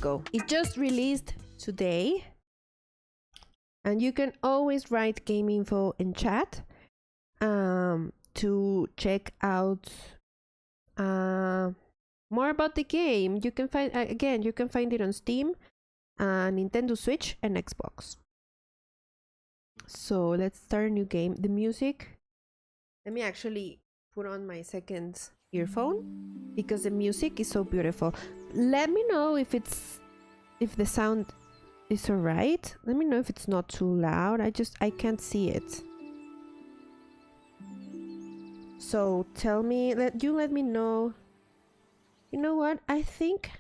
go. It just released today. And you can always write game info in chat to check out more about the game. You can find again, you can find it on Steam, Nintendo Switch, and Xbox. So let's start a new game. The music. Let me actually put on my second earphone because the music is so beautiful. Let me know if the sound is alright. Let me know if it's not too loud. I can't see it. So tell me, let me know. You know what? I think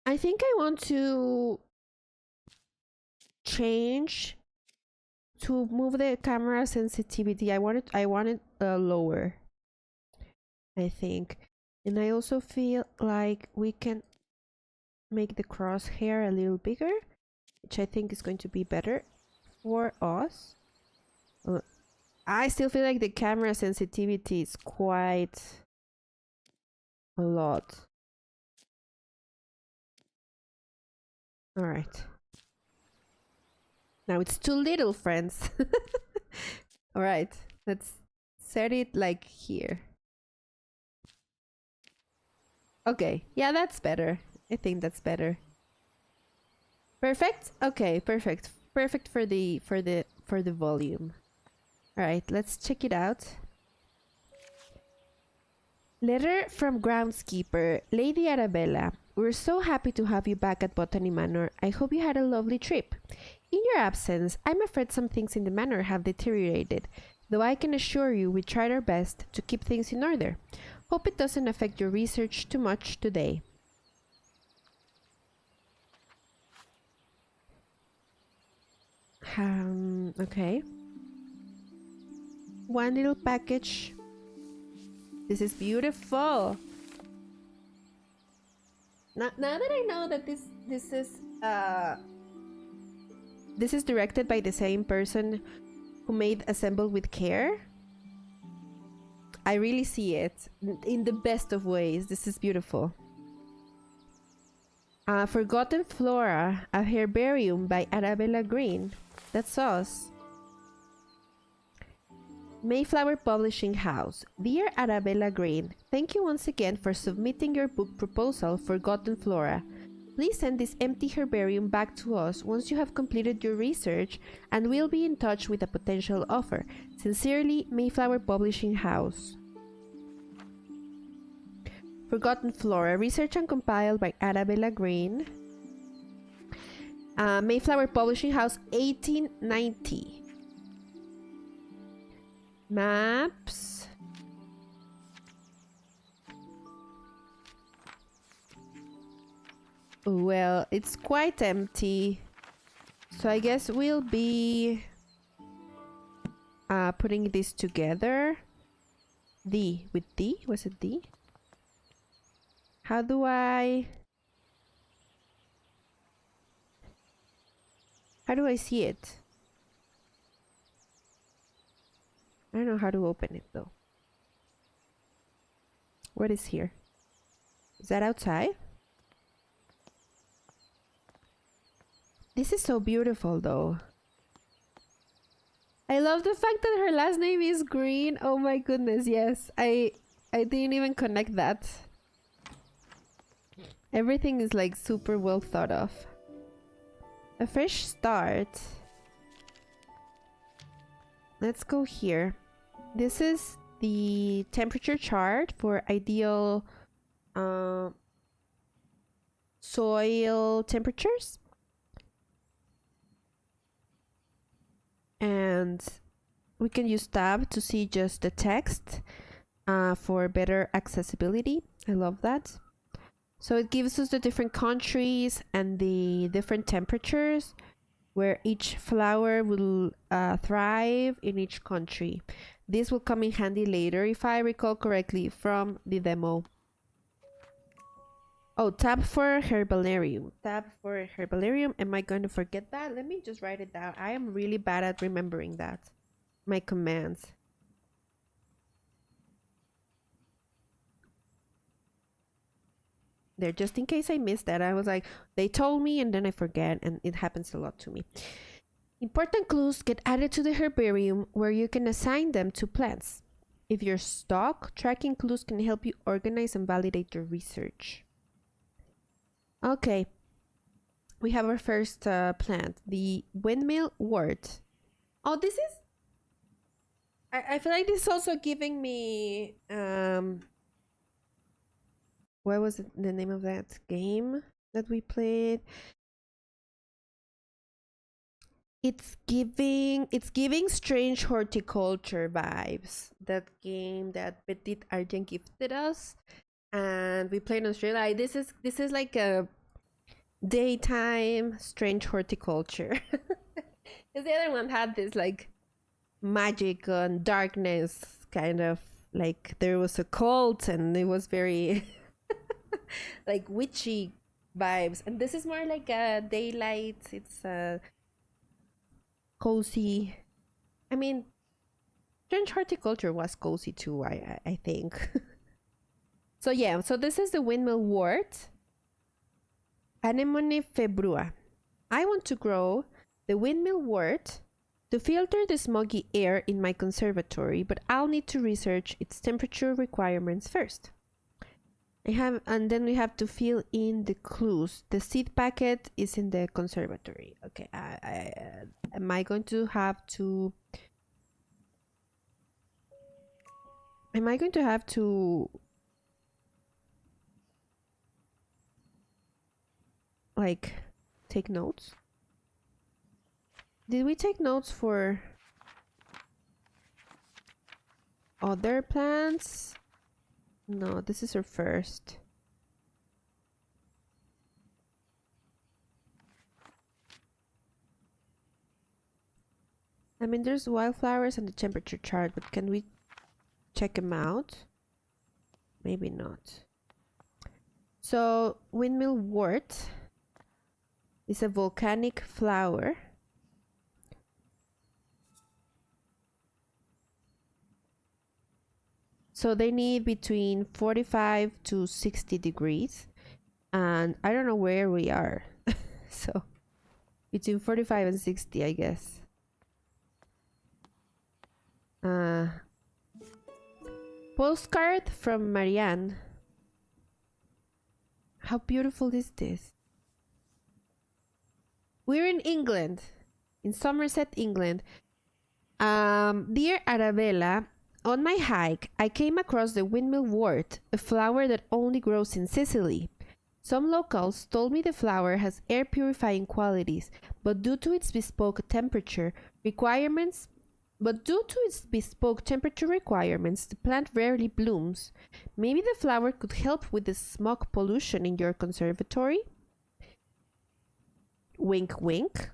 I want to change to move the camera sensitivity. I want it lower, I think. And I also feel like we can make the crosshair a little bigger, which I think is going to be better for us. I still feel like the camera sensitivity is quite a lot. All right. Now it's too little, friends. All right, let's set it like here. Okay, yeah, that's better. I think that's better. Perfect. Okay, perfect. Perfect for the volume. All right, let's check it out. Letter from groundskeeper Lady Arabella. We're so happy to have you back at Botany Manor. I hope you had a lovely trip. In your absence, I'm afraid some things in the manor have deteriorated, though I can assure you we tried our best to keep things in order. Hope it doesn't affect your research too much today. Okay. One little package. This is beautiful. Now that I know that this is directed by the same person who made Assemble with Care, I really see it in the best of ways. This is beautiful. Forgotten Flora, a herbarium by Arabella Green. That's us. Mayflower Publishing House. Dear Arabella Green, thank you once again for submitting your book proposal, Forgotten Flora. Please send this empty herbarium back to us once you have completed your research, and we'll be in touch with a potential offer. Sincerely, Mayflower Publishing House. Forgotten Flora, researched and compiled by Arabella Green. Mayflower Publishing House, 1890. Maps. Well, it's quite empty. So I guess we'll be putting this together. With D? Was it D? How do I see it? I don't know how to open it though. What is here? Is that outside? This is so beautiful though. I love the fact that her last name is Green. Oh my goodness, yes. I didn't even connect that. Everything is like super well thought of. A fresh start. Let's go here. This is the temperature chart for ideal soil temperatures. And we can use tab to see just the text for better accessibility. I love that. So it gives us the different countries and the different temperatures where each flower will thrive in each country. This will come in handy later, if I recall correctly, from the demo. Oh, tab for herbarium. Tab for herbarium. Am I going to forget that? Let me just write it down. I am really bad at remembering that. My commands. there just in case I missed that. I was like, they told me and then I forget, and it happens a lot to me. Important clues get added to the herbarium where you can assign them to plants. If you're stuck, tracking clues can help you organize and validate your research. Okay, we have our first plant, the windmill wort. Oh, this is... I feel like this is also giving me... what was the name of that game that we played? It's giving strange horticulture vibes. That game that Petit Argent gifted us, and we played in Australia. This is like a daytime strange horticulture. Because the other one had this like magic and darkness, kind of like there was a cult and it was very like witchy vibes. And this is more like a daylight. It's a cozy. I mean, strange horticulture was cozy too, I think. So yeah, so this is the windmill wort, Anemone februa. I want to grow the windmill wort to filter the smoggy air in my conservatory, but I'll need to research its temperature requirements first. And then we have to fill in the clues. The seed packet is in the conservatory. Okay, am I going to have to... Am I going to have to... like, take notes? Did we take notes for other plants? No, this is our first. I mean, there's wildflowers and the temperature chart, but can we check them out? Maybe not. So, windmill wort is a volcanic flower. So they need between 45 to 60 degrees. And I don't know where we are. So between 45 and 60, I guess. Postcard from Marianne. How beautiful is this? We're in England, in Somerset, England. Dear Arabella, on my hike, I came across the windmill wort, a flower that only grows in Sicily. Some locals told me the flower has air purifying qualities, but due to its bespoke temperature requirements, the plant rarely blooms. Maybe the flower could help with the smog pollution in your conservatory? Wink, wink.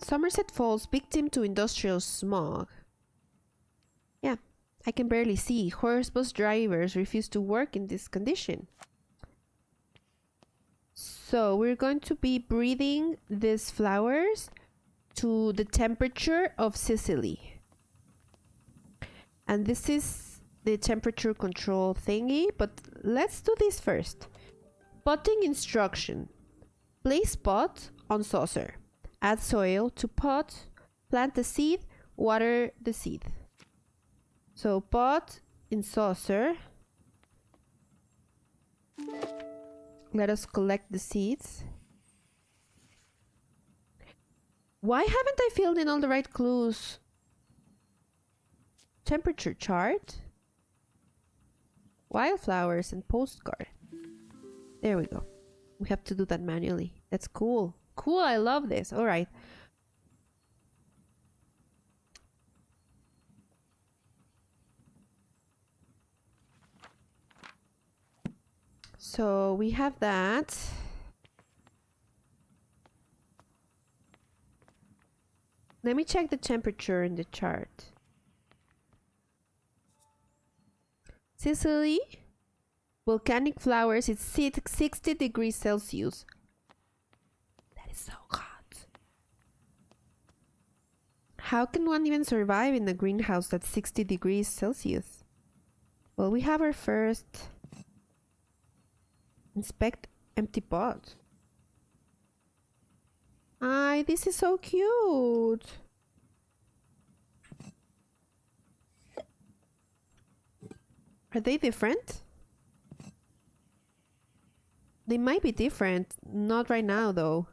Somerset falls victim to industrial smog. Yeah, I can barely see. Horse bus drivers refuse to work in this condition. So we're going to be breathing these flowers to the temperature of Sicily. And this is the temperature control thingy, but let's do this first. Potting instruction. Place pot on saucer. Add soil to pot, plant the seed, water the seed. So pot in saucer. Let us collect the seeds. Why haven't I filled in all the right clues? Temperature chart. Wildflowers and postcard. There we go. We have to do that manually. That's cool. Cool, I love this. All right. So we have that. Let me check the temperature in the chart. Sicily, volcanic flowers, it's 60 degrees Celsius. That is so hot. How can one even survive in a greenhouse that's 60 degrees Celsius? Well, we have our first Inspect empty pot. Ay, this is so cute. Are they different? They might be different. Not right now, though.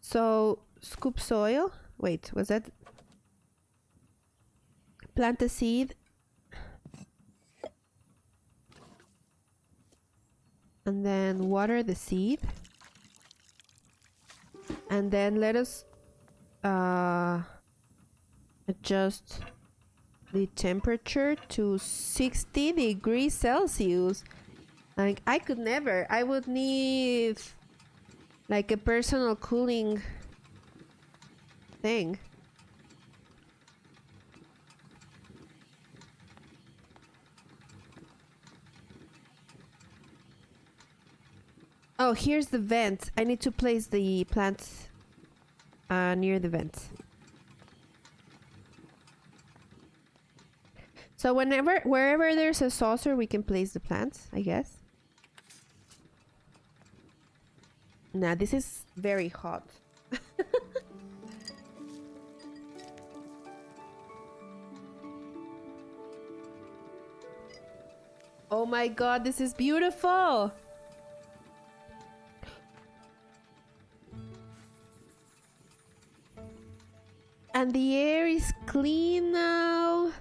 So, scoop soil. Wait, was that... Plant a seed. And then water the seed. And then let us adjust the temperature to 60 degrees Celsius. Like, I could never. I would need like a personal cooling thing. Oh, here's the vent. I need to place the plants near the vent. So wherever there's a saucer, we can place the plants, I guess. Nah, this is very hot. Oh my god, this is beautiful! And the air is clean now.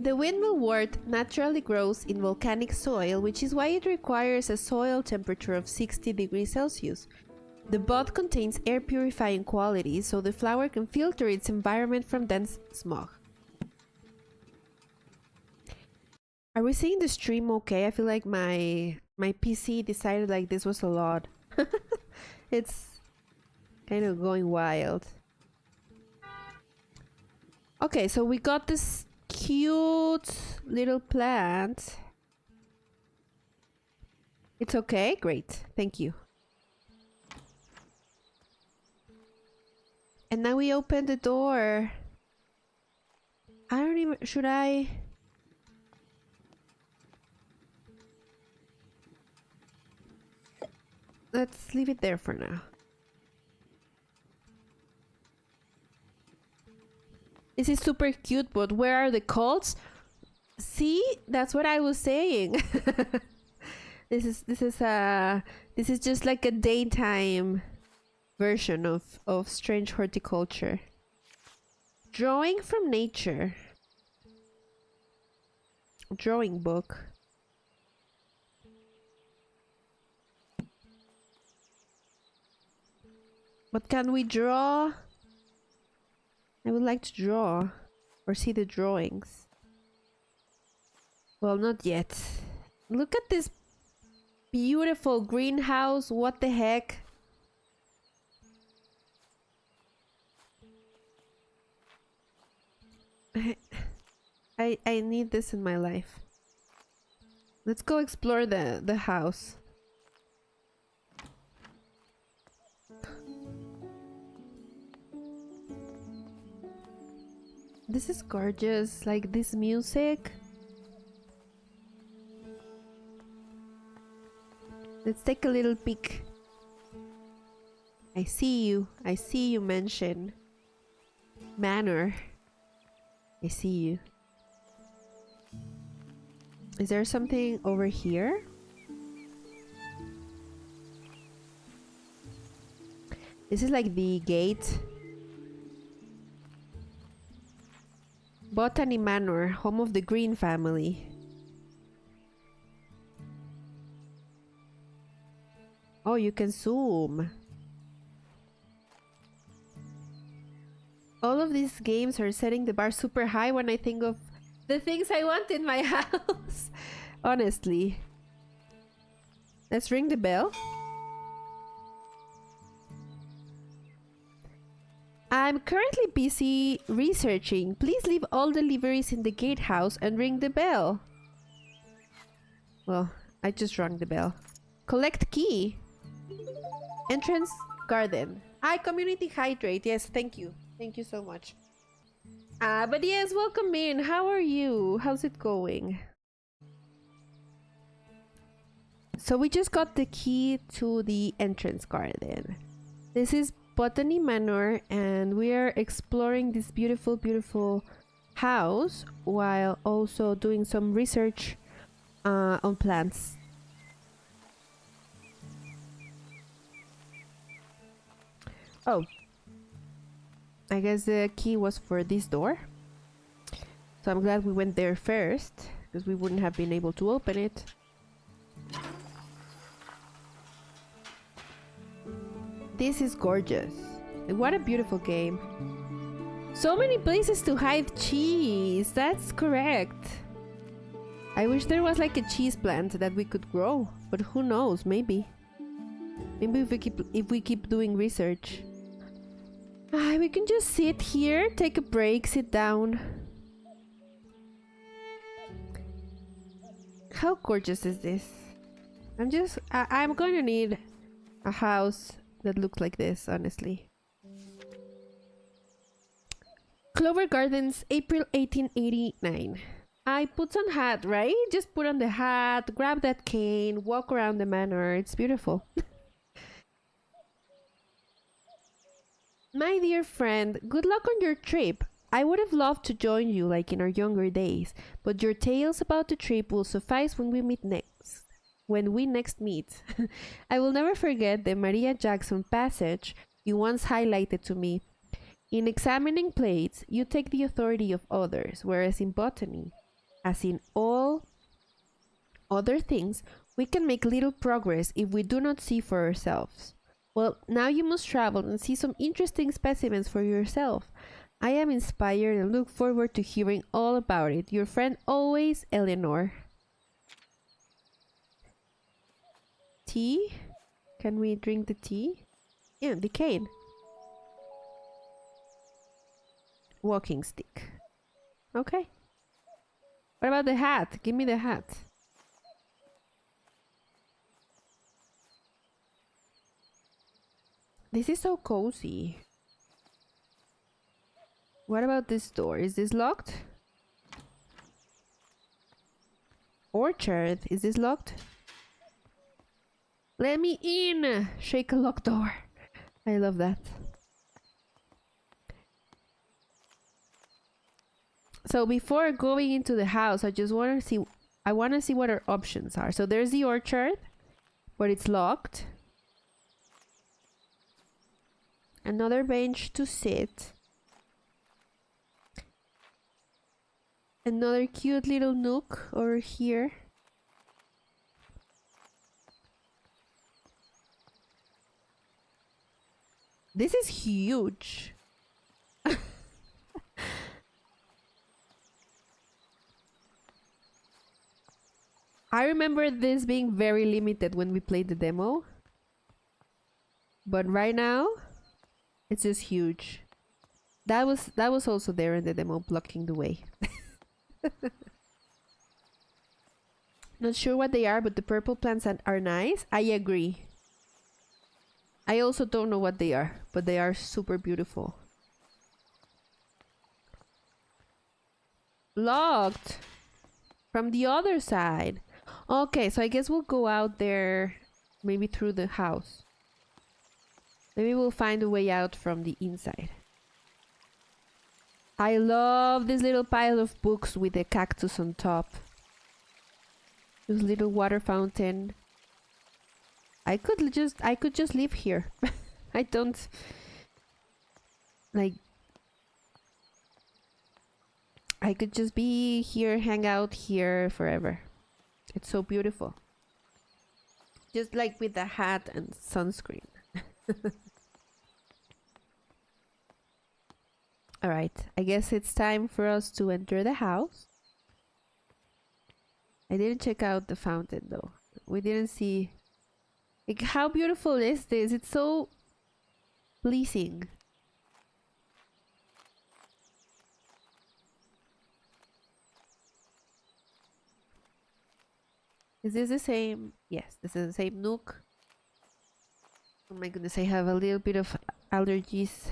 The windmillwort naturally grows in volcanic soil, which is why it requires a soil temperature of 60 degrees Celsius. The bud contains air purifying qualities, so the flower can filter its environment from dense smog. Are we seeing the stream okay? I feel like my PC decided like this was a lot. It's kind of going wild. Okay, so we got this cute little plant. It's okay? Great. Thank you. And now we open the door. I don't even... Should I... Let's leave it there for now. This is super cute, but where are the cults? See? That's what I was saying. This is just like a daytime version of strange horticulture. Drawing from nature. Drawing book. What can we draw? I would like to draw or see the drawings. Well, not yet. Look at this beautiful greenhouse. What the heck? I need this in my life. Let's go explore the house. This is gorgeous, like this music. Let's take a little peek. I see you mention Manor. I see you. Is there something over here? This is like the gate. Botany Manor, home of the Green family. Oh, you can zoom. All of these games are setting the bar super high when I think of the things I want in my house. Honestly. Let's ring the bell. I'm currently busy researching. Please leave all deliveries in the gatehouse and ring the bell. Well, I just rang the bell. Collect key. Entrance garden. Community hydrate. Yes, thank you. Thank you so much. But yes, welcome in. How are you? How's it going? So we just got the key to the entrance garden. This is Botany Manor, and we are exploring this beautiful, beautiful house while also doing some research on plants. Oh, I guess the key was for this door. So I'm glad we went there first, because we wouldn't have been able to open it. This is gorgeous. What a beautiful game. So many places to hide cheese. That's correct. I wish there was like a cheese plant that we could grow, but who knows? Maybe. Maybe if we keep doing research. We can just sit here, take a break, sit down. How gorgeous is this? I'm going to need a house that looks like this, honestly. Clover Gardens, April 1889. I put on hat, right? Just put on the hat, grab that cane, walk around the manor. It's beautiful. My dear friend, good luck on your trip. I would have loved to join you like in our younger days, but your tales about the trip will suffice when we meet next. When we next meet. I will never forget the Maria Jackson passage you once highlighted to me. In examining plates, you take the authority of others, whereas in botany, as in all other things, we can make little progress if we do not see for ourselves. Well, now you must travel and see some interesting specimens for yourself. I am inspired and look forward to hearing all about it. Your friend always, Eleanor. Tea? Can we drink the tea? Yeah, the cane. Walking stick. Okay. What about the hat? Give me the hat. This is so cozy. What about this door? Is this locked? Orchard. Is this locked? Let me in! Shake a locked door. I love that. So before going into the house, I just want to see what our options are. So there's the orchard, but it's locked. Another bench to sit. Another cute little nook over here. This is huge. I remember this being very limited when we played the demo. But right now, it's just huge. That was also there in the demo, blocking the way. Not sure what they are, but the purple plants are nice. I agree. I also don't know what they are, but they are super beautiful. Locked from the other side. Okay, so I guess we'll go out there, maybe through the house. Maybe we'll find a way out from the inside. I love this little pile of books with a cactus on top. This little water fountain. I could just live here. I don't like. I could just be here, hang out here forever. It's so beautiful. Just like with the hat and sunscreen. Alright, I guess it's time for us to enter the house. I didn't check out the fountain though. We didn't see... Like, how beautiful is this? It's so pleasing. Is this the same? Yes, this is the same nook. Oh my goodness, I have a little bit of allergies.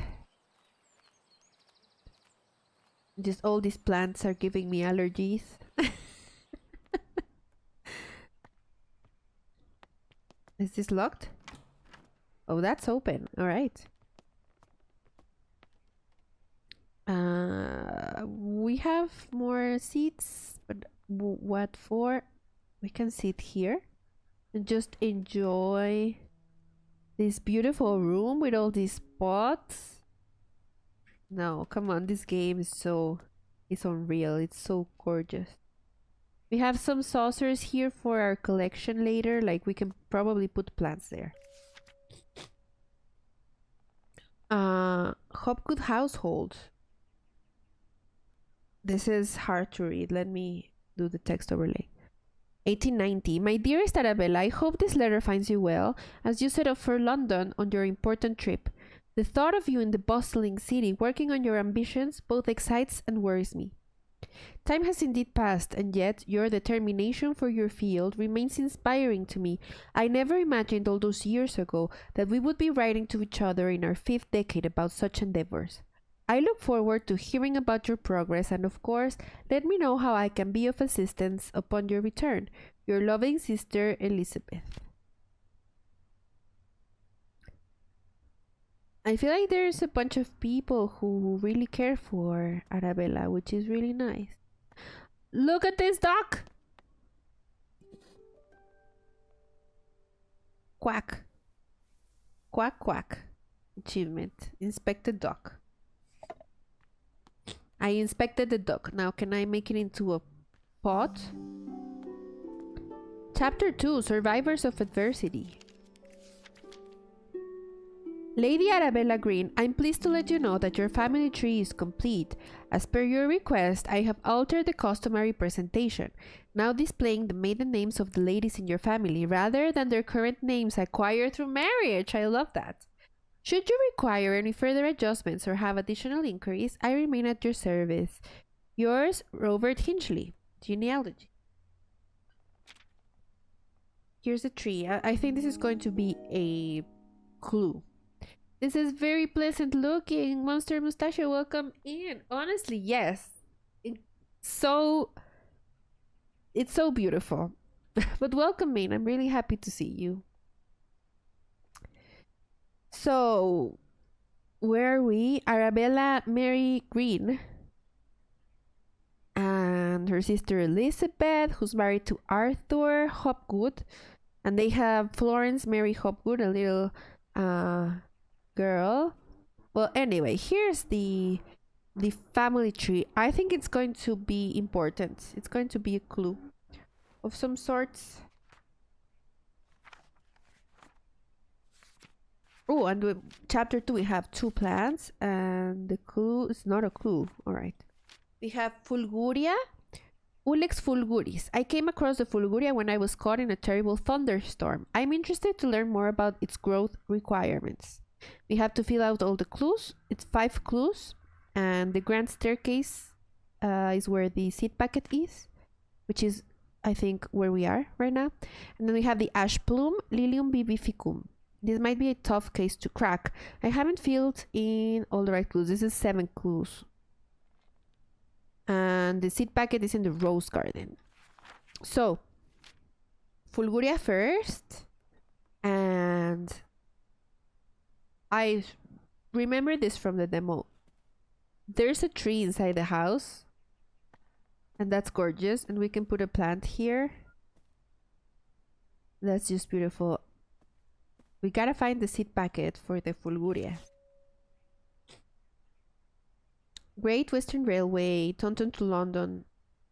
Just all these plants are giving me allergies. Is this locked? Oh, that's open. All right. We have more seats, but what for? We can sit here and just enjoy this beautiful room with all these pots. No, come on, this game is it's unreal. It's so gorgeous. We have some saucers here for our collection later. Like, we can probably put plants there. Hopgood household. This is hard to read. Let me do the text overlay. 1890. My dearest Arabella, I hope this letter finds you well as you set off for London on your important trip. The thought of you in the bustling city working on your ambitions both excites and worries me. Time has indeed passed, and yet your determination for your field remains inspiring to me. I never imagined all those years ago that we would be writing to each other in our 5th decade about such endeavors. I look forward to hearing about your progress, and of course, let me know how I can be of assistance upon your return. Your loving sister, Elizabeth. I feel like there's a bunch of people who really care for Arabella, which is really nice. Look at this duck! Quack. Quack, quack. Achievement. Inspected duck. I inspected the duck. Now can I make it into a pot? Chapter 2. Survivors of Adversity. Lady Arabella Green, I'm pleased to let you know that your family tree is complete. As per your request, I have altered the customary presentation, now displaying the maiden names of the ladies in your family rather than their current names acquired through marriage. I love that. Should you require any further adjustments or have additional inquiries, I remain at your service. Yours, Robert Hinchley. Genealogy. Here's a tree. I think this is going to be a clue. This is very pleasant looking. Monster Mustachio, welcome in. Honestly, yes. It's so beautiful. But welcome in. I'm really happy to see you. So, where are we? Arabella Mary Green and her sister Elizabeth, who's married to Arthur Hopgood. And they have Florence Mary Hopgood, a little girl. Well, anyway, here's the family tree. I think it's going to be important. It's going to be a clue of some sorts. Oh, and chapter 2 we have 2 plants, and the clue is not a clue. All right. We have Fulguria, Ulex fulguris. I came across the Fulguria when I was caught in a terrible thunderstorm. I'm interested to learn more about its growth requirements. We have to fill out all the clues. It's 5 clues, and the grand staircase is where the seed packet is, which is, I think, where we are right now. And then we have the ash plume, Lilium bibificum. This might be a tough case to crack. I haven't filled in all the right clues. This is 7 clues. And the seed packet is in the rose garden. So, Fulguria first. And I remember this from the demo. There's a tree inside the house. And that's gorgeous. And we can put a plant here. That's just beautiful. We gotta find the seed packet for the Fulguria. Great Western Railway, Taunton to London,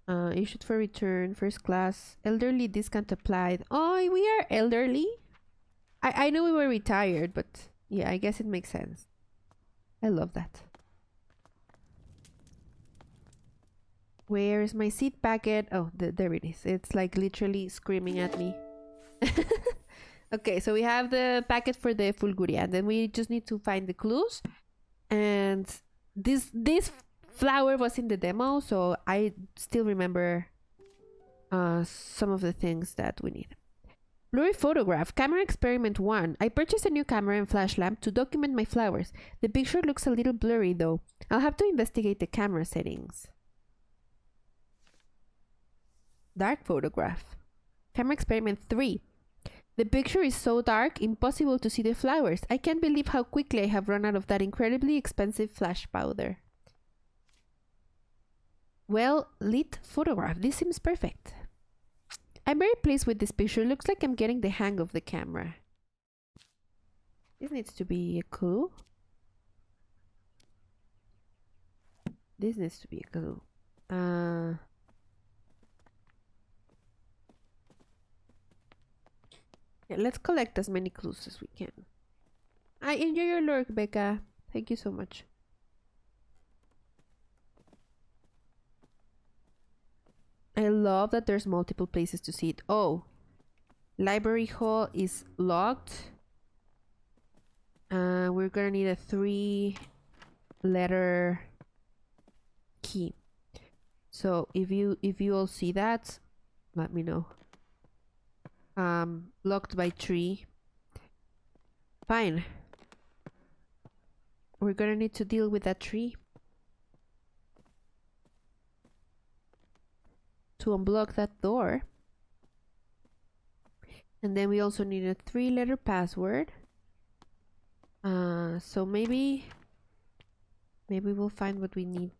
issued for return, first class, elderly discount applied. Oh, we are elderly? I know we were retired, but yeah, I guess it makes sense. I love that. Where is my seed packet? Oh, there it is. It's like literally screaming at me. Okay, so we have the packet for the Fulguria, and then we just need to find the clues. And this flower was in the demo, so I still remember some of the things that we need. Blurry photograph, camera experiment 1. I purchased a new camera and flash lamp to document my flowers. The picture looks a little blurry though. I'll have to investigate the camera settings. Dark photograph. Camera experiment 3. The picture is so dark, impossible to see the flowers. I can't believe how quickly I have run out of that incredibly expensive flash powder. Well lit photograph. This seems perfect. I'm very pleased with this picture. Looks like I'm getting the hang of the camera. This needs to be a clue. This needs to be a clue. Yeah, let's collect as many clues as we can. I enjoy your lurk, Becca. Thank you so much. I love that there's multiple places to see it. Oh, library hall is locked. We're gonna need a 3-letter key. So if you all see that, let me know. Locked by tree. Fine. We're gonna need to deal with that tree to unblock that door. And then we also need a 3-letter password. So maybe we'll find what we need.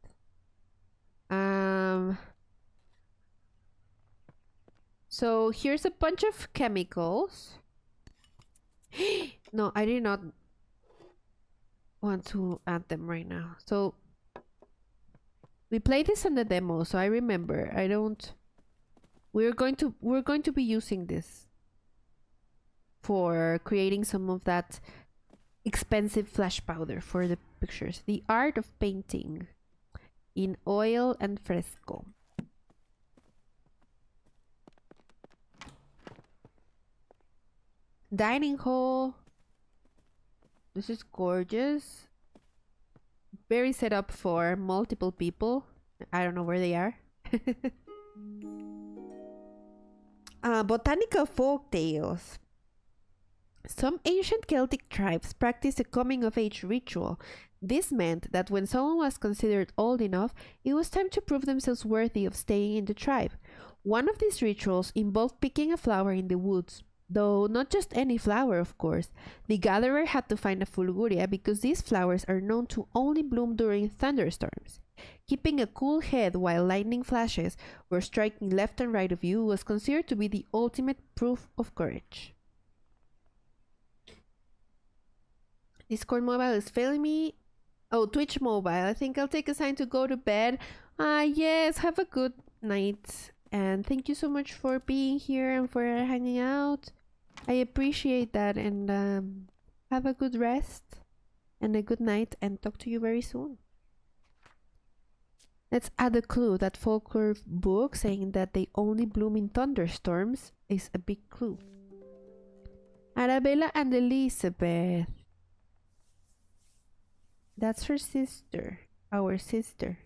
So here's a bunch of chemicals. No, I did not want to add them right now. So we played this on the demo, so I remember. We're going to be using this for creating some of that expensive flash powder for the pictures. The art of painting in oil and fresco. Dining hall. This is gorgeous. Very set up for multiple people. I don't know where they are. Botanical folk tales. Some ancient Celtic tribes practiced a coming-of-age ritual. This meant that when someone was considered old enough, it was time to prove themselves worthy of staying in the tribe. One of these rituals involved picking a flower in the woods. Though not just any flower, of course. The gatherer had to find a fulguria because these flowers are known to only bloom during thunderstorms. Keeping a cool head while lightning flashes were striking left and right of you was considered to be the ultimate proof of courage. Discord mobile is failing me. Oh, Twitch mobile. I think I'll take a sign to go to bed. Yes, have a good night. And thank you so much for being here and for hanging out. I appreciate that, and have a good rest and a good night, and talk to you very soon. Let's add a clue. That folklore book saying that they only bloom in thunderstorms is a big clue. Arabella and Elizabeth. That's her sister. Our sister.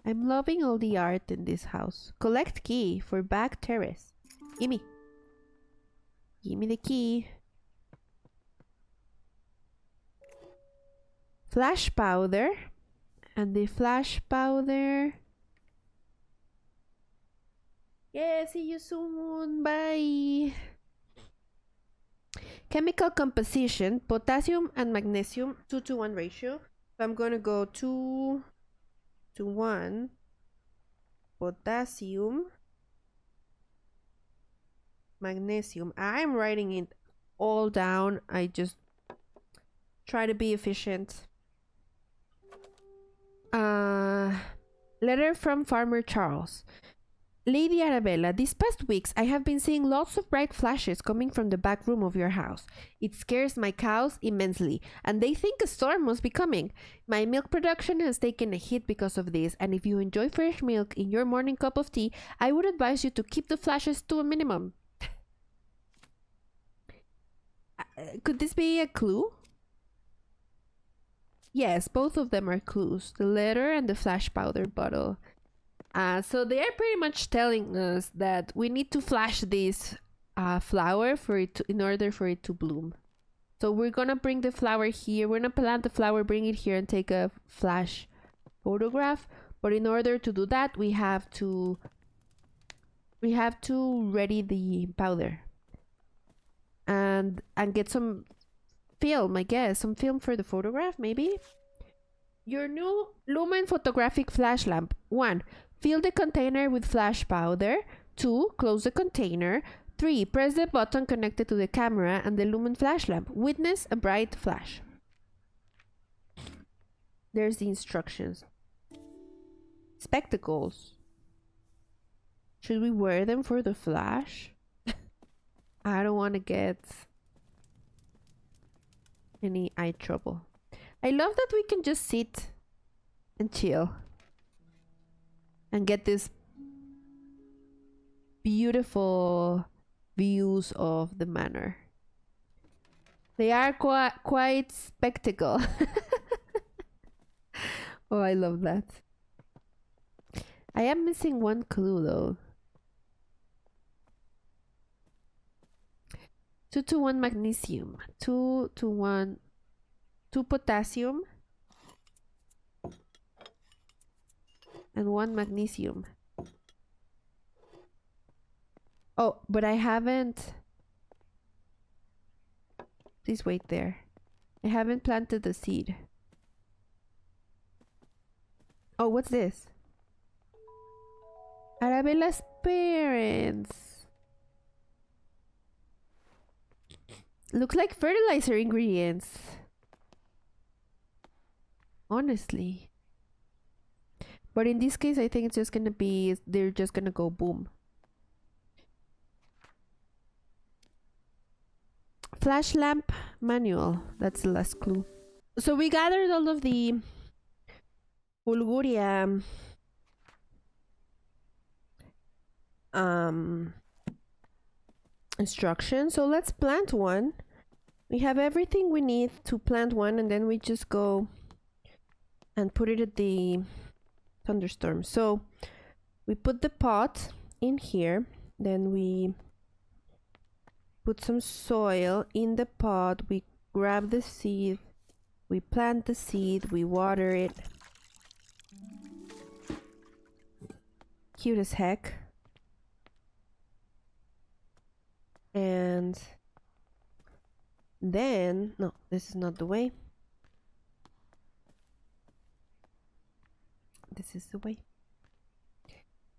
I'm loving all the art in this house. Collect key for back terrace. Gimme. Gimme the key. Flash powder. And the flash powder. Yeah, see you soon. Bye. Chemical composition. Potassium and magnesium. 2-to-1 ratio. So I'm going to go 2-to-1. Potassium. Magnesium. I'm writing it all down. I just try to be efficient. Letter from Farmer Charles. Lady Arabella, these past weeks I have been seeing lots of bright flashes coming from the back room of your house. It scares my cows immensely, and they think a storm must be coming. My milk production has taken a hit because of this, and if you enjoy fresh milk in your morning cup of tea, I would advise you to keep the flashes to a minimum. Could this be a clue? Yes, both of them are clues. The letter and the flash powder bottle. So they are pretty much telling us that we need to flash this flower in order for it to bloom. So we're gonna bring the flower here. We're gonna plant the flower, bring it here, and take a flash photograph. But in order to do that, we have to ready the powder and get some film, I guess, some film for the photograph, maybe. Your new Lumen photographic flash lamp. 1. Fill the container with flash powder. 2. Close the container. 3. Press the button connected to the camera and the Lumen flash lamp. Witness a bright flash. There's the instructions. Spectacles. Should we wear them for the flash? I don't want to get any eye trouble. I love that we can just sit and chill and get this beautiful views of the manor. They are quite spectacle. Oh, I love that. I am missing one clue though. 2 to 1 magnesium. 2 to 1. 2 potassium. And 1 magnesium. Oh, but I haven't... Please wait there. I haven't planted the seed. Oh, what's this? Arabella's parents. Looks like fertilizer ingredients. Honestly. But in this case, I think it's just gonna be... They're just gonna go boom. Flash lamp manual. That's the last clue. So we gathered all of the Bulgaria instructions. So let's plant one. We have everything we need to plant one, and then we just go and put it at the thunderstorm. So we put the pot in here, then we put some soil in the pot, we grab the seed, we plant the seed, we water it. Cute as heck. And then, no, this is not the way. This is the way.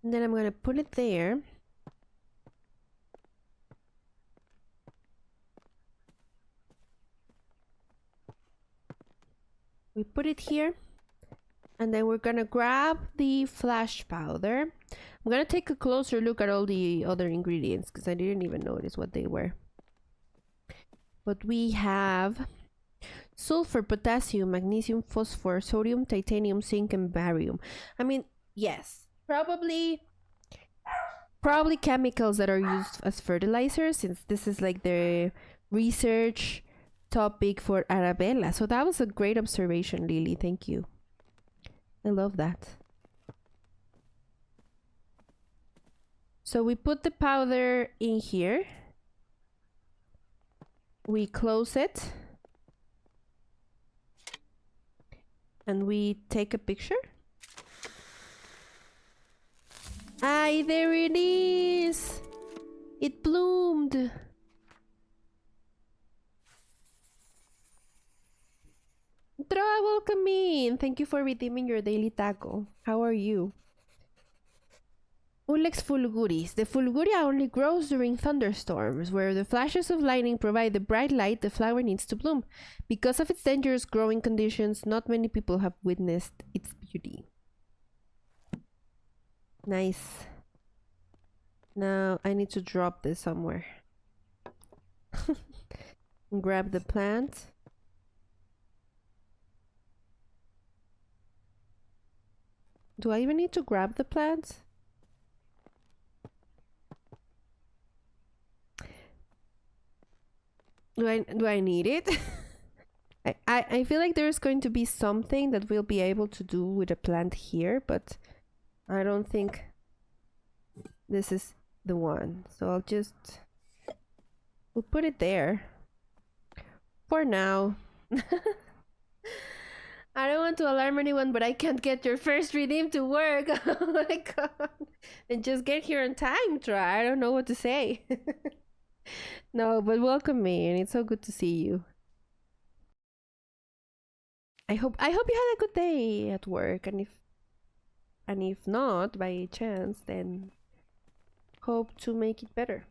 And then I'm gonna put it there. We put it here. And then we're gonna grab the flash powder. I'm gonna take a closer look at all the other ingredients because I didn't even notice what they were. But we have sulfur, potassium, magnesium, phosphor, sodium, titanium, zinc, and barium. I mean, yes, probably chemicals that are used as fertilizers, since this is like the research topic for Arabella. So that was a great observation, Lily. Thank you. I love that. So we put the powder in here. We close it. And we take a picture. Ay, there it is! It bloomed! Droa, welcome in! Thank you for redeeming your daily taco. How are you? Ulex fulguris. The fulguria only grows during thunderstorms, where the flashes of lightning provide the bright light the flower needs to bloom. Because of its dangerous growing conditions, not many people have witnessed its beauty. Nice. Now I need to drop this somewhere. Grab the plant. Do I even need to grab the plant? Do I need it? I feel like there's going to be something that we'll be able to do with a plant here, but I don't think this is the one. So we'll put it there for now. I don't want to alarm anyone, but I can't get your first redeem to work. Oh my god. And just get here on time, try. I don't know what to say. No, but welcome, man. It's so good to see you. I hope you had a good day at work, and if not by chance, then hope to make it better.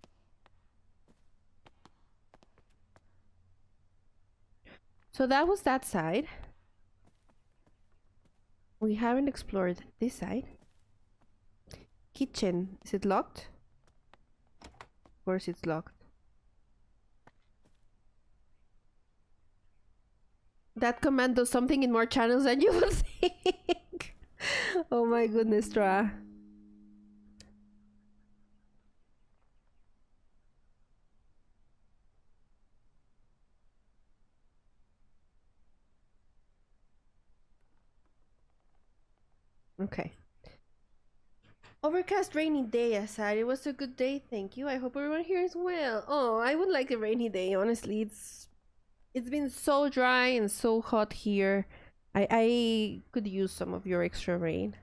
So that was that side. We haven't explored this side. Kitchen. Is it locked? Of course it's locked. That command does something in more channels than you would think. Oh my goodness, Tra. Okay. Overcast rainy day aside, it was a good day, thank you. I hope everyone here is well. Oh, I would like a rainy day, honestly. It's been so dry and so hot here. I could use some of your extra rain.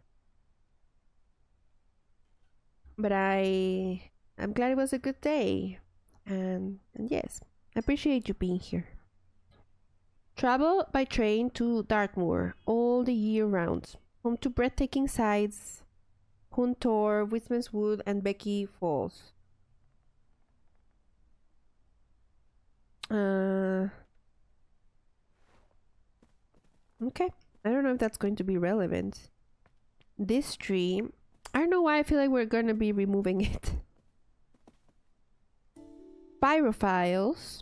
But I'm glad it was a good day. And yes, I appreciate you being here. Travel by train to Dartmoor all the year round. Home to breathtaking sights, Huntor, Whitman's Wood, and Becky Falls. Okay. I don't know if that's going to be relevant. This tree, I don't know why I feel like we're gonna be removing it. Pyrophiles.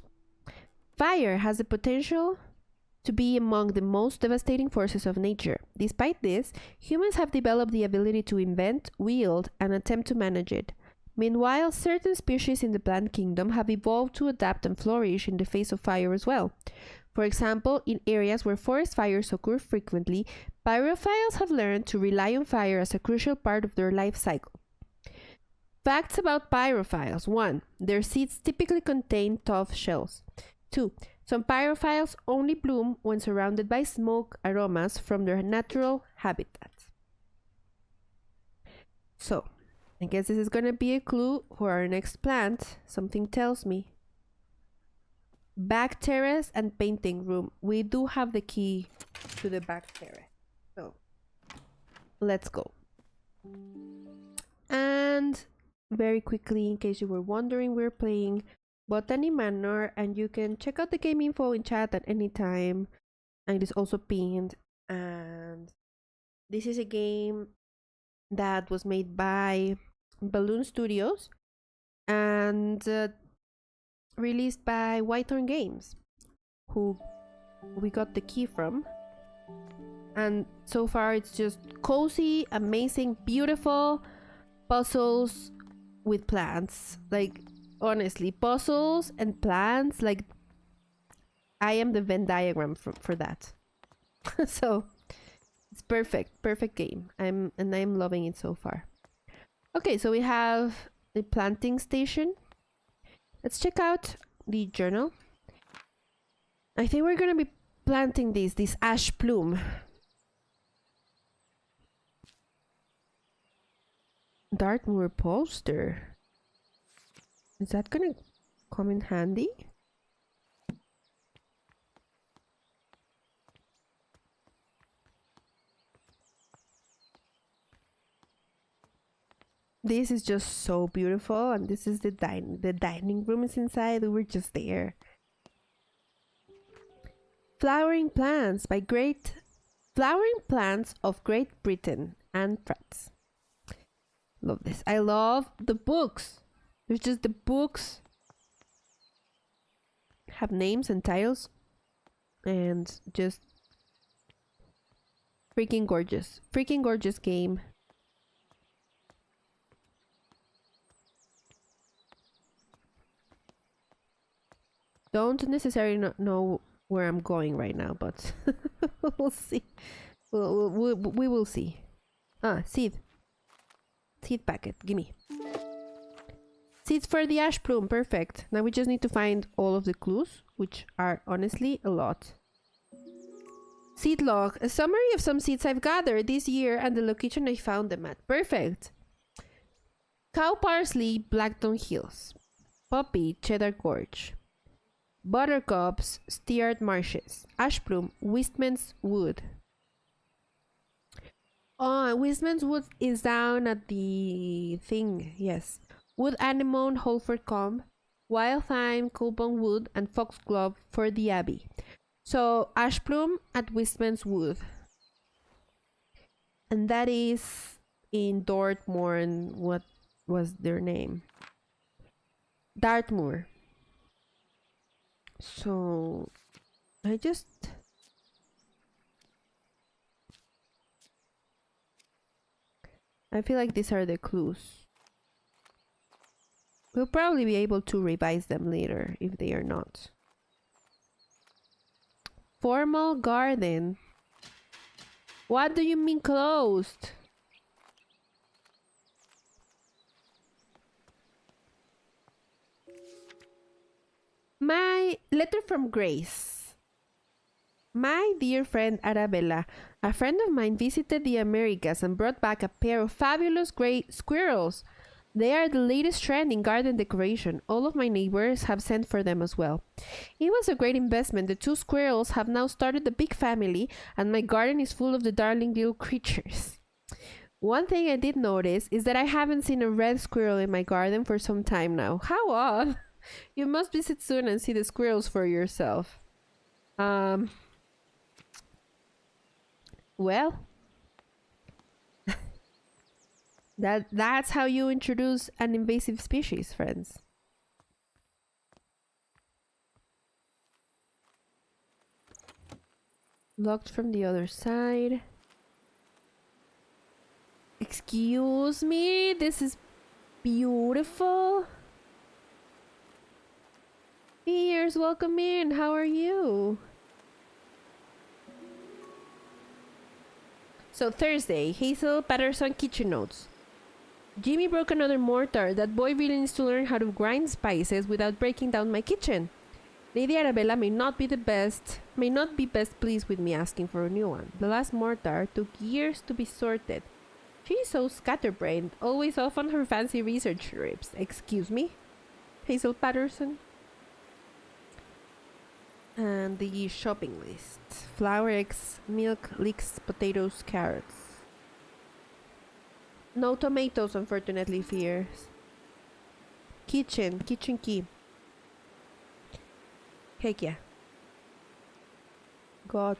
Fire has the potential to be among the most devastating forces of nature. Despite this, humans have developed the ability to invent, wield, and attempt to manage it. Meanwhile, certain species in the plant kingdom have evolved to adapt and flourish in the face of fire as well. For example, in areas where forest fires occur frequently, pyrophiles have learned to rely on fire as a crucial part of their life cycle. Facts about pyrophiles. 1. Their seeds typically contain tough shells. 2. Some pyrophiles only bloom when surrounded by smoke aromas from their natural habitat. So, I guess this is going to be a clue for our next plant. Something tells me. Back terrace and painting room. We do have the key to the back terrace. So, let's go. And very quickly, in case you were wondering, we're playing Botany Manor, and you can check out the game info in chat at any time. And it is also pinned. And this is a game that was made by Balloon Studios and released by Whitehorn Games, who we got the key from. And so far it's just cozy, amazing, beautiful puzzles with plants. Like, honestly, puzzles and plants, like, I am the Venn diagram for that. So it's perfect game. I'm loving it so far. Okay, so we have the planting station. Let's check out the journal. I think we're gonna be planting this ash plume. Dartmoor poster. Is that gonna come in handy? This is just so beautiful, and this is the dining room is inside. We were just there. Flowering plants of Great Britain and France. Love this. I love the books. There's just the books have names and titles, and just freaking gorgeous game. Don't necessarily know where I'm going right now, but we'll see. We will see. Seed packet, gimme. Seeds for the ash plume, perfect. Now we just need to find all of the clues, which are honestly a lot. Seed log. A summary of some seeds I've gathered this year and the location I found them at. Perfect. Cow parsley, Blackthorn Hills. Poppy, Cheddar Gorge. Buttercups, Steered Marshes. Ashplum, Wistman's Wood. Oh, Wistman's Wood is down at the thing, yes. Wood Anemone, Holford Comb. Wild Thyme, Coulbon Wood, and Foxglove for the Abbey. So, Ashplum at Wistman's Wood. And that is in Dartmoor, and what was their name? Dartmoor. So, I feel like these are the clues. We'll probably be able to revise them later if they are not. Formal garden. What do you mean closed? My letter from Grace. My dear friend Arabella, a friend of mine visited the Americas and brought back a pair of fabulous gray squirrels. They are the latest trend in garden decoration. All of my neighbors have sent for them as well. It was a great investment. The 2 squirrels have now started a big family, and my garden is full of the darling little creatures. One thing I did notice is that I haven't seen a red squirrel in my garden for some time now. How odd! You must visit soon and see the squirrels for yourself. Well, that's how you introduce an invasive species, friends. Locked from the other side. Excuse me, this is beautiful. Piers, welcome in. How are you? So Thursday, Hazel Patterson kitchen notes. Jimmy broke another mortar. That boy really needs to learn how to grind spices without breaking down my kitchen. Lady Arabella may not be best pleased with me asking for a new one. The last mortar took years to be sorted. She is so scatterbrained, always off on her fancy research trips. Excuse me? Hazel Patterson? And the shopping list. Flour, eggs, milk, leeks, potatoes, carrots. No tomatoes, unfortunately, fears. Kitchen key. Heck yeah. Got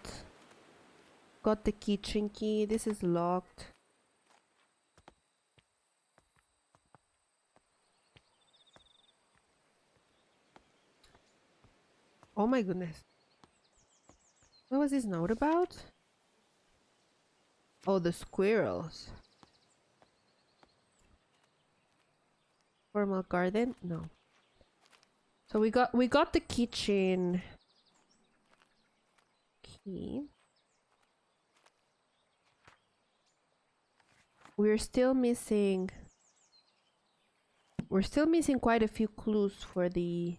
the kitchen key. This is locked. Oh my goodness. What was this note about? Oh, the squirrels. Formal garden? No. So we got the kitchen key. We're still missing quite a few clues for the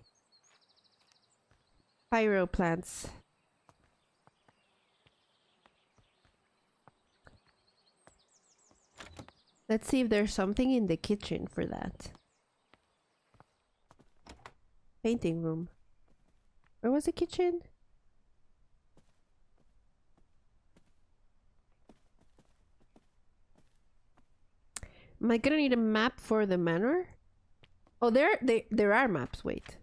pyro plants. Let's see if there's something in the kitchen for that. Painting room. Where was the kitchen? Am I gonna need a map for the manor? Oh, there are maps. Wait.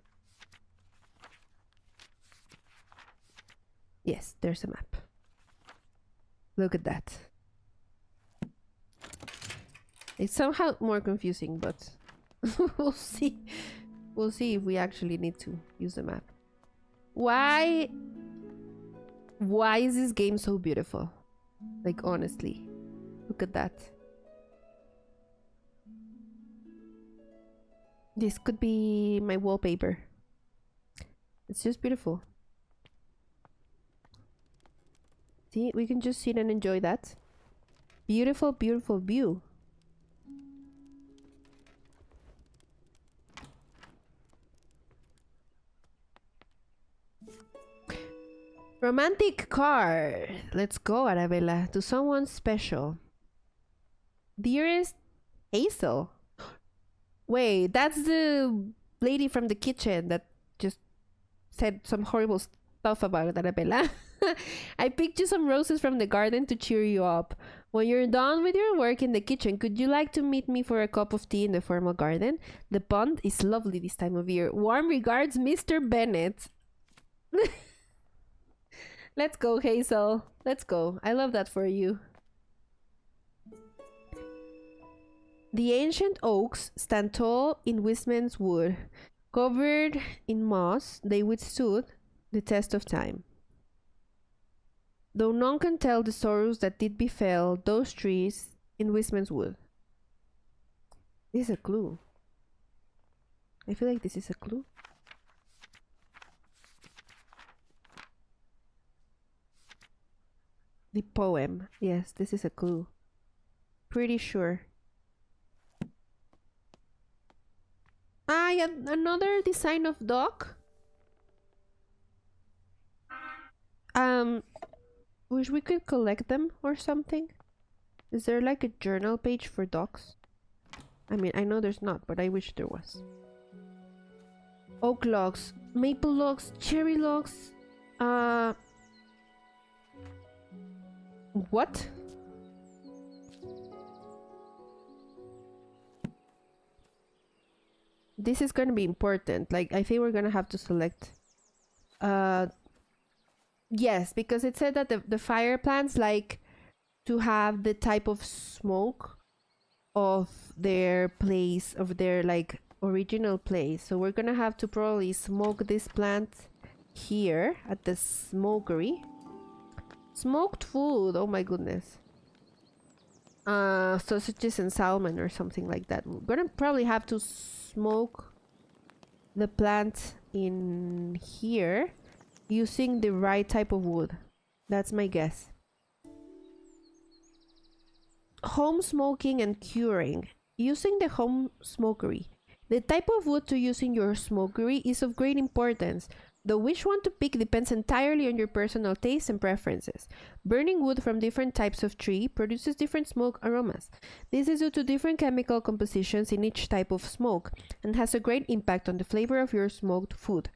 Yes, there's a map. Look at that. It's somehow more confusing, but we'll see. We'll see if we actually need to use the map. Why is this game so beautiful? Like, honestly. Look at that. This could be my wallpaper. It's just beautiful. See, we can just sit and enjoy that. Beautiful, beautiful view. Romantic card. Let's go, Arabella. To someone special. Dearest Hazel. Wait, that's the lady from the kitchen that just said some horrible stuff about Arabella. I picked you some roses from the garden to cheer you up. When you're done with your work in the kitchen, could you like to meet me for a cup of tea in the formal garden? The pond is lovely this time of year. Warm regards, Mr. Bennett. Let's go, Hazel. Let's go. I love that for you. The ancient oaks stand tall in Wisman's wood. Covered in moss, they withstood the test of time. Though none can tell the sorrows that did befell those trees in Wisman's wood. This is a clue. I feel like this is a clue. The poem. Yes, this is a clue. Pretty sure. Ah, yeah, another design of dog. Wish we could collect them or something. Is there like a journal page for dogs? I mean, I know there's not, but I wish there was. Oak logs, maple logs, cherry logs. What? This is gonna be important. Like, I think we're gonna have to select. Yes, because it said that the fire plants like to have the type of smoke of their place, of their like original place. So we're gonna have to probably smoke this plant here at the smokery. Smoked food, oh my goodness. Sausages and salmon or something like that. We're gonna probably have to smoke the plant in here using the right type of wood. That's my guess. Home smoking and curing. Using the home smokery. The type of wood to use in your smokery is of great importance, though which one to pick depends entirely on your personal tastes and preferences. Burning wood from different types of tree produces different smoke aromas. This is due to different chemical compositions in each type of smoke and has a great impact on the flavor of your smoked food.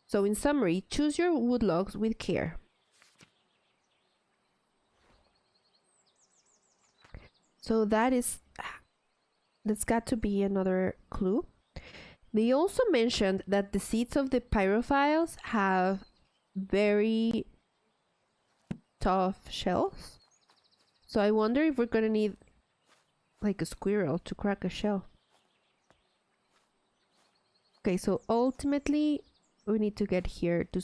So in summary, choose your wood logs with care. So that's got to be another clue. They also mentioned that the seeds of the pyrophiles have very tough shells. So I wonder if we're gonna need like a squirrel to crack a shell. Okay, so ultimately we need to get here to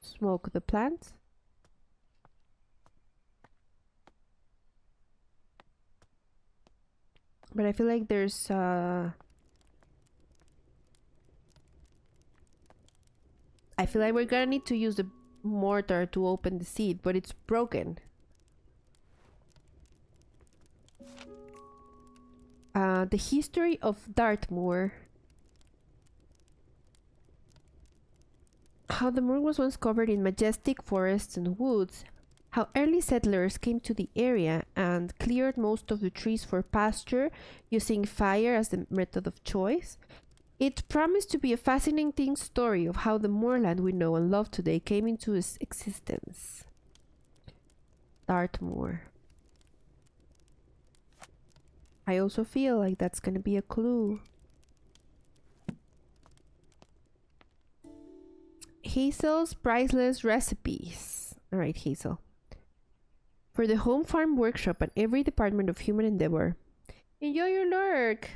smoke the plant. But I feel like there's I feel like we're gonna need to use the mortar to open the seed, but it's broken. The history of Dartmoor. How the moor was once covered in majestic forests and woods. How early settlers came to the area and cleared most of the trees for pasture using fire as the method of choice. It promised to be a fascinating story of how the moorland we know and love today came into existence. Dartmoor. I also feel like that's gonna be a clue. Hazel's priceless recipes. Alright, Hazel. For the home farm workshop and every department of human endeavor. Enjoy your lurk!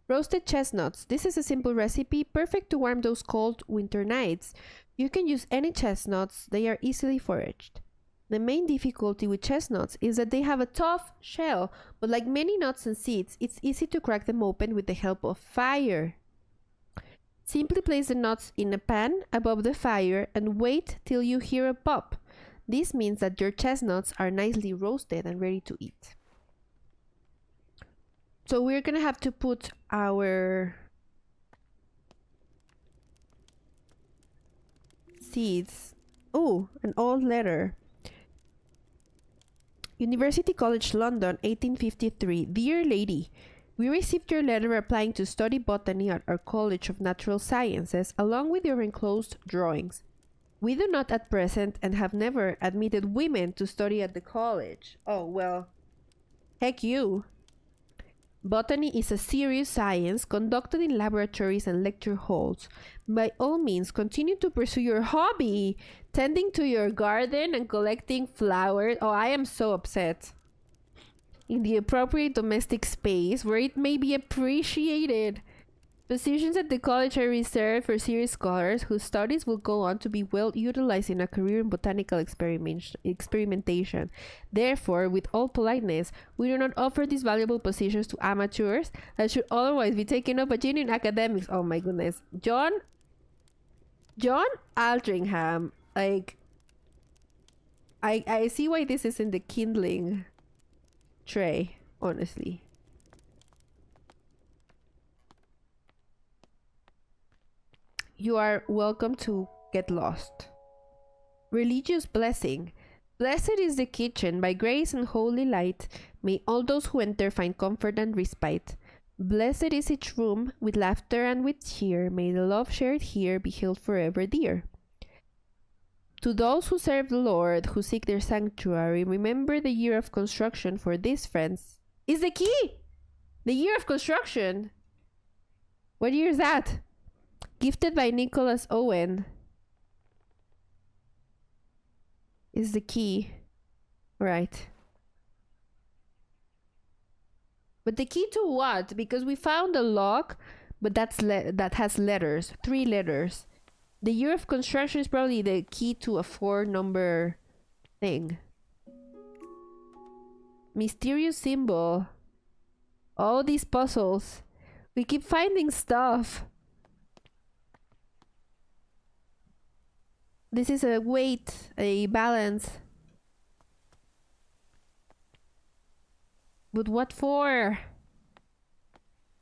Roasted chestnuts. This is a simple recipe, perfect to warm those cold winter nights. You can use any chestnuts, they are easily foraged. The main difficulty with chestnuts is that they have a tough shell, but like many nuts and seeds, it's easy to crack them open with the help of fire. Simply place the nuts in a pan above the fire and wait till you hear a pop. This means that your chestnuts are nicely roasted and ready to eat. So we're gonna have to put our seeds Oh, an old letter. University College London, 1853. Dear Lady, we received your letter applying to study botany at our College of Natural Sciences along with your enclosed drawings. We do not at present and have never admitted women to study at the college. Oh, well, heck you. Botany is a serious science conducted in laboratories and lecture halls. By all means, continue to pursue your hobby, tending to your garden and collecting flowers. Oh, I am so upset. In the appropriate domestic space where it may be appreciated. Positions at the college are reserved for serious scholars whose studies will go on to be well utilized in a career in botanical experimentation. Therefore, with all politeness, we do not offer these valuable positions to amateurs that should otherwise be taken up by genuine academics. Oh my goodness. John Aldringham. Like, I see why this is in the kindling tray, honestly. You are welcome to get lost. Religious blessing. Blessed is the kitchen, by grace and holy light. May all those who enter find comfort and respite. Blessed is each room, with laughter and with cheer. May the love shared here be held forever dear. To those who serve the Lord, who seek their sanctuary, remember the year of construction for these friends. Is the key! The year of construction! What year is that? Gifted by Nicholas Owen. Is the key. Right. But the key to what? Because we found a lock, but that has letters. 3 letters. The year of construction is probably the key to a 4-number thing. Mysterious symbol. All these puzzles. We keep finding stuff. This is a weight, a balance. But what for?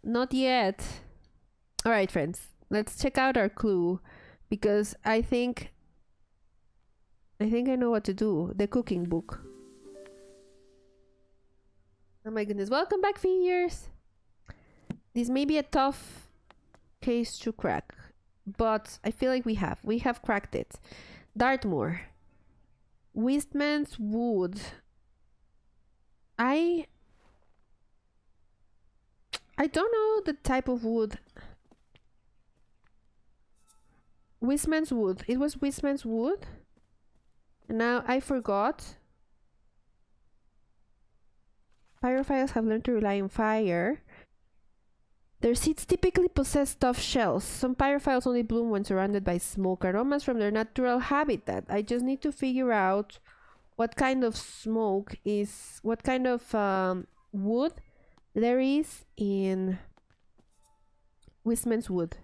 Not yet. Alright, friends. Let's check out our clue. Because I think I know what to do. The cooking book. Oh my goodness. Welcome back, figures. This may be a tough case to crack. But I feel like we have cracked it. Dartmoor. Wistman's wood. I don't know the type of wood. Wistman's wood. It was Wistman's wood. And now I forgot. Pyrophiles have learned to rely on fire. Their seeds typically possess tough shells. Some pyrophiles only bloom when surrounded by smoke aromas from their natural habitat. I just need to figure out what kind of smoke is, what kind of wood there is in Wistman's wood.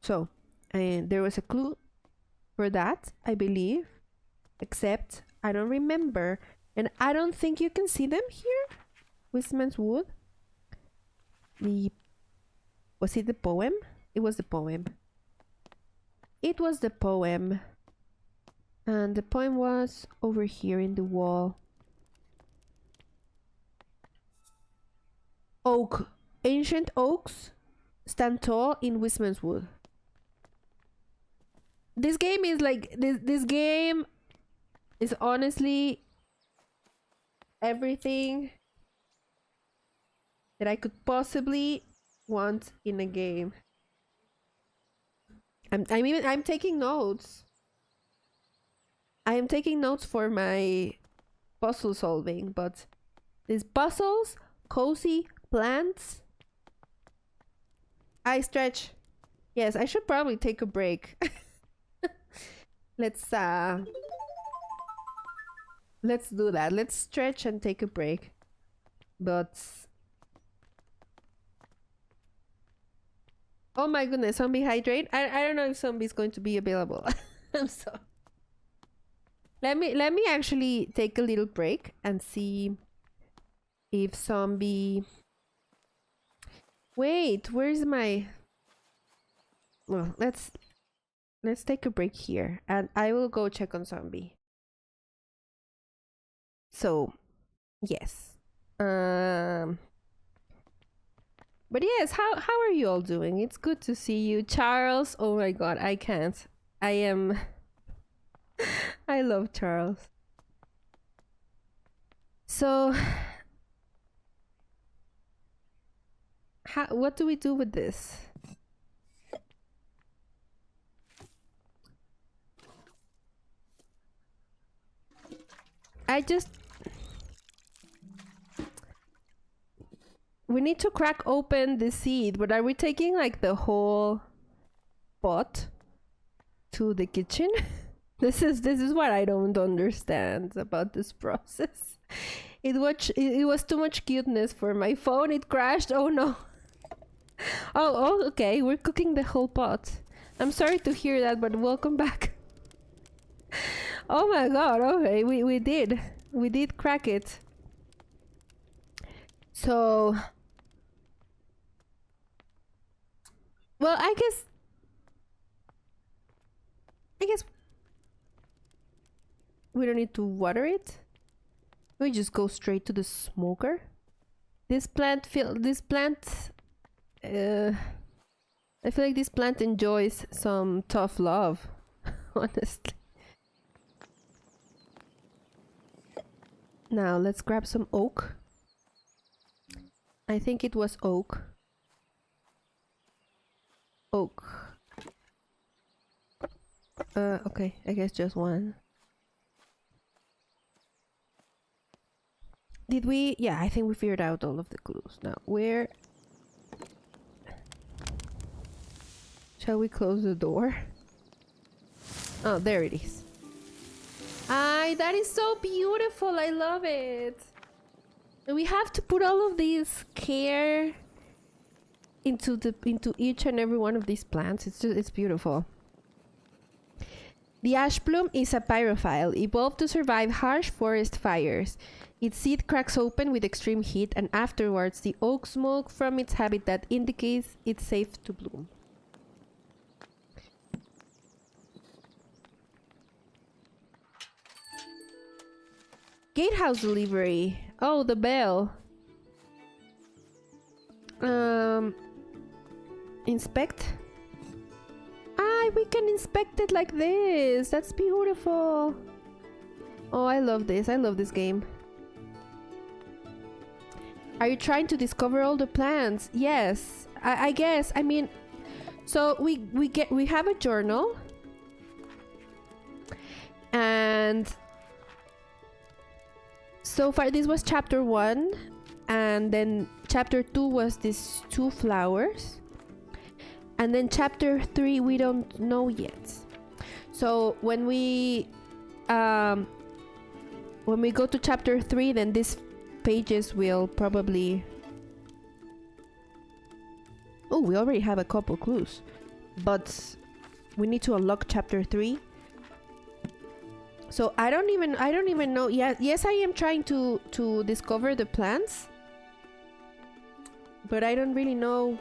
So, and there was a clue for that, I believe. Except, I don't remember. And I don't think you can see them here. Wistman's wood. Was it the poem? It was the poem. It was the poem. And the poem was over here in the wall. Oak. Ancient oaks stand tall in Wistman's wood. This game is like... This game is honestly everything that I could possibly want in a game. I'm taking notes. I am taking notes for my puzzle solving, but these puzzles, cozy plants. I stretch. Yes, I should probably take a break. Let's do that. Let's stretch and take a break. But oh my goodness, zombie hydrate. I don't know if zombie is going to be available. I'm sorry. Let me actually take a little break and see if zombie... Wait, where's my... Well, let's let's take a break here, and I will go check on Zombie. So, yes. But yes, how are you all doing? It's good to see you, Charles. Oh my God, I can't. I am. I love Charles. So, what do we do with this? I just... We need to crack open the seed, but are we taking like the whole pot to the kitchen? This is what I don't understand about this process. It was too much cuteness for my phone. It crashed. Oh no. Oh, okay. We're cooking the whole pot. I'm sorry to hear that, but welcome back. Oh my God. Okay, we did crack it. So, well, I guess we don't need to water it. We just go straight to the smoker. This plant I feel like this plant enjoys some tough love, honestly. Now let's grab some oak. I think it was oak. Oak. Okay, I guess just one. Did we? Yeah, I think we figured out all of the clues. Now, where... Shall we close the door? Oh, there it is. That is so beautiful. I love it. We have to put all of this care into each and every one of these plants. It's beautiful. The ash plume is a pyrophile, evolved to survive harsh forest fires. Its seed cracks open with extreme heat, and afterwards the oak smoke from its habitat indicates it's safe to bloom. Gatehouse delivery. Oh, the bell. Inspect. We can inspect it like this. That's beautiful. Oh, I love this. I love this game. Are you trying to discover all the plants? Yes. I guess. I mean, so we have a journal. And so far this was chapter 1, and then chapter 2 was these 2 flowers. And then chapter 3 we don't know yet. So when we go to chapter 3, then these pages will probably... Oh, we already have a couple clues. But we need to unlock chapter 3. So I don't even know. Yeah, yes, I am trying to discover the plants. But I don't really know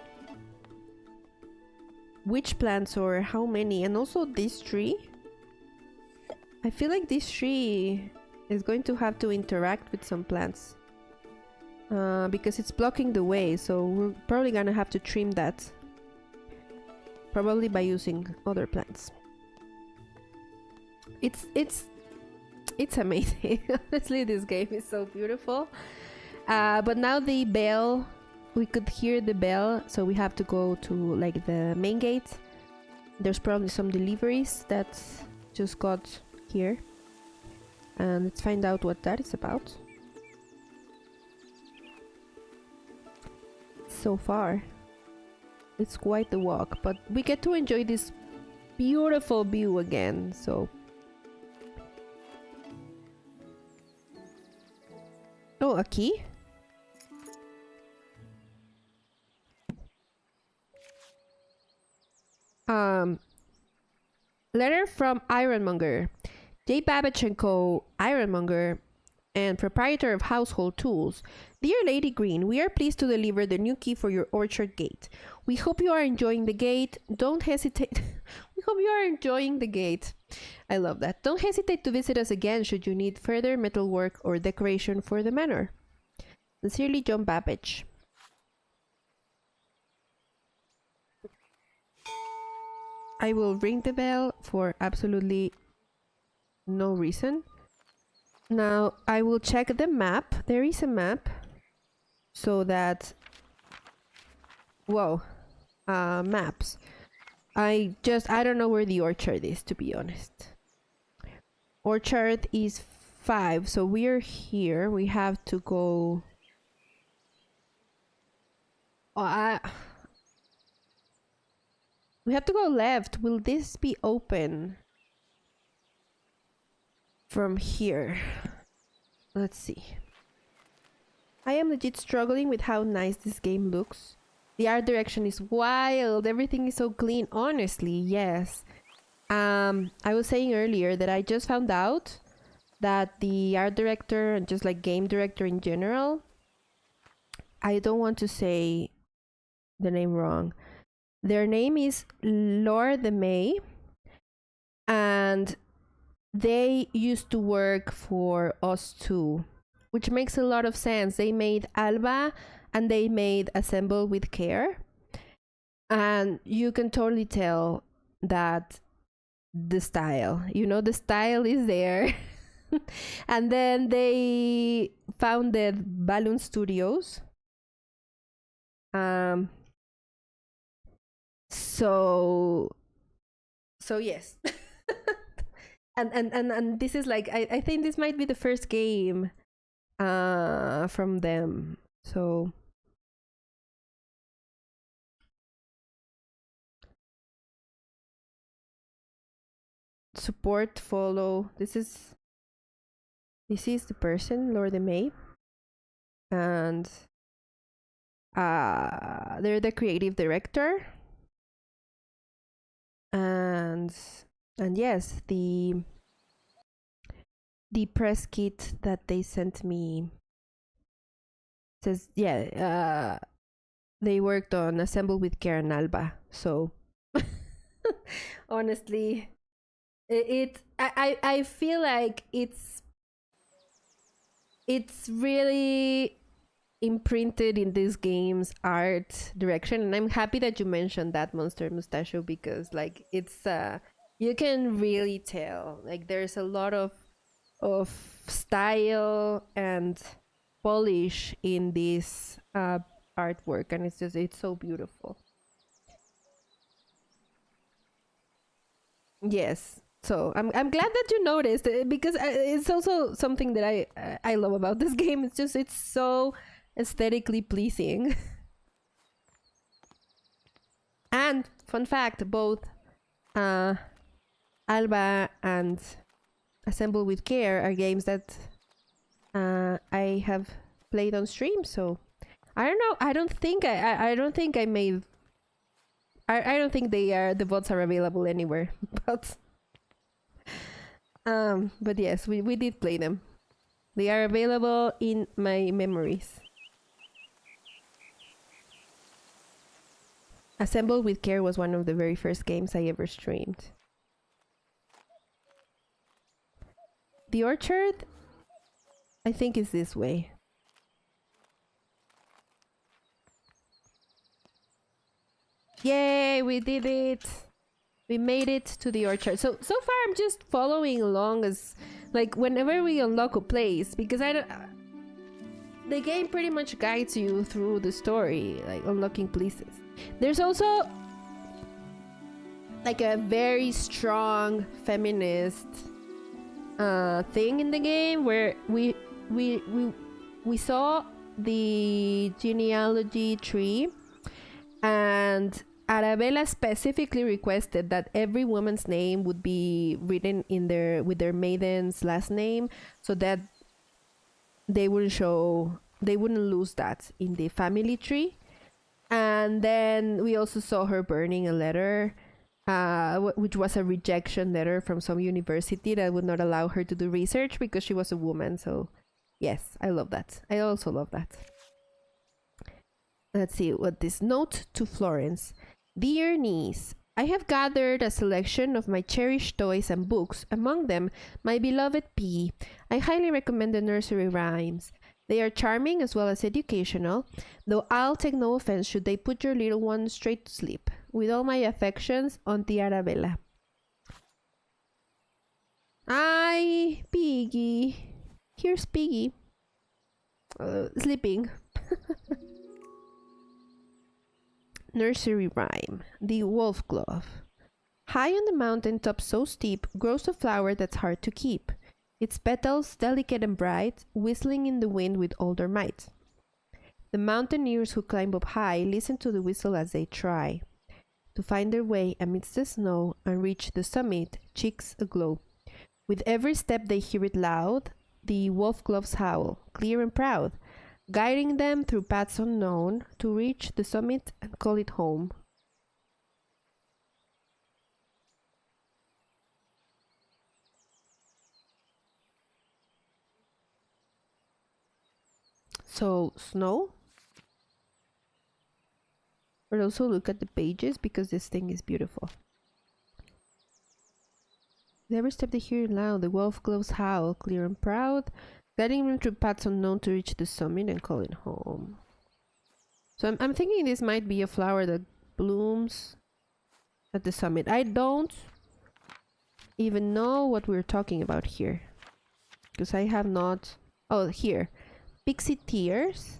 which plants or how many. And also this tree. I feel like this tree is going to have to interact with some plants. Because it's blocking the way, so we're probably gonna have to trim that. Probably by using other plants. It's amazing. Honestly, this game is so beautiful. But now the bell, we could hear the bell, so we have to go to like the main gate. There's probably some deliveries that just got here. And let's find out what that is about. So far, it's quite the walk, but we get to enjoy this beautiful view again, so... Oh, a key? Letter from Ironmonger. J. Babbage & Co. Ironmonger and proprietor of Household Tools. Dear Lady Green, we are pleased to deliver the new key for your orchard gate. We hope you are enjoying the gate. Don't hesitate. We hope you are enjoying the gate. I love that. Don't hesitate to visit us again should you need further metalwork or decoration for the manor. Sincerely, John Babbage. I will ring the bell for absolutely no reason. Now I will check the map. There is a map. So that... Whoa. Maps. I don't know where the orchard is, to be honest. Orchard is 5, so we're here. We have to go... we have to go left. Will this be open from here? Let's see. I am legit struggling with how nice this game looks. The art direction is wild. Everything is so clean. Honestly, yes. I was saying earlier that I just found out that the art director and just like game director in general, I don't want to say the name wrong. Their name is Laura de May, and they used to work for us too, which makes a lot of sense. They made Alba and they made Assemble with Care, and you can totally tell that the style, the style is there. And then they founded Balloon Studios. So yes. and this is like I think this might be the first game from them. So support, follow. This is the person, Laura de May, and they're the creative director. And yes, the press kit that they sent me says, yeah, they worked on Assemble with Care and Alba. So honestly, I feel like it's really imprinted in this game's art direction, and I'm happy that you mentioned that, Monster Mustachio, because like it's you can really tell like there's a lot of style and polish in this artwork, and it's so beautiful. Yes. So I'm glad that you noticed, because it's also something that I love about this game. It's so aesthetically pleasing. And fun fact, both Alba and Assemble with Care are games that I have played on stream. So I don't know. I don't think I don't think I made. I don't think the VODs are available anywhere. But yes, we did play them. They are available in my memories. Assemble with Care was one of the very first games I ever streamed. The orchard, I think, is this way. Yay, we did it! We made it to the orchard. So far I'm just following along as, like, whenever we unlock a place, because I don't... the game pretty much guides you through the story, like unlocking places. There's also like a very strong feminist thing in the game where we saw the genealogy tree, and Arabella specifically requested that every woman's name would be written in with their maiden's last name, so that they wouldn't lose that in the family tree. And then we also saw her burning a letter, which was a rejection letter from some university that would not allow her to do research because she was a woman. So Yes, I love that. I also love that. Let's see what this note to Florence. Dear niece, I have gathered a selection of my cherished toys and books, among them my beloved P. I highly recommend the nursery rhymes. They are charming as well as educational, though I'll take no offense should they put your little one straight to sleep. With all my affections, Auntie Arabella. Ay, Piggy. Here's Piggy. Sleeping. Nursery rhyme. The wolf glove. High on the mountain top so steep grows a flower that's hard to keep. Its petals, delicate and bright, whistling in the wind with all their might. The mountaineers who climb up high listen to the whistle as they try to find their way amidst the snow and reach the summit, cheeks aglow. With every step they hear it loud, the wolf gloves howl, clear and proud, guiding them through paths unknown to reach the summit and call it home. So, snow? But also look at the pages because this thing is beautiful. With every step they hear it loud, the wolf gloves howl, clear and proud, guiding them through paths unknown to reach the summit and call it home. So I'm thinking this might be a flower that blooms at the summit. I don't even know what we're talking about here because I have not... Oh, here. Pixie tears.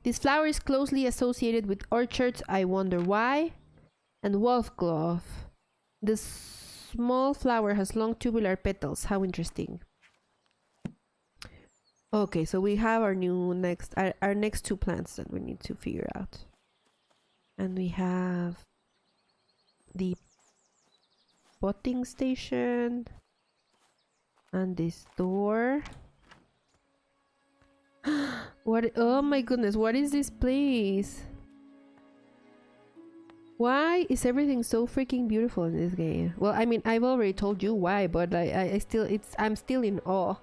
This flower is closely associated with orchards. I wonder why. And wolf glove. The small flower has long tubular petals. How interesting. Okay, so we have our next two plants that we need to figure out. And we have the potting station and this door. What? Oh my goodness, what is this place? Why is everything so freaking beautiful in this game? Well, I mean, I've already told you why, but I'm still in awe.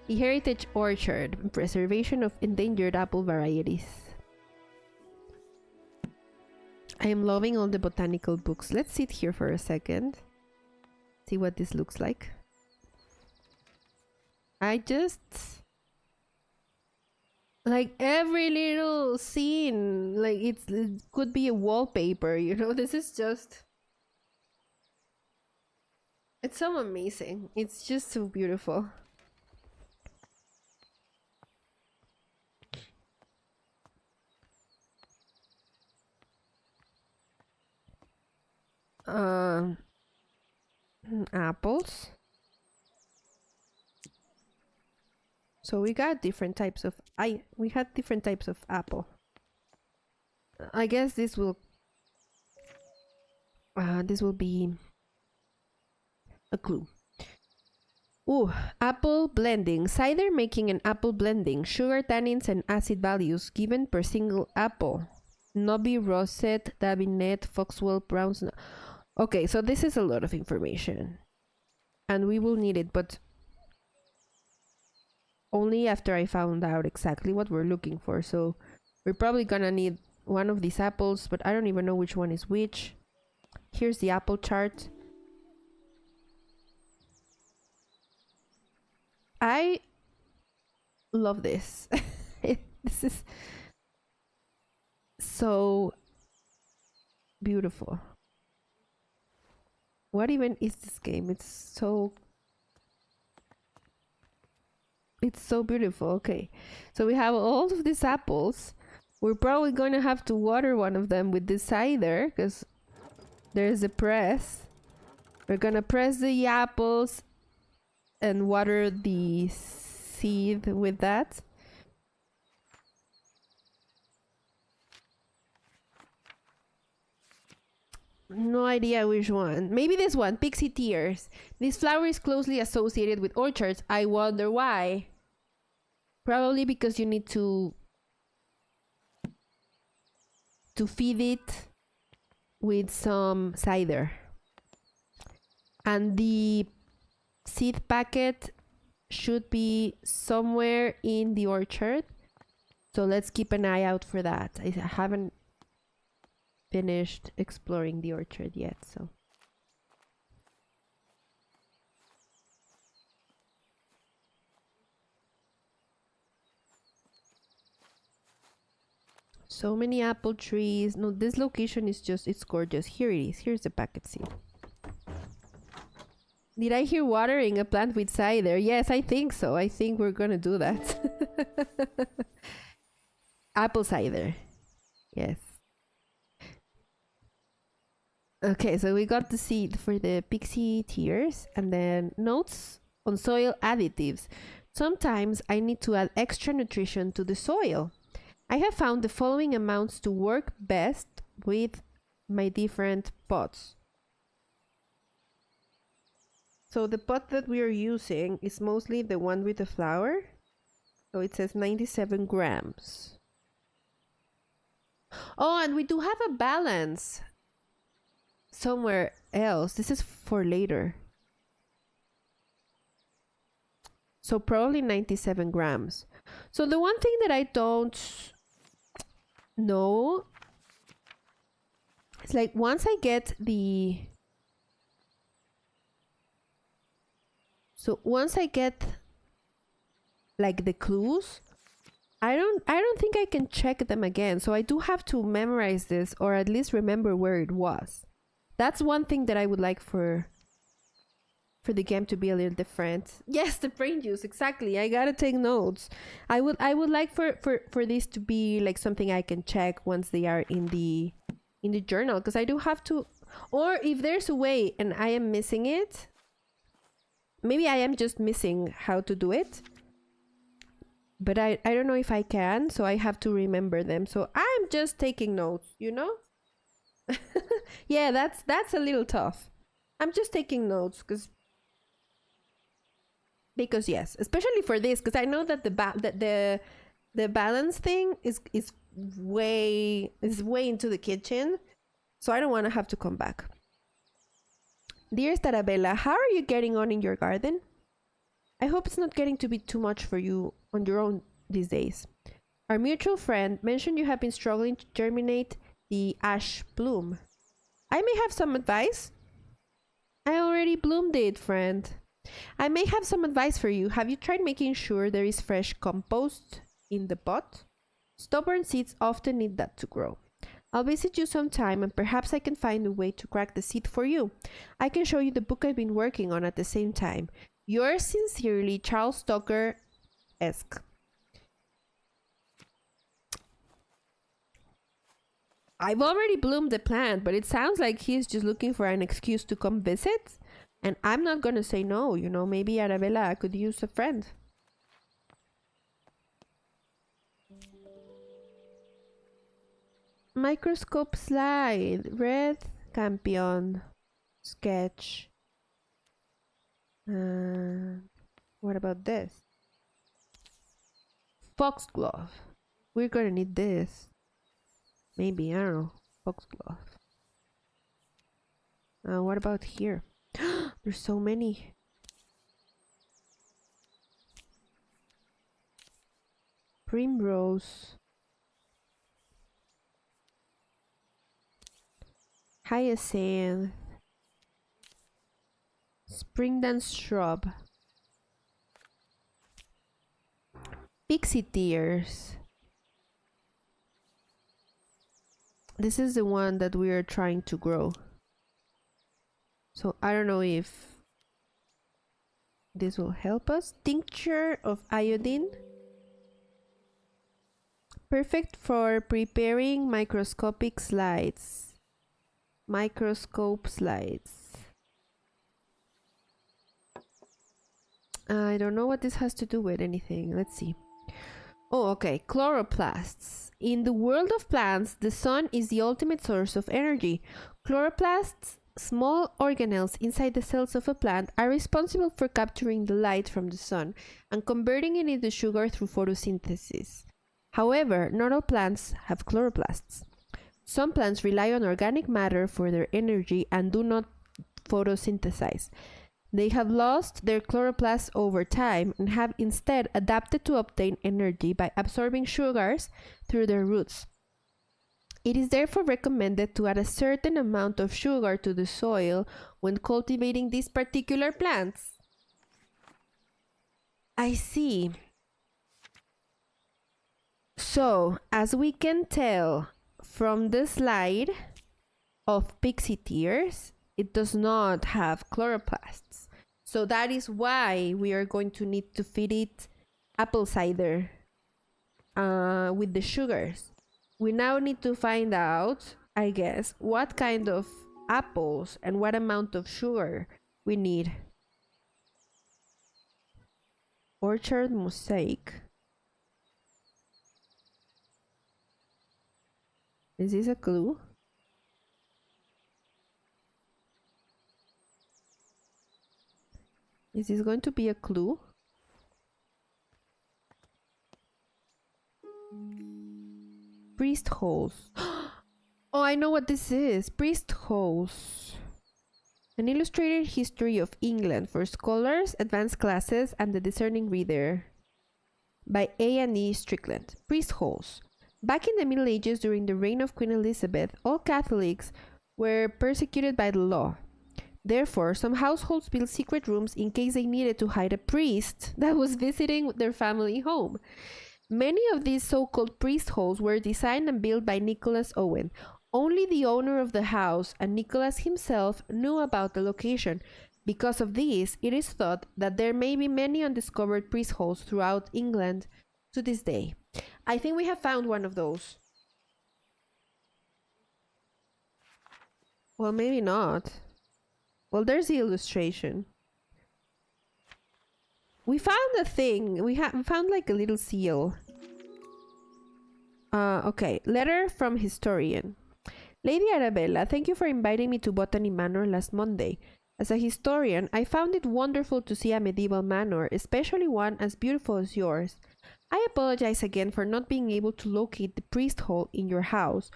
The Heritage Orchard, preservation of endangered apple varieties. I am loving all the botanical books. Let's sit here for a second. See what this looks like. I just... Like every little scene, like it could be a wallpaper, you know? This is just... It's so amazing. It's just so beautiful. Apples. So we got different types of... we had different types of apple. I guess this will be a clue. Ooh, apple blending. Cider making and apple blending. Sugar, tannins, and acid values given per single apple. Nobby, Rosette, Dabinet, Foxwell, Browns. Okay, so this is a lot of information. And we will need it, but only after I found out exactly what we're looking for. So we're probably gonna need one of these apples, but I don't even know which one is which. Here's the apple chart. I love this. This is so beautiful. What even is this game? It's so beautiful. Okay, so we have all of these apples. We're probably going to have to water one of them with this cider because there's a press. We're gonna press the apples and water the seed with that. No idea which one. Maybe this one, Pixie Tears. This flower is closely associated with orchards. I wonder why. Probably because you need to feed it with some cider. And the seed packet should be somewhere in the orchard. So let's keep an eye out for that. I haven't finished exploring the orchard yet, so. So many apple trees. No, this location is just, it's gorgeous. Here it is. Here's the packet seed. Did I hear watering a plant with cider? Yes, I think so. I think we're gonna do that. Apple cider. Yes. Okay, so we got the seed for the pixie tears, and then notes on soil additives. Sometimes I need to add extra nutrition to the soil. I have found the following amounts to work best with my different pots. So the pot that we are using is mostly the one with the flower. So it says 97 grams. Oh, and we do have a balance somewhere else. This is for later. So probably 97 grams. So the one thing that I don't know is like once I get the... So once I get like the clues, I don't think I can check them again. So I do have to memorize this or at least remember where it was. That's one thing that I would like for the game to be a little different. Yes, the brain juice, exactly. I gotta take notes. I would like for this to be like something I can check once they are in the journal, because I do have to, or if there's a way and I am missing it, maybe I am just missing how to do it. But I don't know if I can, so I have to remember them. So I'm just taking notes, you know? Yeah, that's a little tough. I'm just taking notes because yes, especially for this, because I know that the balance thing is way into the kitchen, so I don't want to have to come back. Dear Starabella, how are you getting on in your garden? I hope it's not getting to be too much for you on your own these days. Our mutual friend mentioned you have been struggling to germinate the ash bloom. I may have some advice. I already bloomed it, friend. I may have some advice for you. Have you tried making sure there is fresh compost in the pot? Stubborn seeds often need that to grow. I'll visit you sometime and perhaps I can find a way to crack the seed for you. I can show you the book I've been working on at the same time. Yours sincerely, Charles Tucker-esque. I've already bloomed the plant, but it sounds like he's just looking for an excuse to come visit. And I'm not gonna say no, you know, maybe Arabella could use a friend. Microscope slide, red campion, sketch. What about this? Foxglove. We're gonna need this. Maybe, I don't know. Foxglove. What about here? There's so many. Primrose. Hyacinth. Spring dance shrub. Pixie tears. This is the one that we are trying to grow. So I don't know if this will help us. Tincture of iodine. Perfect for preparing microscopic slides. Microscope slides. I don't know what this has to do with anything. Let's see. Oh, okay. Chloroplasts. In the world of plants, the sun is the ultimate source of energy. Chloroplasts, small organelles inside the cells of a plant, are responsible for capturing the light from the sun and converting it into sugar through photosynthesis. However, not all plants have chloroplasts. Some plants rely on organic matter for their energy and do not photosynthesize. They have lost their chloroplasts over time and have instead adapted to obtain energy by absorbing sugars through their roots. It is therefore recommended to add a certain amount of sugar to the soil when cultivating these particular plants. I see. So, as we can tell from the slide of pixie tears, it does not have chloroplasts. So that is why we are going to need to feed it apple cider with the sugars. We now need to find out, I guess, what kind of apples and what amount of sugar we need. Orchard mosaic. Is this a clue? Is this going to be a clue? Priest holes. Oh, I know what this is. Priest holes. An illustrated history of England for scholars, advanced classes, and the discerning reader. By A&E Strickland. Priest holes. Back in the Middle Ages, during the reign of Queen Elizabeth, all Catholics were persecuted by the law. Therefore, some households built secret rooms in case they needed to hide a priest that was visiting their family home. Many of these so-called priest holes were designed and built by Nicholas Owen. Only the owner of the house and Nicholas himself knew about the location. Because of this, it is thought that there may be many undiscovered priest holes throughout England to this day. I think we have found one of those. Well, maybe not. Well, there's the illustration. We found a thing. We found like a little seal. Okay. Letter from historian. Lady Arabella, thank you for inviting me to Botany Manor last Monday. As a historian, I found it wonderful to see a medieval manor, especially one as beautiful as yours. I apologize again for not being able to locate the priest hole in your house,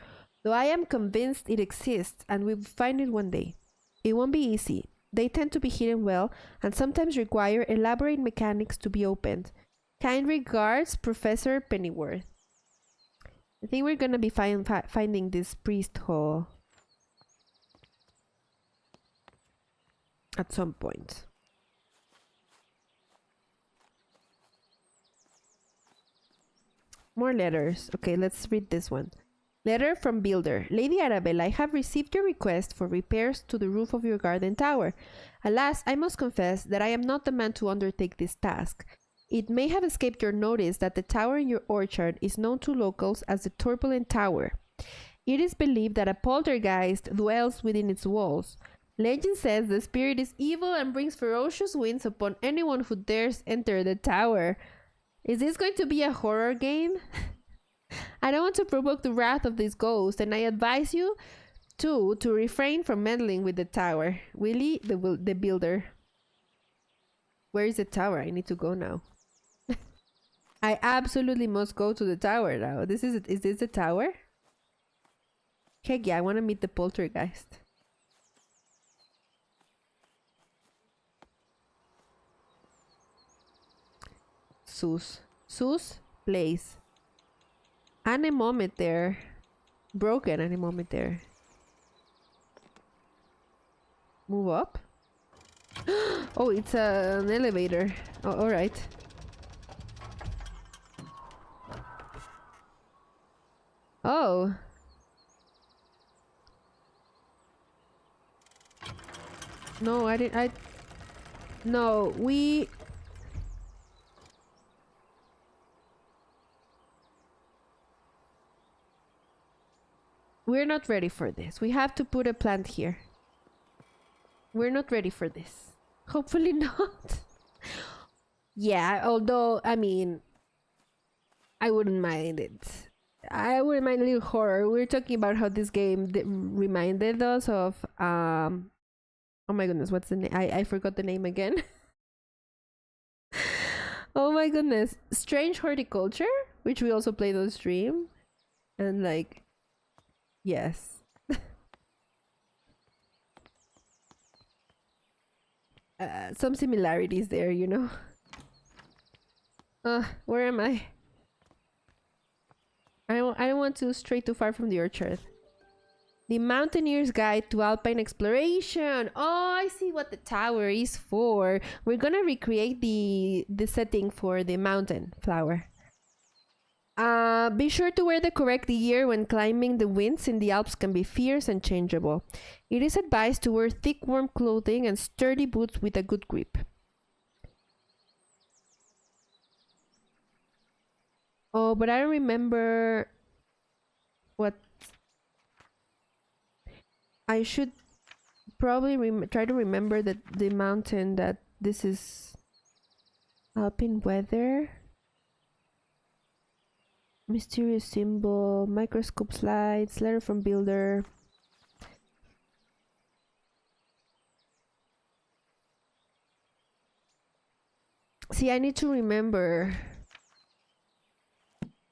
though I am convinced it exists and we will find it one day. It won't be easy. They tend to be hidden well and sometimes require elaborate mechanics to be opened. Kind regards, Professor Pennyworth. I think we're gonna be finding this priest hole at some point. More letters. Okay, let's read this one. Letter from Builder. Lady Arabella, I have received your request for repairs to the roof of your garden tower. Alas, I must confess that I am not the man to undertake this task. It may have escaped your notice that the tower in your orchard is known to locals as the Turbulent Tower. It is believed that a poltergeist dwells within its walls. Legend says the spirit is evil and brings ferocious winds upon anyone who dares enter the tower. Is this going to be a horror game? I don't want to provoke the wrath of this ghost, and I advise you to refrain from meddling with the tower. Willie, the builder. Where is the tower? I need to go now. I absolutely must go to the tower now. Is this the tower? Heck yeah, I want to meet the poltergeist. Sus place. Anemometer. Broken anemometer. Move up. Oh, it's an elevator. Oh, all right. Oh. No, I didn't. No, we're not ready for this. We have to put a plant here. We're not ready for this. Hopefully not. Yeah, although, I mean, I wouldn't mind it. I wouldn't mind a little horror. We were talking about how this game reminded us of, oh my goodness, what's the name? I forgot the name again. Oh my goodness. Strange Horticulture, which we also played on stream. And like, yes. some similarities there, you know. Where am I? I don't want to stray too far from the orchard. The Mountaineer's Guide to Alpine Exploration. Oh, I see what the tower is for. We're gonna recreate the setting for the mountain flower. Be sure to wear the correct gear when climbing. The winds in the Alps can be fierce and changeable. It is advised to wear thick, warm clothing and sturdy boots with a good grip. Oh, but I don't remember what I should probably try to remember that the mountain that this is Alpine weather. Mysterious symbol, microscope slides, letter from builder. See, I need to remember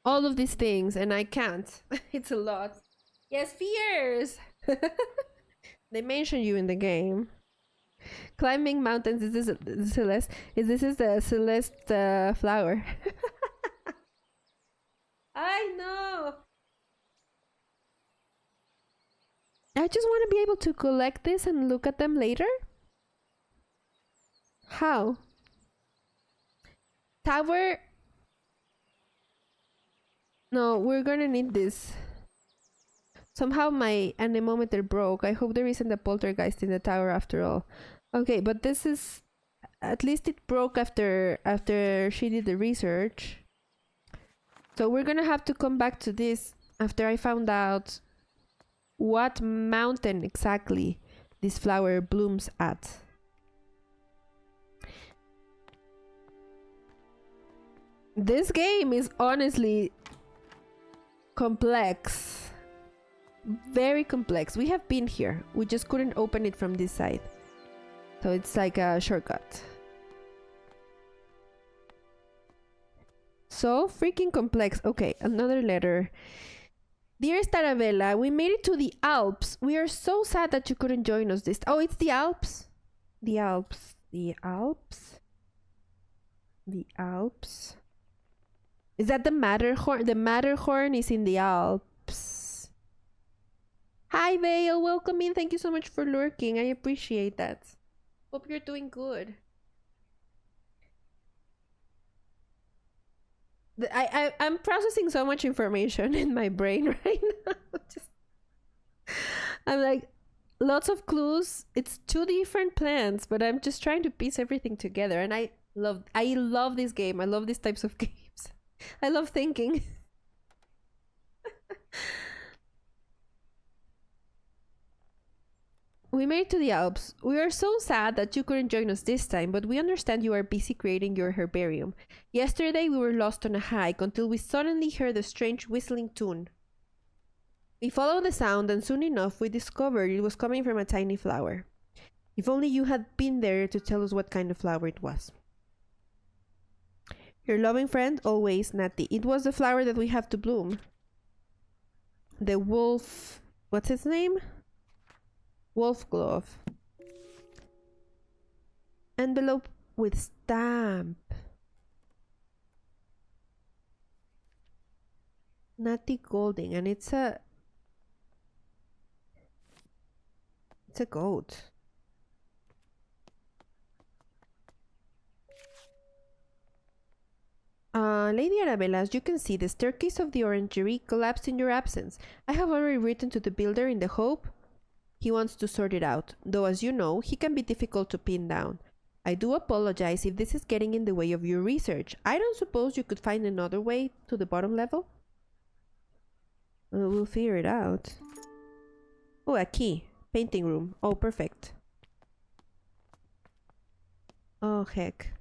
all of these things and I can't. It's a lot. Yes, fears! They mention you in the game. Climbing mountains, this is Celeste. This is the Celeste flower. I know! I just want to be able to collect this and look at them later. How? Tower. No, we're gonna need this. Somehow my anemometer broke. I hope there isn't a poltergeist in the tower after all. Okay, but this is... At least it broke after she did the research. So we're gonna have to come back to this after I found out what mountain exactly this flower blooms at. This game is honestly complex. Very complex. We have been here. We just couldn't open it from this side. So it's like a shortcut. So freaking complex. Okay, another letter. Dear Starabella, we made it to the Alps. We are so sad that you couldn't join us this... Oh, it's the Alps? The Alps. The Alps? The Alps? Is that the Matterhorn? The Matterhorn is in the Alps. Hi, Vale. Welcome in. Thank you so much for lurking. I appreciate that. Hope you're doing good. I'm processing so much information in my brain right now. I'm like, lots of clues. It's two different plants, but I'm just trying to piece everything together. And I love this game. I love these types of games. I love thinking. We made it to the Alps. We are so sad that you couldn't join us this time, but we understand you are busy creating your herbarium. Yesterday we were lost on a hike until we suddenly heard a strange whistling tune. We followed the sound and soon enough we discovered it was coming from a tiny flower. If only you had been there to tell us what kind of flower it was. Your loving friend, always, Natty. It was the flower that we have to bloom. The wolf... What's its name? Wolf glove. Envelope with stamp. Natty Golding, and it's a goat. Lady Arabella, as you can see, the staircase of the orangery collapsed in your absence. I have already written to the builder in the hope he wants to sort it out, though as you know, he can be difficult to pin down. I do apologize if this is getting in the way of your research. I don't suppose you could find another way to the bottom level? We'll figure it out. Oh, a key. Painting room. Oh, perfect. Oh, heck.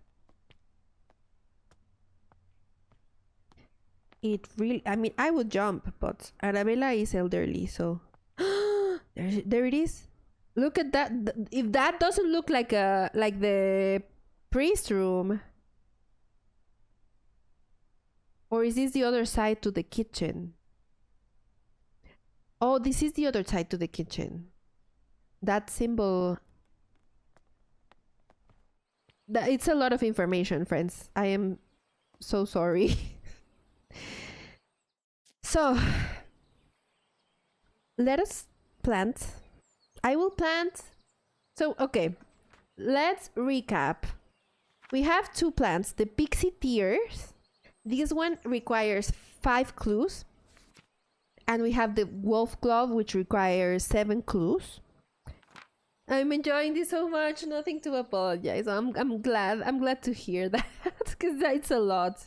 It really... I mean, I would jump, but Arabella is elderly, so... there it is. Look at that. If that doesn't look like the priest room. Or is this the other side to the kitchen? Oh, this is the other side to the kitchen. That symbol. It's a lot of information, friends. I am so sorry. So, let us plant. I will plant. So, okay, let's recap. We have two plants, the pixie tears. This one requires 5 clues. And we have the wolf glove, which requires 7 clues. I'm enjoying this so much. Nothing to apologize. I'm glad. I'm glad to hear that because it's a lot.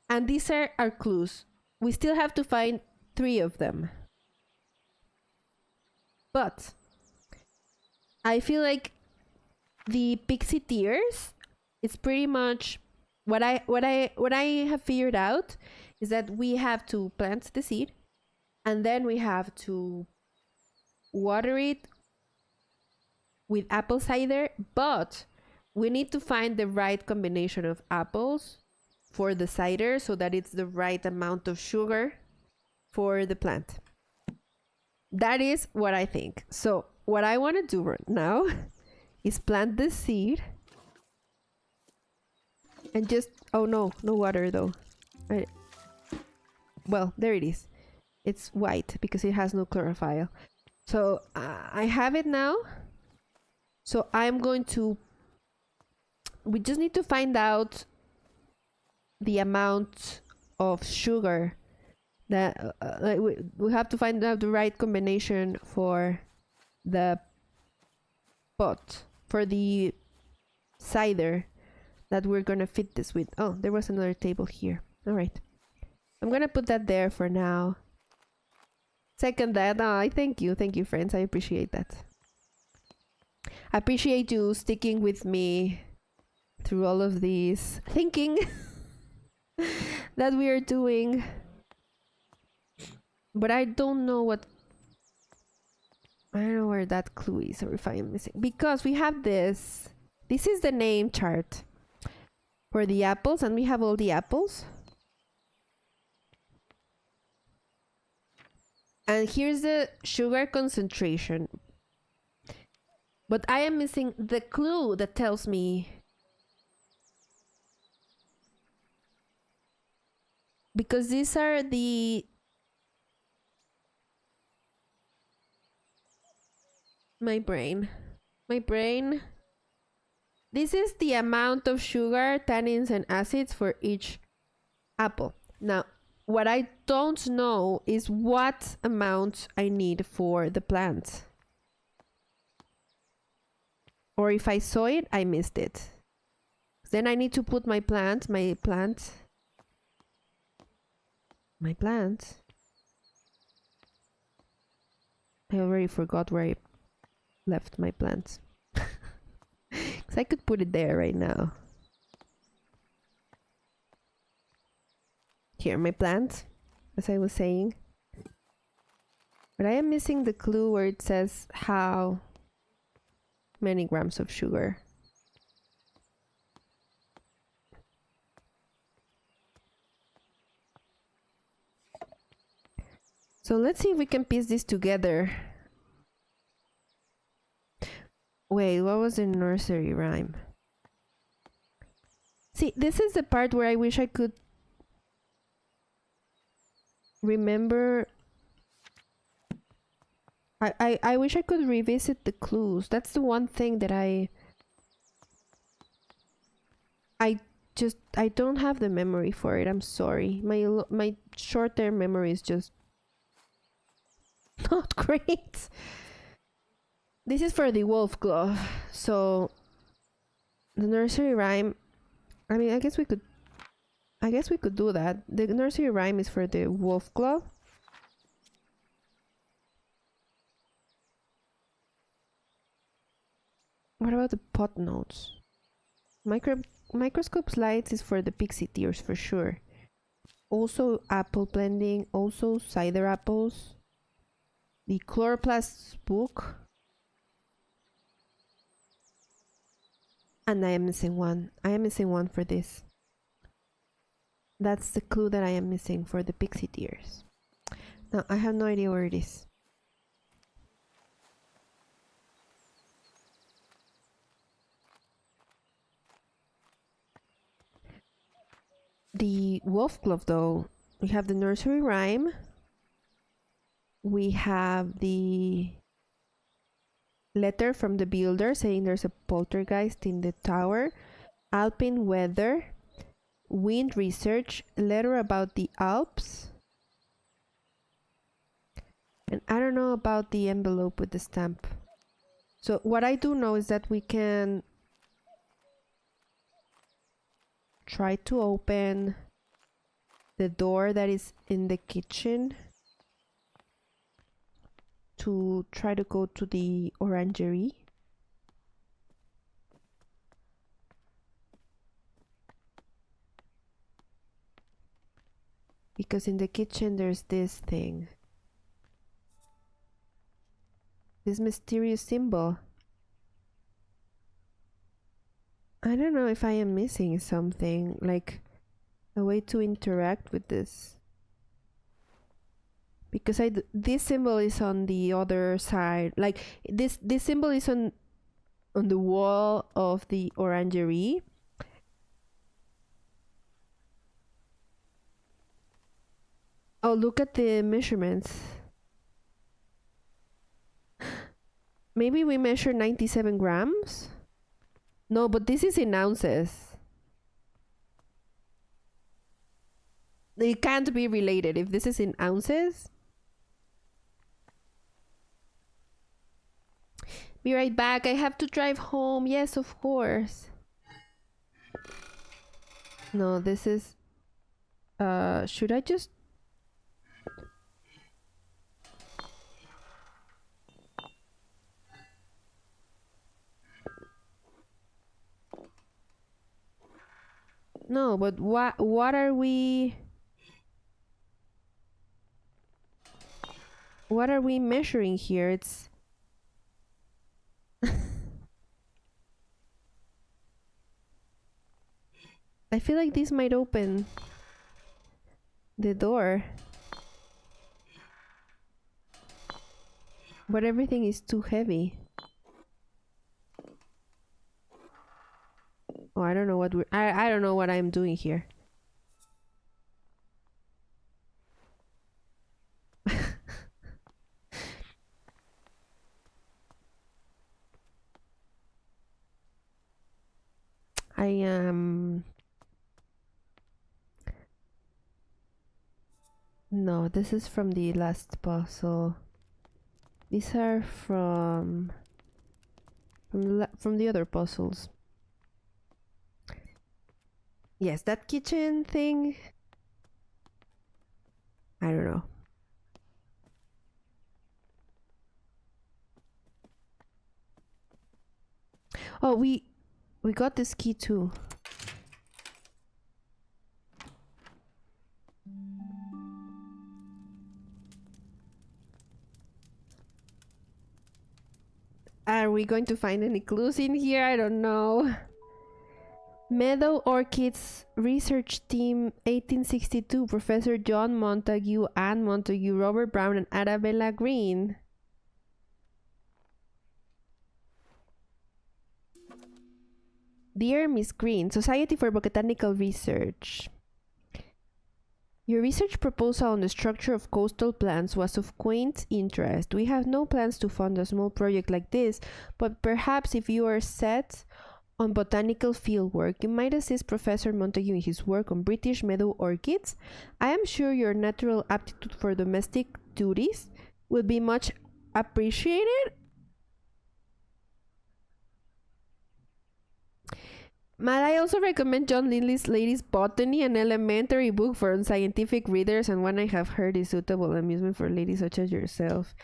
And these are our clues. We still have to find 3 of them. But I feel like the pixie tears is pretty much what I have figured out is that we have to plant the seed and then we have to water it with apple cider, but we need to find the right combination of apples for the cider so that it's the right amount of sugar for the plant. That is what I think. So what I want to do right now is plant the seed and just, oh no, no water though. Well, there it is. It's white because it has no chlorophyll. So I have it now. So I'm going to, we just need to find out the amount of sugar that we have to find out the right combination for the pot, for the cider that we're gonna fit this with. Oh, there was another table here. All right. I'm gonna put that there for now. Second that. Oh, thank you, friends. I appreciate that. I appreciate you sticking with me through all of these thinking that we are doing. But I don't know what... I don't know where that clue is or if I am missing. Because we have this. This is the name chart for the apples and we have all the apples. And here's the sugar concentration. But I am missing the clue that tells me... Because these are the... My brain. This is the amount of sugar, tannins, and acids for each apple. Now, what I don't know is what amount I need for the plant. Or if I saw it, I missed it. Then I need to put my plant. I already forgot where I left my plant. Because I could put it there right now. Here, my plant, as I was saying. But I am missing the clue where it says how many grams of sugar. So let's see if we can piece this together. Wait, what was the nursery rhyme? See, this is the part where I wish I could remember. I wish I could revisit the clues. That's the one thing that I don't have the memory for it. I'm sorry. My short-term memory is just not great. This is for the wolf glove. So the nursery rhyme, I mean, I guess we could do that. The nursery rhyme is for the wolf glove. What about the pot notes? Microscope slides is for the pixie tears for sure. Also apple blending, also cider apples. The chloroplast book. And I am missing one. I am missing one for this. That's the clue that I am missing for the pixie tears. Now, I have no idea where it is. the wolf glove though. We have the nursery rhyme. We have the letter from the builder saying there's a poltergeist in the tower. Alpine weather. Wind research. Letter about the Alps. And I don't know about the envelope with the stamp. So what I do know is that we can try to open the door that is in the kitchen to try to go to the orangery. Because in the kitchen there's this thing. This mysterious symbol. I don't know if I am missing something, like a way to interact with this. Because this symbol is on the other side. Like this symbol is on the wall of the orangery. Oh, look at the measurements. Maybe we measure 97 grams? No, but this is in ounces. It can't be related if this is in ounces. Be right back. I have to drive home. Yes, of course. No, this is... should I just... No, but what are we... What are we measuring here? It's... I feel like this might open the door. But everything is too heavy. Oh, I don't know what I don't know what I'm doing here. I am... No, this is from the last puzzle. These are from the other puzzles. Yes, that kitchen thing. I don't know. Oh, we got this key too. Are we going to find any clues in here? I don't know. Meadow Orchids Research Team 1862, Professor John Montague, Anne Montague, Robert Brown, and Arabella Green. Dear Miss Green, Society for Botanical Research. Your research proposal on the structure of coastal plants was of quaint interest. We have no plans to fund a small project like this, but perhaps if you are set on botanical fieldwork, you might assist Professor Montague in his work on British meadow orchids. I am sure your natural aptitude for domestic duties will be much appreciated. Might I also recommend John Lindley's Ladies' Botany, an elementary book for unscientific readers and one I have heard is suitable amusement for ladies such as yourself.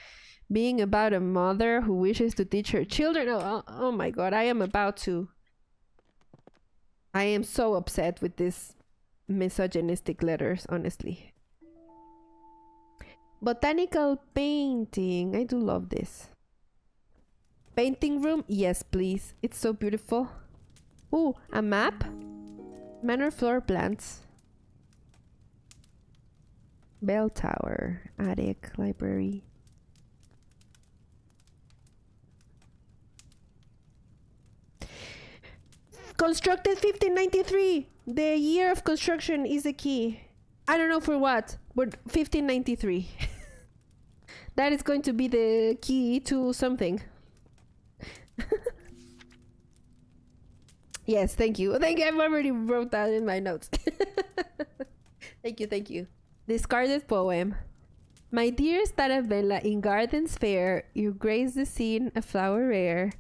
Being about a mother who wishes to teach her children. Oh my god, I am about to. I am so upset with these misogynistic letters, honestly. Botanical painting. I do love this. Painting room? Yes, please. It's so beautiful. Ooh, a map? Manor floor plants. Bell tower. Attic. Library. Constructed 1593. The year of construction is the key. I don't know for what, but 1593. That is going to be the key to something. Yes, thank you. Thank you. I've already wrote that in my notes. Thank you, thank you. Discarded poem. My dearest Arabella, in gardens fair, you grace the scene, a flower rare.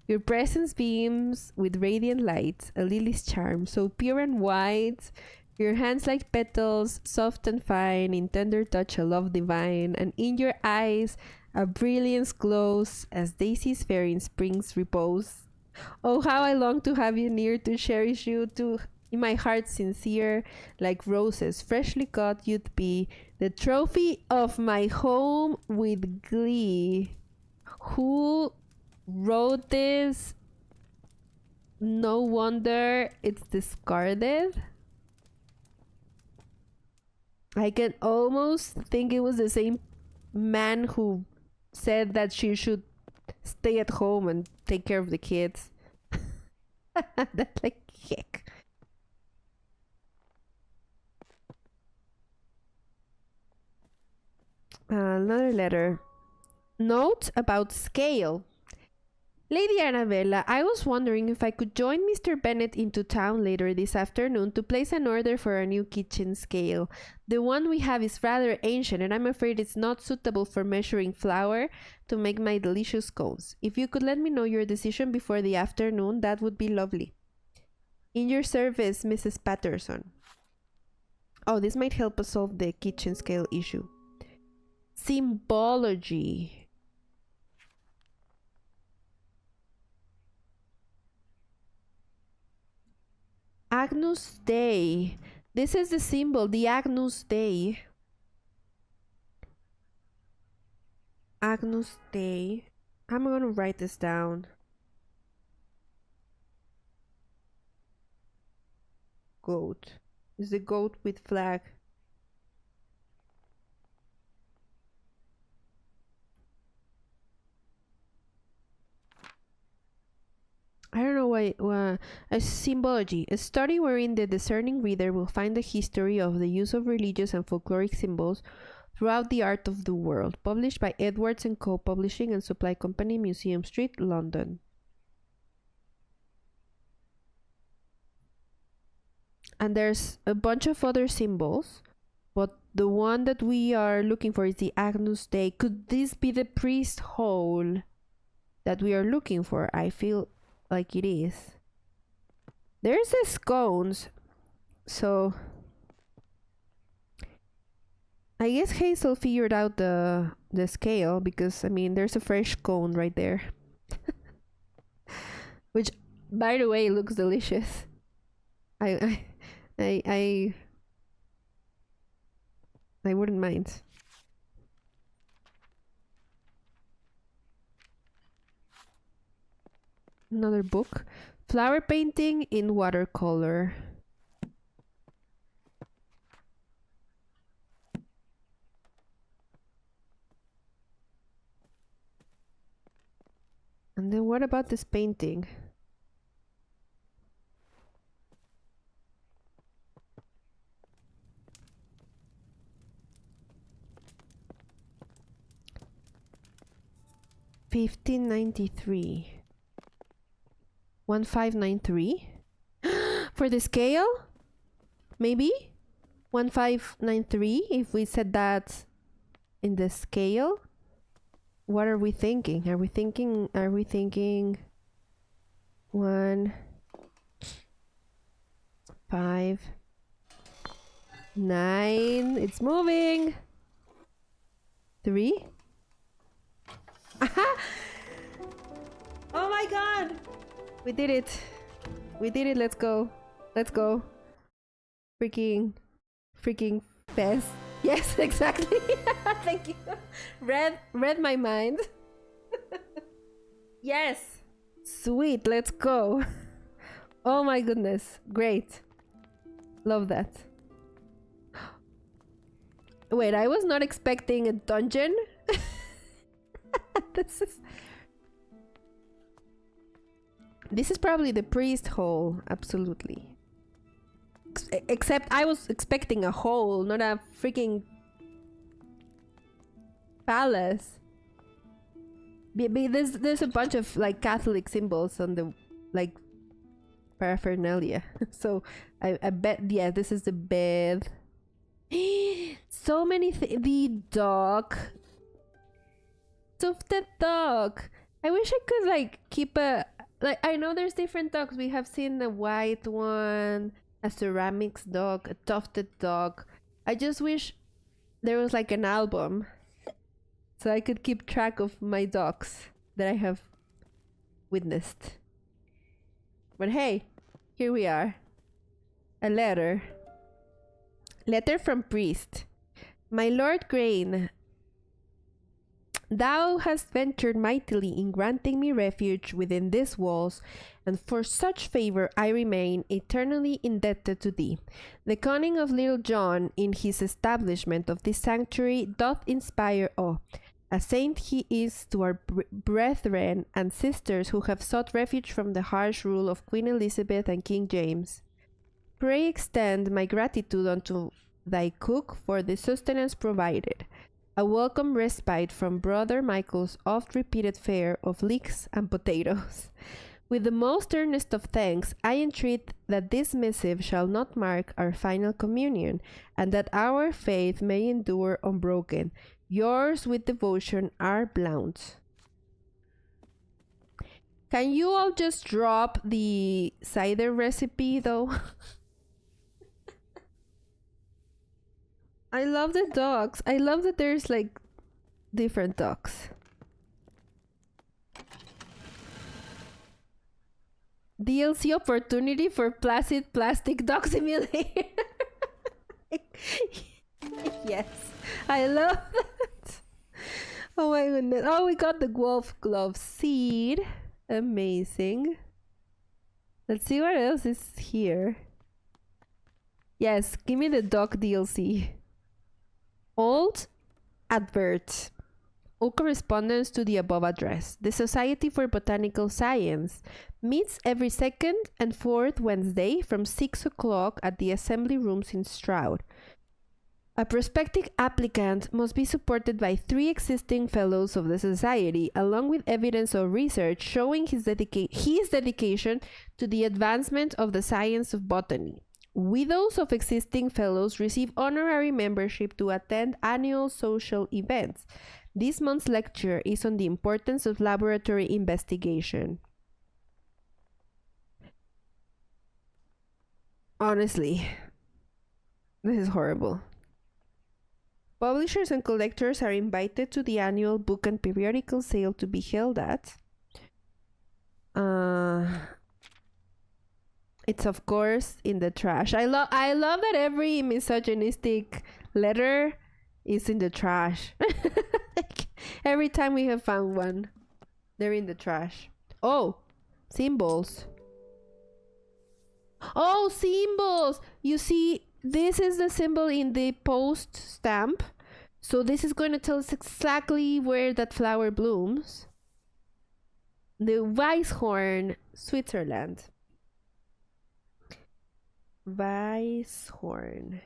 Your presence beams with radiant light, a lily's charm, so pure and white. Your hands like petals, soft and fine, in tender touch a love divine, and in your eyes a brilliance glows as daisies fair in spring's repose. Oh, how I long to have you near, to cherish you, to in my heart sincere, like roses freshly cut you'd be, the trophy of my home with glee. Who wrote this? No wonder it's discarded. I can almost think it was the same man who said that she should stay at home and take care of the kids. That's like heck. Another letter. Note about scale. Lady Annabella, I was wondering if I could join Mr. Bennet into town later this afternoon to place an order for a new kitchen scale. The one we have is rather ancient and I'm afraid it's not suitable for measuring flour to make my delicious scones. If you could let me know your decision before the afternoon, that would be lovely. In your service, Mrs. Patterson. Oh, this might help us solve the kitchen scale issue. Symbology. Agnus Dei. This is the symbol, the Agnus Dei. Agnus Dei. I'm gonna write this down. Goat. Is the goat with flag. I don't know why. A symbology, a study wherein the discerning reader will find the history of the use of religious and folkloric symbols throughout the art of the world. Published by Edwards & Co. Publishing and Supply Company, Museum Street, London. And there's a bunch of other symbols, but the one that we are looking for is the Agnus Dei. Could this be the priest hole that we are looking for? I feel like it is. There's the scones, so I guess Hazel figured out the scale, because I mean there's a fresh cone right there. Which, by the way, looks delicious. I wouldn't mind. Another book. Flower painting in watercolor. And then what about this painting? $15.93. 1593 for the scale, maybe 1593 if we said that in the scale. What are we thinking? Are we thinking 1 5 9? It's moving. 3. Aha! Oh my god! We did it. We did it. Let's go. Let's go. Freaking fast. Yes, exactly. Thank you. Read my mind. Yes. Sweet. Let's go. Oh my goodness. Great. Love that. Wait, I was not expecting a dungeon. This is probably the priest hole, absolutely. Except I was expecting a hole, not a freaking palace. There's a bunch of like Catholic symbols on the like paraphernalia. So I bet, yeah, this is the bed. So many the dog. Tufted dog. I wish I could like keep a like, I know there's different dogs. We have seen a white one, a ceramics dog, a tufted dog. I just wish there was like an album so I could keep track of my dogs that I have witnessed. But hey, here we are. A letter. Letter from priest. My Lord Grain, thou hast ventured mightily in granting me refuge within these walls, and for such favour I remain eternally indebted to thee. The cunning of little John in his establishment of this sanctuary doth inspire awe. A saint he is to our brethren and sisters who have sought refuge from the harsh rule of Queen Elizabeth and King James. Pray extend my gratitude unto thy cook for the sustenance provided, a welcome respite from Brother Michael's oft-repeated fare of leeks and potatoes. With the most earnest of thanks, I entreat that this missive shall not mark our final communion, and that our faith may endure unbroken. Yours with devotion, R. Blount. Can you all just drop the cider recipe, though? I love the dogs. I love that there's like different dogs. DLC opportunity for Placid Plastic Dog Simulator. Yes, I love that. Oh my goodness. Oh, we got the wolf glove seed. Amazing. Let's see what else is here. Yes, give me the dog DLC. Old advert. All correspondence to the above address. The Society for Botanical Science meets every second and fourth Wednesday from 6 o'clock at the assembly rooms in Stroud. A prospective applicant must be supported by 3 existing fellows of the Society, along with evidence of research showing his dedication to the advancement of the science of botany. Widows of existing fellows receive honorary membership to attend annual social events. This month's lecture is on the importance of laboratory investigation. Honestly, this is horrible. Publishers and collectors are invited to the annual book and periodical sale to be held at. It's of course in the trash. I love that every misogynistic letter is in the trash. Like, every time we have found one, they're in the trash. Oh, symbols. Oh, symbols! You see, this is the symbol in the post stamp. So this is going to tell us exactly where that flower blooms. The Weisshorn, Switzerland. Weisshorn.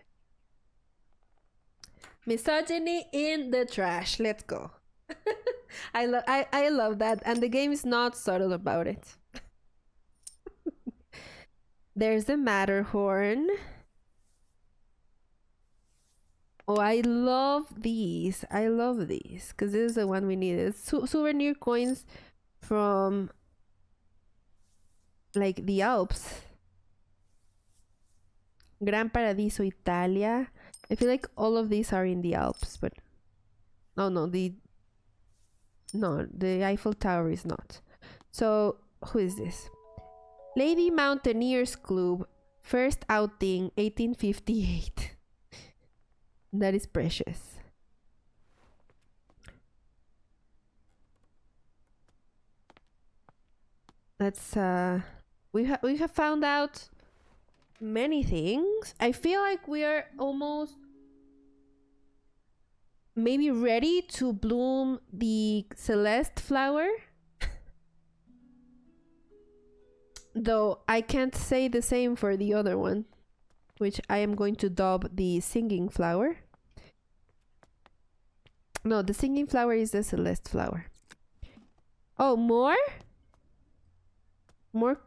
Misogyny in the trash. Let's go. I love that, and the game is not subtle about it. There's the Matterhorn. Oh, I love these. I love these because this is the one we needed. Souvenir coins from like the Alps. Gran Paradiso, Italia. I feel like all of these are in the Alps, but no, the Eiffel Tower is not. So who is this? Lady Mountaineers Club, first outing 1858. That is precious. That's we have found out many things. I feel like we are almost maybe ready to bloom the Celeste flower. Though I can't say the same for the other one. which I am going to dub the singing flower. No, the singing flower is the celeste flower. Oh, more? More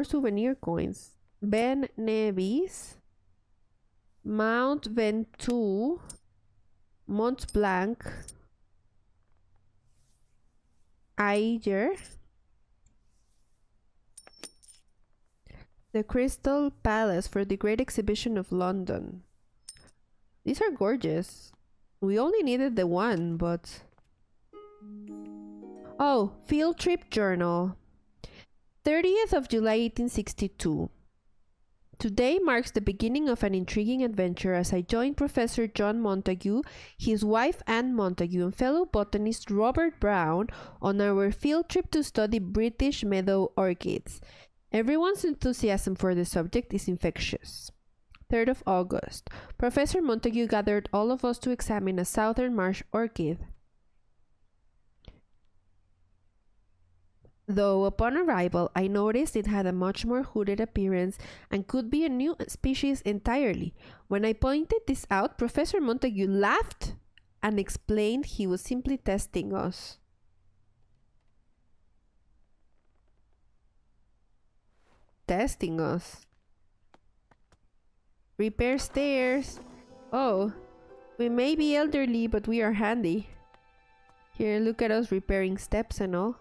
souvenir coins. Ben Nevis, Mount Ventoux, Mont Blanc, Aiger, the Crystal Palace for the Great Exhibition of London. These are gorgeous. We only needed the one, but... Oh, field trip journal. 30th of July 1862. Today marks the beginning of an intriguing adventure as I joined Professor John Montague, his wife Anne Montague, and fellow botanist Robert Brown on our field trip to study British meadow orchids. Everyone's enthusiasm for the subject is infectious. 3rd of August. Professor Montague gathered all of us to examine a southern marsh orchid. Though upon arrival, I noticed it had a much more hooded appearance and could be a new species entirely. When I pointed this out, Professor Montague laughed and explained he was simply testing us. Testing us. Repair stairs. Oh, we may be elderly, but we are handy. Here, look at us repairing steps and all.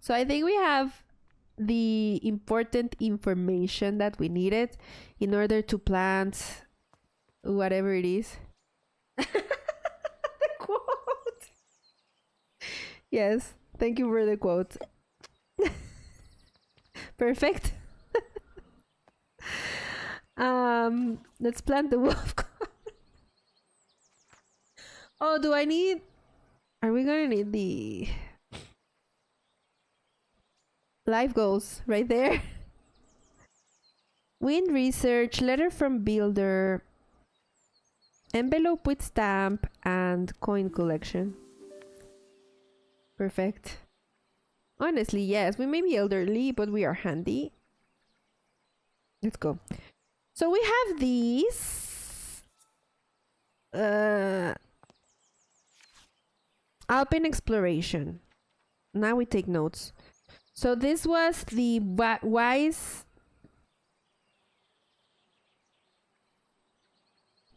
So I think we have the important information that we needed in order to plant whatever it is. The quote. Yes, thank you for the quote. Perfect. Let's plant the wolf. Oh, do I need... Are we gonna need the... Life goals right there. Wind research, letter from builder, envelope with stamp, and coin collection. Perfect. Honestly, yes, we may be elderly, but we are handy. Let's go. So we have these Alpine exploration. Now we take notes. So this was the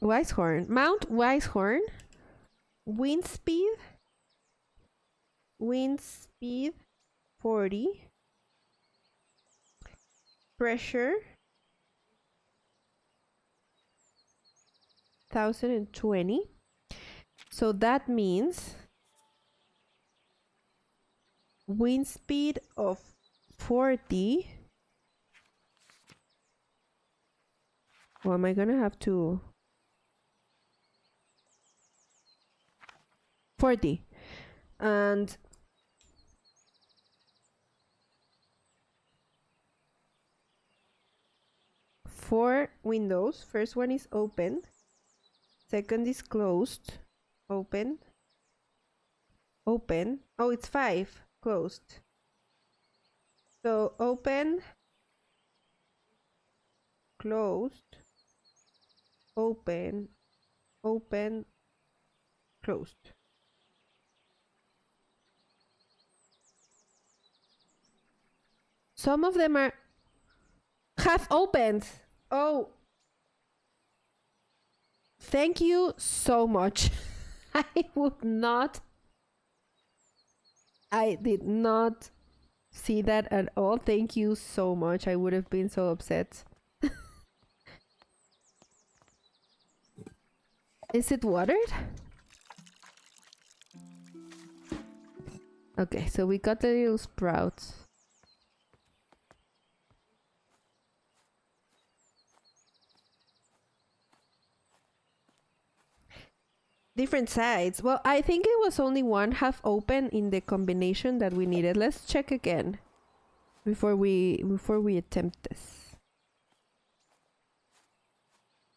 Weisshorn, Mount Weisshorn, wind speed 40, pressure 1020. So that means wind speed of 40. Well, am I gonna have to 40 and 4 windows. First one is open, second is closed, open, open. Oh, it's 5 closed. So open, closed, open, open, closed. Some of them are half opened. Oh, thank you so much. I did not see that at all. Thank you so much. I would have been so upset. Is it watered? Okay, so we got the little sprouts. Different sides. Well, I think it was only one half open in the combination that we needed. Let's check again before we attempt this.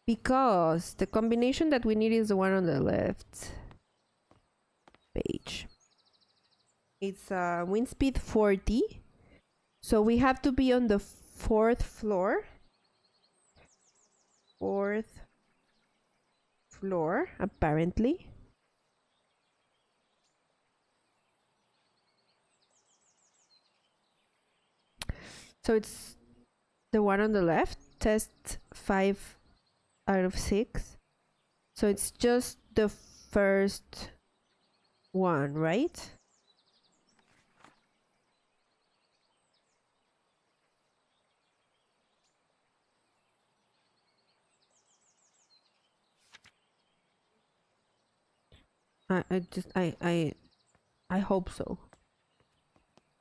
Because the combination that we need is the one on the left page. It's wind speed 40. So we have to be on the fourth floor. Fourth floor, apparently. So it's the one on the left. Test 5 out of 6. So it's just the first one, right? I hope so.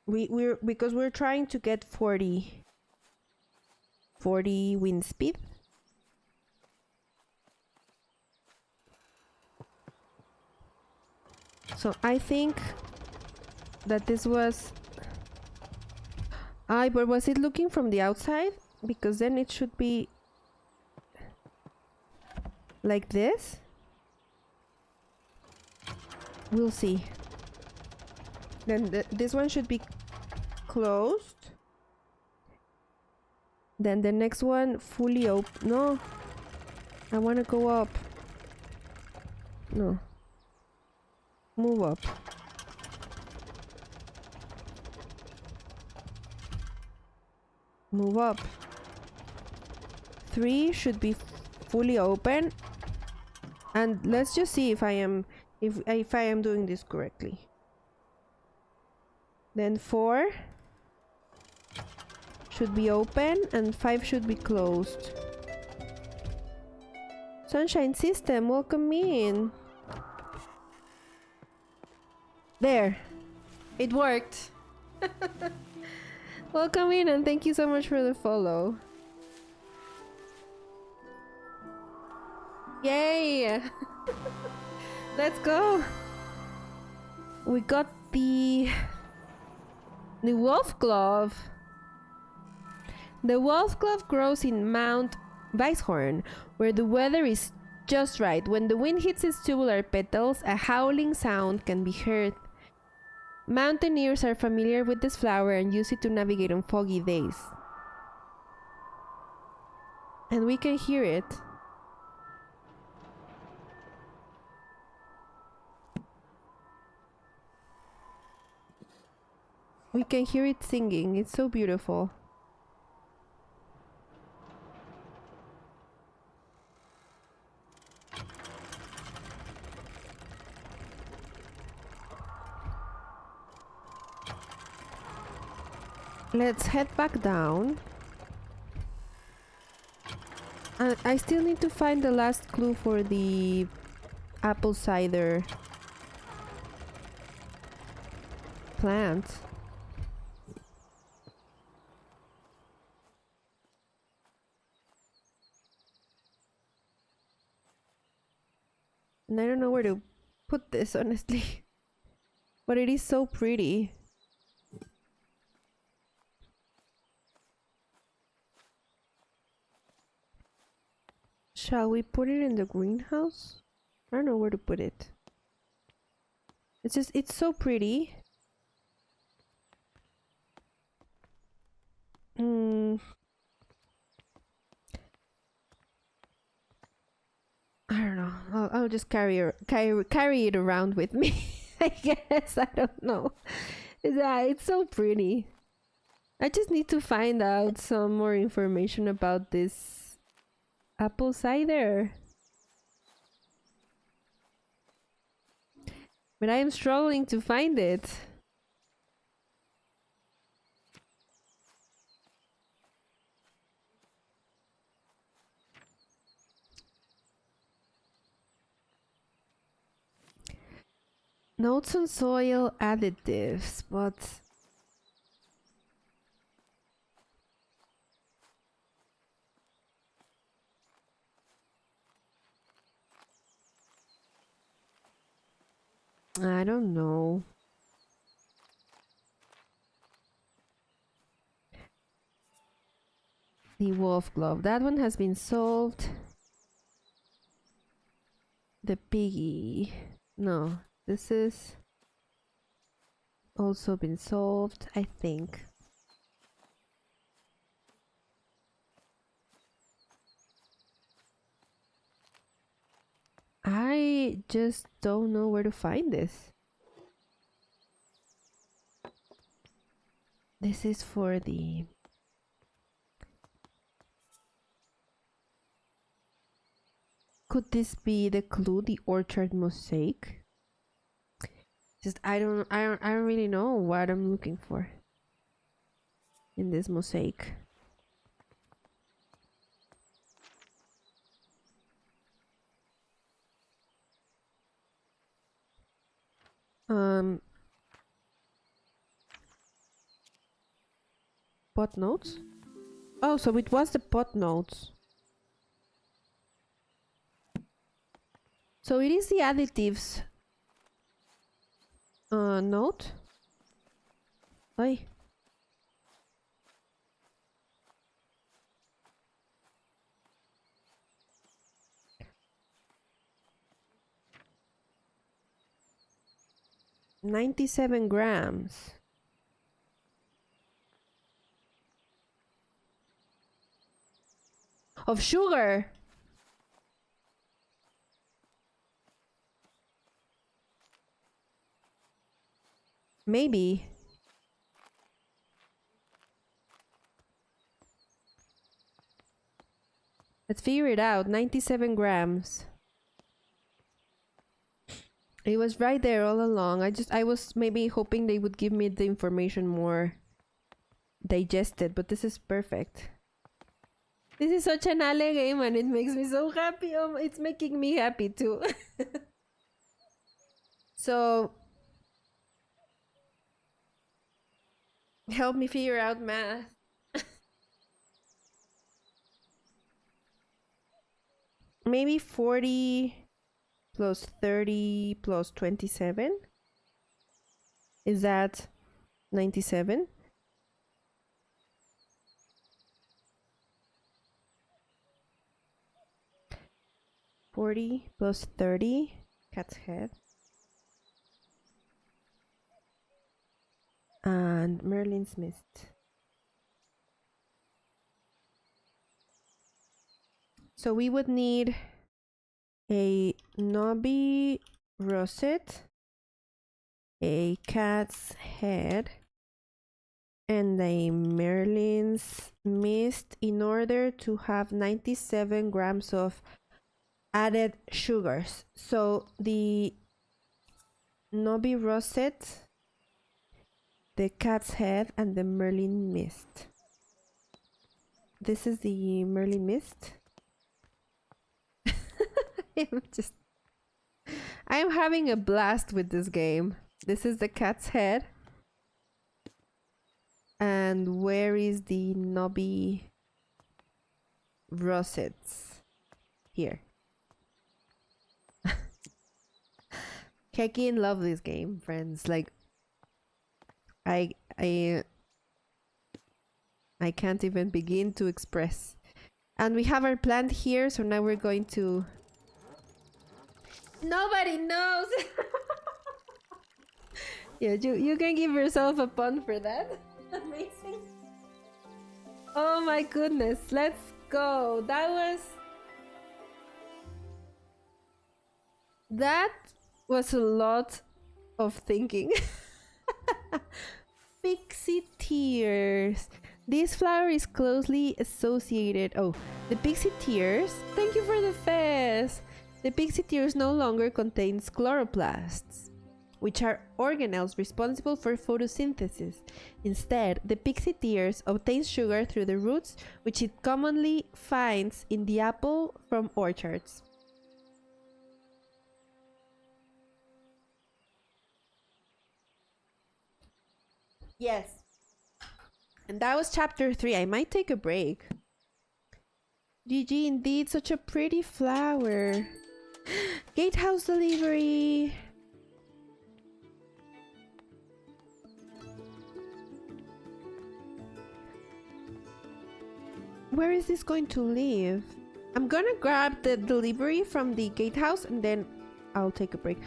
We're because we're trying to get 40 wind speed. So I think that this was but was it looking from the outside? Because then it should be like this. We'll see. Then this one should be closed. Then the next one fully open. No. I want to go up. No. Move up. Move up. 3 should be fully open. And let's just see if I am doing this correctly. Then 4 should be open and 5 should be closed. Sunshine system, welcome in. There. It worked. Welcome in and thank you so much for the follow. Yay! Let's go! We got the wolf glove. The wolf glove grows in Mount Weisshorn, where the weather is just right. When the wind hits its tubular petals, a howling sound can be heard. Mountaineers are familiar with this flower and use it to navigate on foggy days. And we can hear it. We can hear it singing. It's so beautiful. Let's head back down. And I still need to find the last clue for the apple cider plant. And I don't know where to put this, honestly. But it is so pretty. Shall we put it in the greenhouse? I don't know where to put it. It's so pretty. I don't know. I'll just carry it around with me. I guess. I don't know. Yeah, it's so pretty. I just need to find out some more information about this apple cider. But I am struggling to find it. Notes on soil additives, but I don't know. The wolf glove. That one has been solved. The piggy. No, this is... also been solved, I think. I just don't know where to find this. This is for the... Could this be the clue, the orchard mosaic? Just I don't really know what I'm looking for in this mosaic. Pot notes? Oh, so it was the pot notes. So it is the additives note. Ay. $97 grams. Of sugar. Maybe. Let's figure it out. 97 grams. It was right there all along. I was maybe hoping they would give me the information more digested, but this is perfect. This is such an Ale game and it makes me so happy. Oh, it's making me happy too. So, help me figure out math. Maybe 40 plus 30 plus 27? Is that 97? $40 plus 30, cat's head. And Merlin's Mist. So we would need a knobby rosette, a cat's head, and a Merlin's Mist in order to have 97 grams of added sugars. So the knobby rosette, the cat's head, and the Merlin Mist. This is the Merlin Mist. I'm having a blast with this game. This is the cat's head. And where is the knobby rosettes? Here. Keki love this game, friends. Like I can't even begin to express. And we have our plant here, so now we're going to... Nobody knows! Yeah, you can give yourself a pun for that. Amazing. Oh my goodness, let's go. That was a lot of thinking. Pixie tears. This flower is closely associated. Oh, the pixie tears. Thank you for the fez. The pixie tears no longer contains chloroplasts, which are organelles responsible for photosynthesis. Instead, the pixie tears obtains sugar through the roots, which it commonly finds in the apple from orchards. Yes. And that was chapter 3. I might take a break. GG, indeed, such a pretty flower. Gatehouse delivery. Where is this going to live? I'm gonna grab the delivery from the gatehouse and then I'll take a break.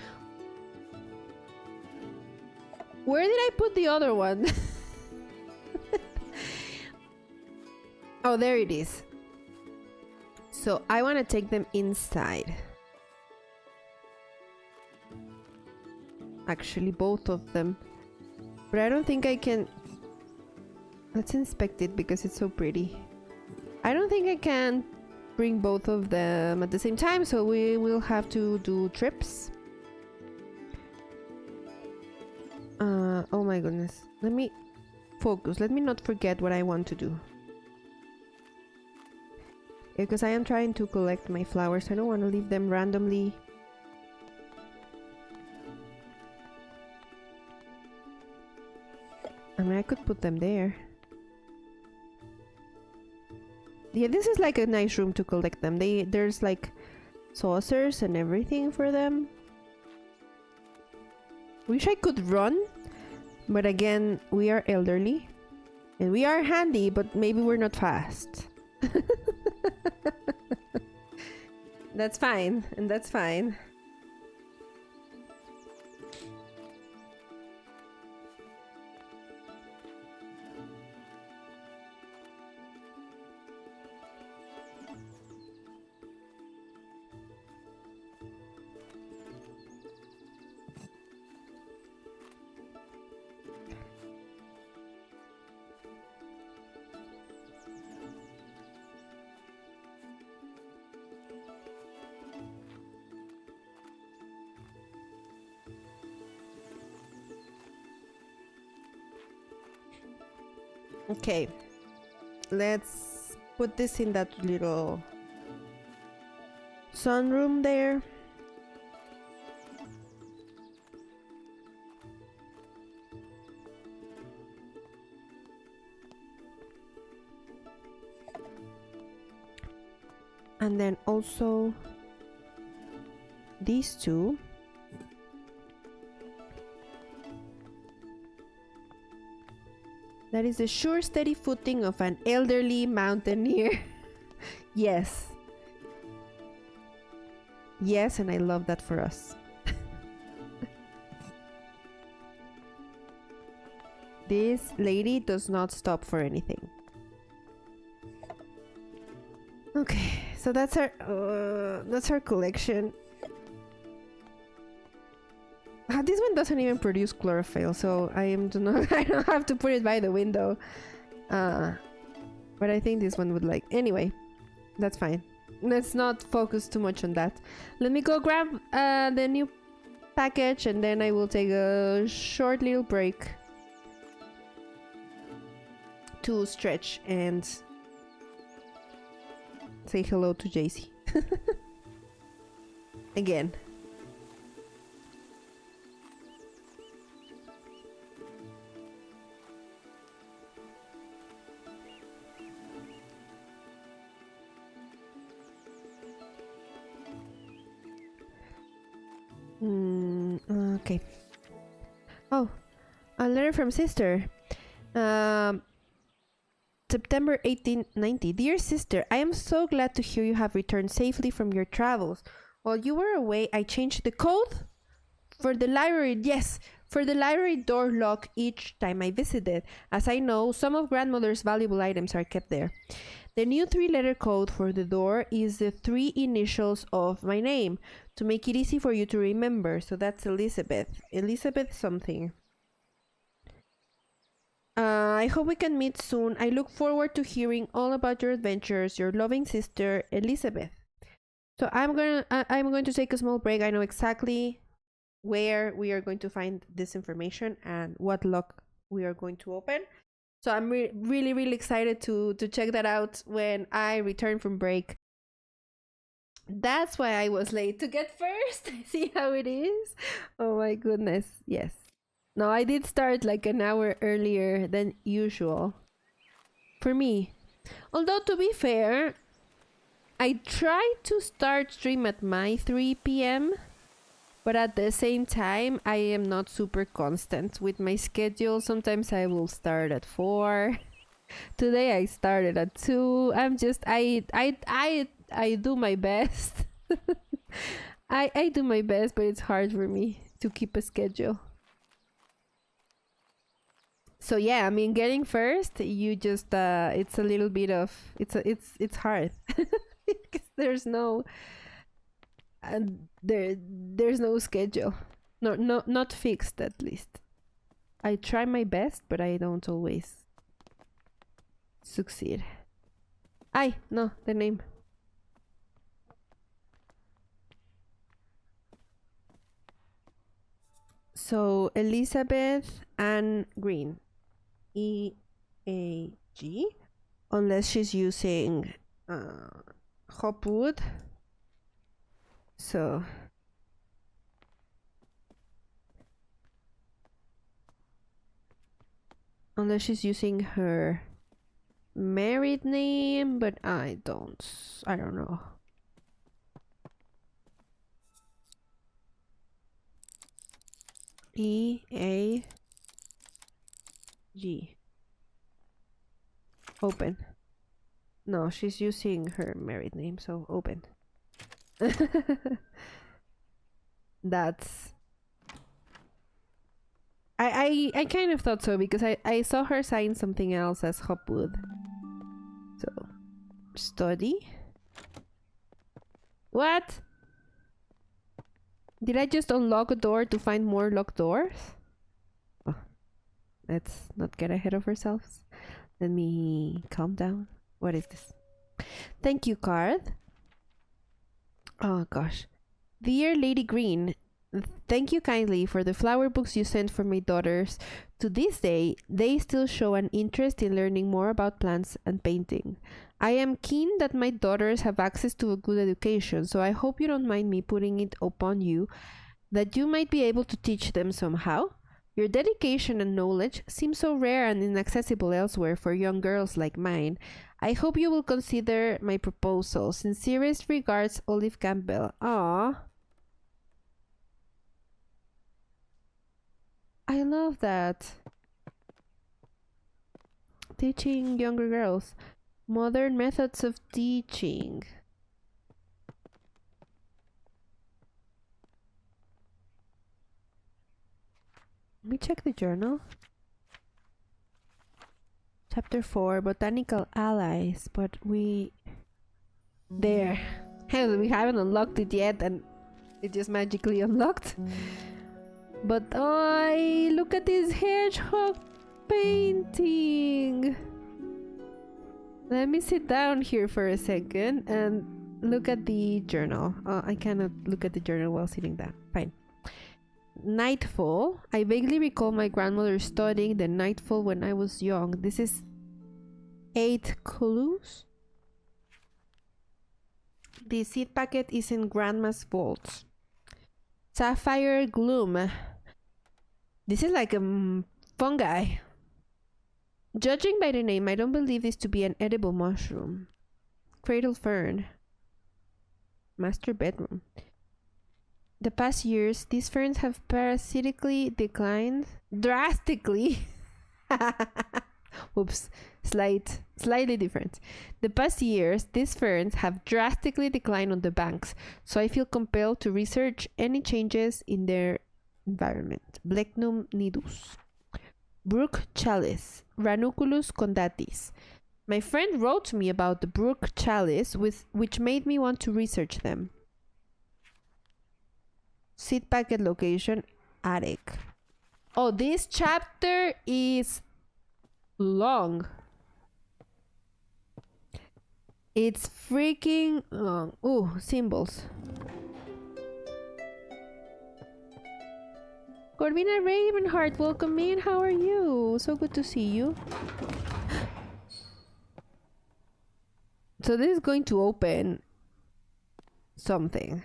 Where did I put the other one? Oh, there it is. So I want to take them inside. Actually, both of them. But I don't think I can... Let's inspect it because it's so pretty. I don't think I can bring both of them at the same time, so we will have to do trips. Oh my goodness. Let me focus. Let me not forget what I want to do. Because I am trying to collect my flowers. I don't want to leave them randomly. I mean, I could put them there. Yeah, this is like a nice room to collect them. There's like saucers and everything for them. Wish I could run, but again, we are elderly. And we are handy, but maybe we're not fast. That's fine, and that's fine. Okay, let's put this in that little sunroom there. And then also these two. That is the sure, steady footing of an elderly mountaineer. Yes. Yes, and I love that for us. This lady does not stop for anything. Okay, so that's our collection. This one doesn't even produce chlorophyll, so I don't have to put it by the window. But I think this one would like... Anyway, that's fine. Let's not focus too much on that. Let me go grab the new package and then I will take a short little break to stretch and say hello to JC. Again. Okay. Oh, a letter from sister. September 1890. Dear sister, I am so glad to hear you have returned safely from your travels. While you were away, I changed the code for the library. Yes, for the library door lock each time I visited, as I know some of grandmother's valuable items are kept there. The new 3-letter code for the door is the 3 initials of my name to make it easy for you to remember. So that's Elizabeth. Elizabeth something. I hope we can meet soon. I look forward to hearing all about your adventures. Your loving sister, Elizabeth. So I'm going to take a small break. I know exactly where we are going to find this information and what lock we are going to open. So I'm really excited to check that out when I return from break. That's why I was late to get first. See how it is? Oh my goodness. Yes. No, I did start like an hour earlier than usual. For me. Although to be fair, I try to start stream at my 3 p.m. But at the same time, I am not super constant with my schedule. Sometimes I will start at 4. Today I started at 2. I'm just I do my best. I do my best, but it's hard for me to keep a schedule. So yeah, I mean, getting first, you just it's a little bit of it's hard because there's no schedule, not fixed at least. I try my best, but I don't always succeed. Ay, no, the name. So Elizabeth Ann Green, EAG, unless she's using Hopwood. So unless she's using her married name, but I don't know. EAG. Open. No, she's using her married name, so open. That's I kind of thought so because I saw her sign something else as Hopwood. So study. What? Did I just unlock a door to find more locked doors? Oh, let's not get ahead of ourselves. Let me calm down. What is this? Thank you card. Oh gosh. Dear Lady Green, thank you kindly for the flower books you sent for my daughters. To this day, they still show an interest in learning more about plants and painting. I am keen that my daughters have access to a good education, so I hope you don't mind me putting it upon you that you might be able to teach them somehow. Your dedication and knowledge seem so rare and inaccessible elsewhere for young girls like mine. I hope you will consider my proposal. Sincerest regards, Olive Campbell. Aww. I love that. Teaching younger girls. Modern methods of teaching. Let me check the journal. Chapter 4, Botanical Allies, but there. Hell, we haven't unlocked it yet and it just magically unlocked. But look at this hedgehog painting. Let me sit down here for a second and look at the journal. I cannot look at the journal while sitting down. Fine. Nightfall. I vaguely recall my grandmother studying the nightfall when I was young. This is 8 clues. The seed packet is in Grandma's vault. Sapphire gloom. This is like a fungi. Judging by the name, I don't believe this to be an edible mushroom. Cradle fern. Master bedroom. The past years, these ferns have parasitically declined drastically. Oops, slightly different. The past years, these ferns have drastically declined on the banks, so I feel compelled to research any changes in their environment. Blechnum nidus. Brook chalice. Ranunculus condatis. My friend wrote me about the brook chalice, which made me want to research them. Seed packet location, attic. Oh, this chapter is long. It's freaking long. Ooh, symbols. Corvina Ravenheart, welcome in. How are you? So good to see you. So this is going to open something.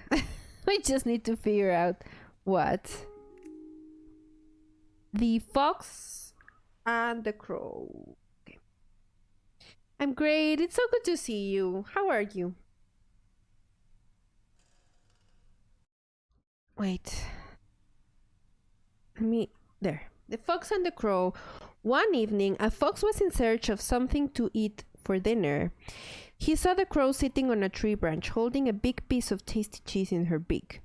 We just need to figure out what. The fox and the crow. Okay. I'm great. It's so good to see you. How are you? Wait. There. The fox and the crow. One evening, a fox was in search of something to eat for dinner. He saw the crow sitting on a tree branch, holding a big piece of tasty cheese in her beak.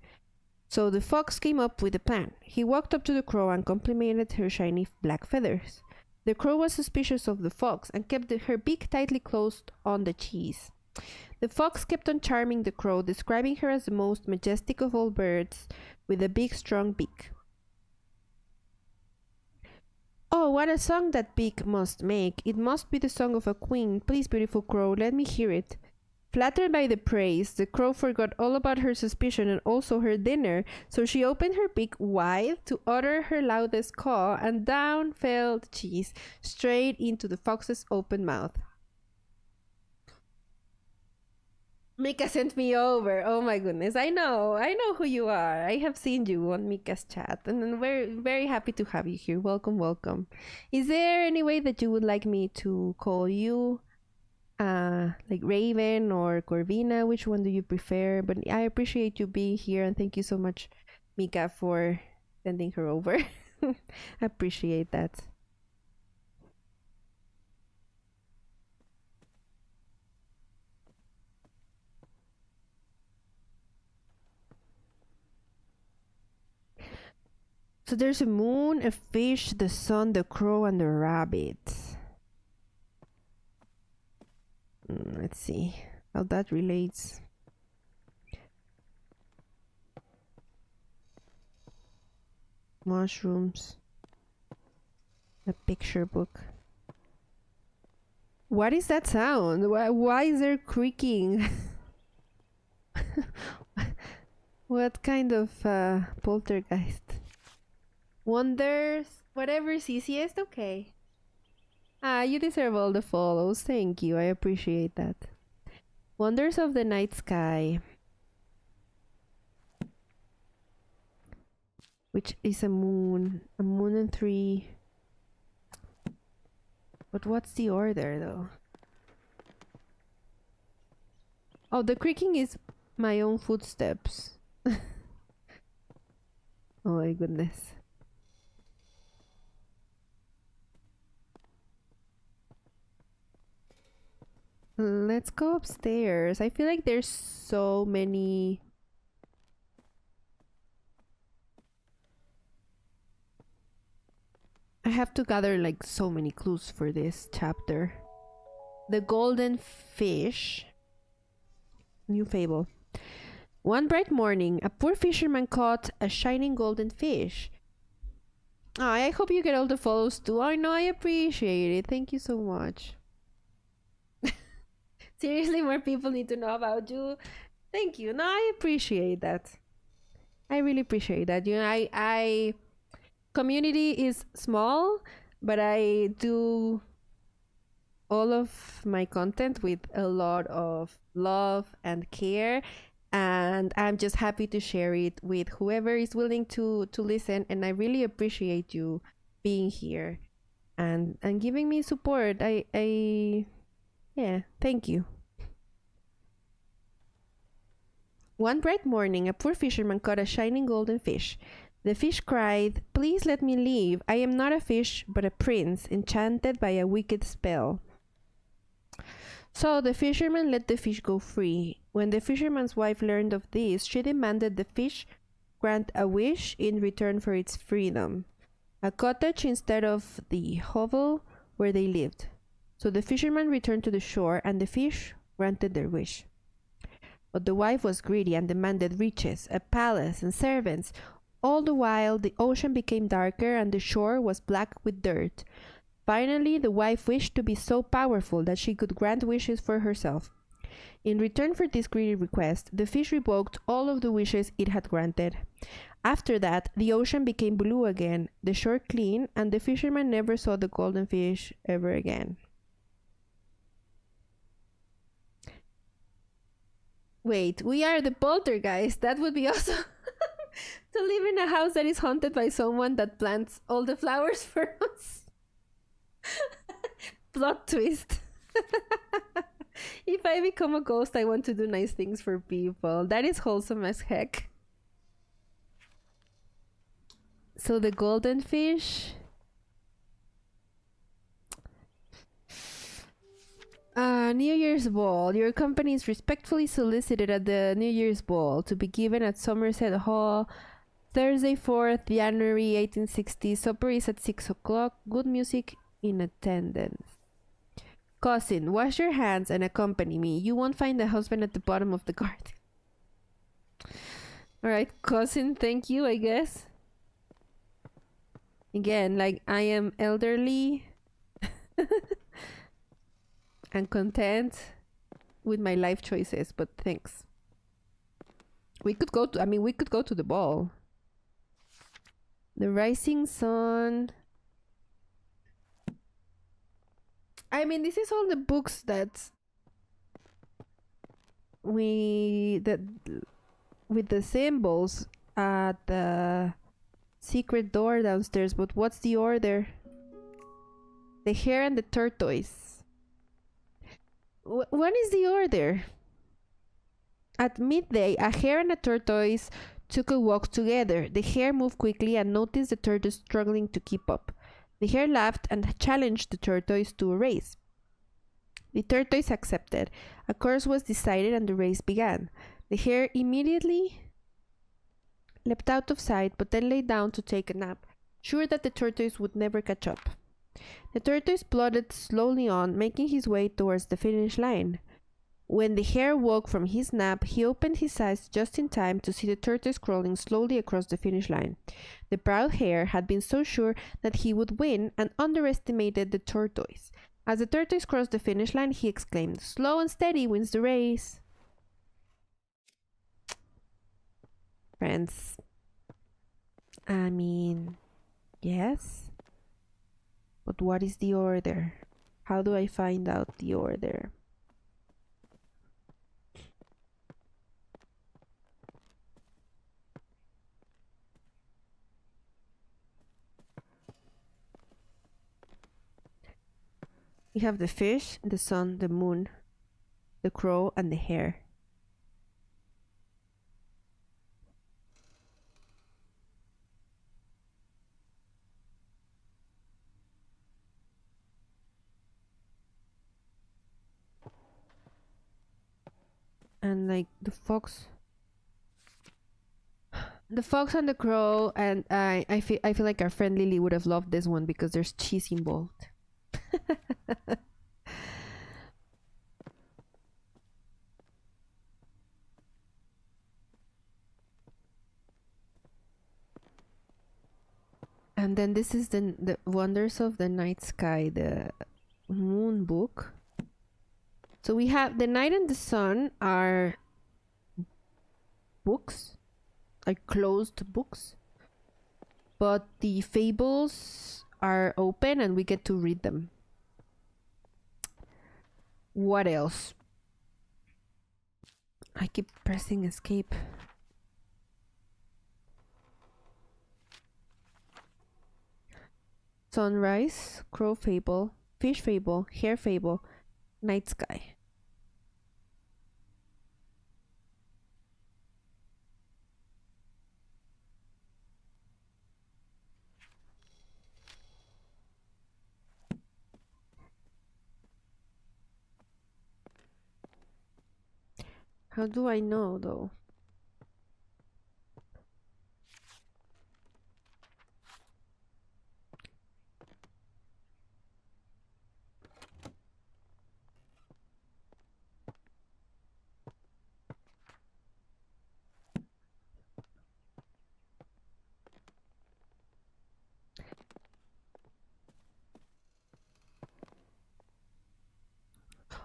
So the fox came up with a plan. He walked up to the crow and complimented her shiny black feathers. The crow was suspicious of the fox and kept her beak tightly closed on the cheese. The fox kept on charming the crow, describing her as the most majestic of all birds, with a big, strong beak. Oh, what a song that beak must make! It must be the song of a queen. Please, beautiful crow, let me hear it. Flattered by the praise, the crow forgot all about her suspicion and also her dinner, so she opened her beak wide to utter her loudest caw, and down fell the cheese, straight into the fox's open mouth. Mika sent me over. Oh my goodness. I know who you are. I have seen you on Mika's chat, and I'm very, very happy to have you here. Welcome, welcome. Is there any way that you would like me to call you? Like Raven or Corvina? Which one do you prefer? But I appreciate you being here, and thank you so much, Mika, for sending her over. I appreciate that. So there's a moon, a fish, the sun, the crow, and the rabbit. Let's see how that relates. Mushrooms. A picture book. What is that sound? Why is there creaking? What kind of poltergeist? Wonders? Whatever, Coziest? Okay. You deserve all the follows. Thank you. I appreciate that. Wonders of the night sky. Which is a moon. A moon and 3. But what's the order, though? Oh, the creaking is my own footsteps. Oh my goodness. Let's go upstairs. I feel like there's so many... I have to gather like so many clues for this chapter. The golden fish. New fable. One bright morning, a poor fisherman caught a shining golden fish. Oh, I hope you get all the follows too. I know, I appreciate it. Thank you so much. Seriously, more people need to know about you. Thank you. No, I appreciate that. I really appreciate that. You know, I community is small, but I do all of my content with a lot of love and care, and I'm just happy to share it with whoever is willing to listen, and I really appreciate you being here and giving me support. Yeah, thank you. One bright morning, a poor fisherman caught a shining golden fish. The fish cried, "Please let me leave. I am not a fish, but a prince, enchanted by a wicked spell." So the fisherman let the fish go free. When the fisherman's wife learned of this, she demanded the fish grant a wish in return for its freedom. A cottage instead of the hovel where they lived. So the fisherman returned to the shore, and the fish granted their wish. But the wife was greedy and demanded riches, a palace, and servants. All the while, the ocean became darker and the shore was black with dirt. Finally, the wife wished to be so powerful that she could grant wishes for herself. In return for this greedy request, the fish revoked all of the wishes it had granted. After that, the ocean became blue again, the shore clean, and the fisherman never saw the golden fish ever again. Wait, we are the poltergeist. That would be awesome. To live in a house that is haunted by someone that plants all the flowers for us. Plot twist. If I become a ghost, I want to do nice things for people. That is wholesome as heck. So the golden fish. New Year's Ball. Your company is respectfully solicited at the New Year's Ball to be given at Somerset Hall, Thursday, 4th January 1860. Supper is at 6 o'clock. Good music in attendance. Cousin, wash your hands and accompany me. You won't find a husband at the bottom of the garden. Alright, cousin, thank you, I guess. Again, like, I am elderly and content with my life choices, but thanks. We could go to, we could go to the ball. The rising sun. I mean, this is all the books that with the symbols at the secret door downstairs, but what's the order? The hare and the tortoise. What is the order? At midday, a hare and a tortoise took a walk together. The hare moved quickly and noticed the tortoise struggling to keep up. The hare laughed and challenged the tortoise to a race. The tortoise accepted. A course was decided and the race began. The hare immediately leapt out of sight, but then lay down to take a nap, sure that the tortoise would never catch up. The tortoise plodded slowly on, making his way towards the finish line. When the hare woke from his nap, he opened his eyes just in time to see the tortoise crawling slowly across the finish line. The proud hare had been so sure that he would win and underestimated the tortoise. As the tortoise crossed the finish line, he exclaimed, "Slow and steady wins the race." Friends, yes, but what is the order? How do I find out the order? We have the fish, the sun, the moon, the crow, and the hare. And like the fox and the crow, and I feel like our friend Lily would have loved this one because there's cheese involved. And then this is the Wonders of the Night Sky, the moon book. So we have the night and the sun are books, like closed books, but the fables are open and we get to read them. What else? I keep pressing escape. Sunrise, crow fable, fish fable, hare fable, night sky. How do I know though?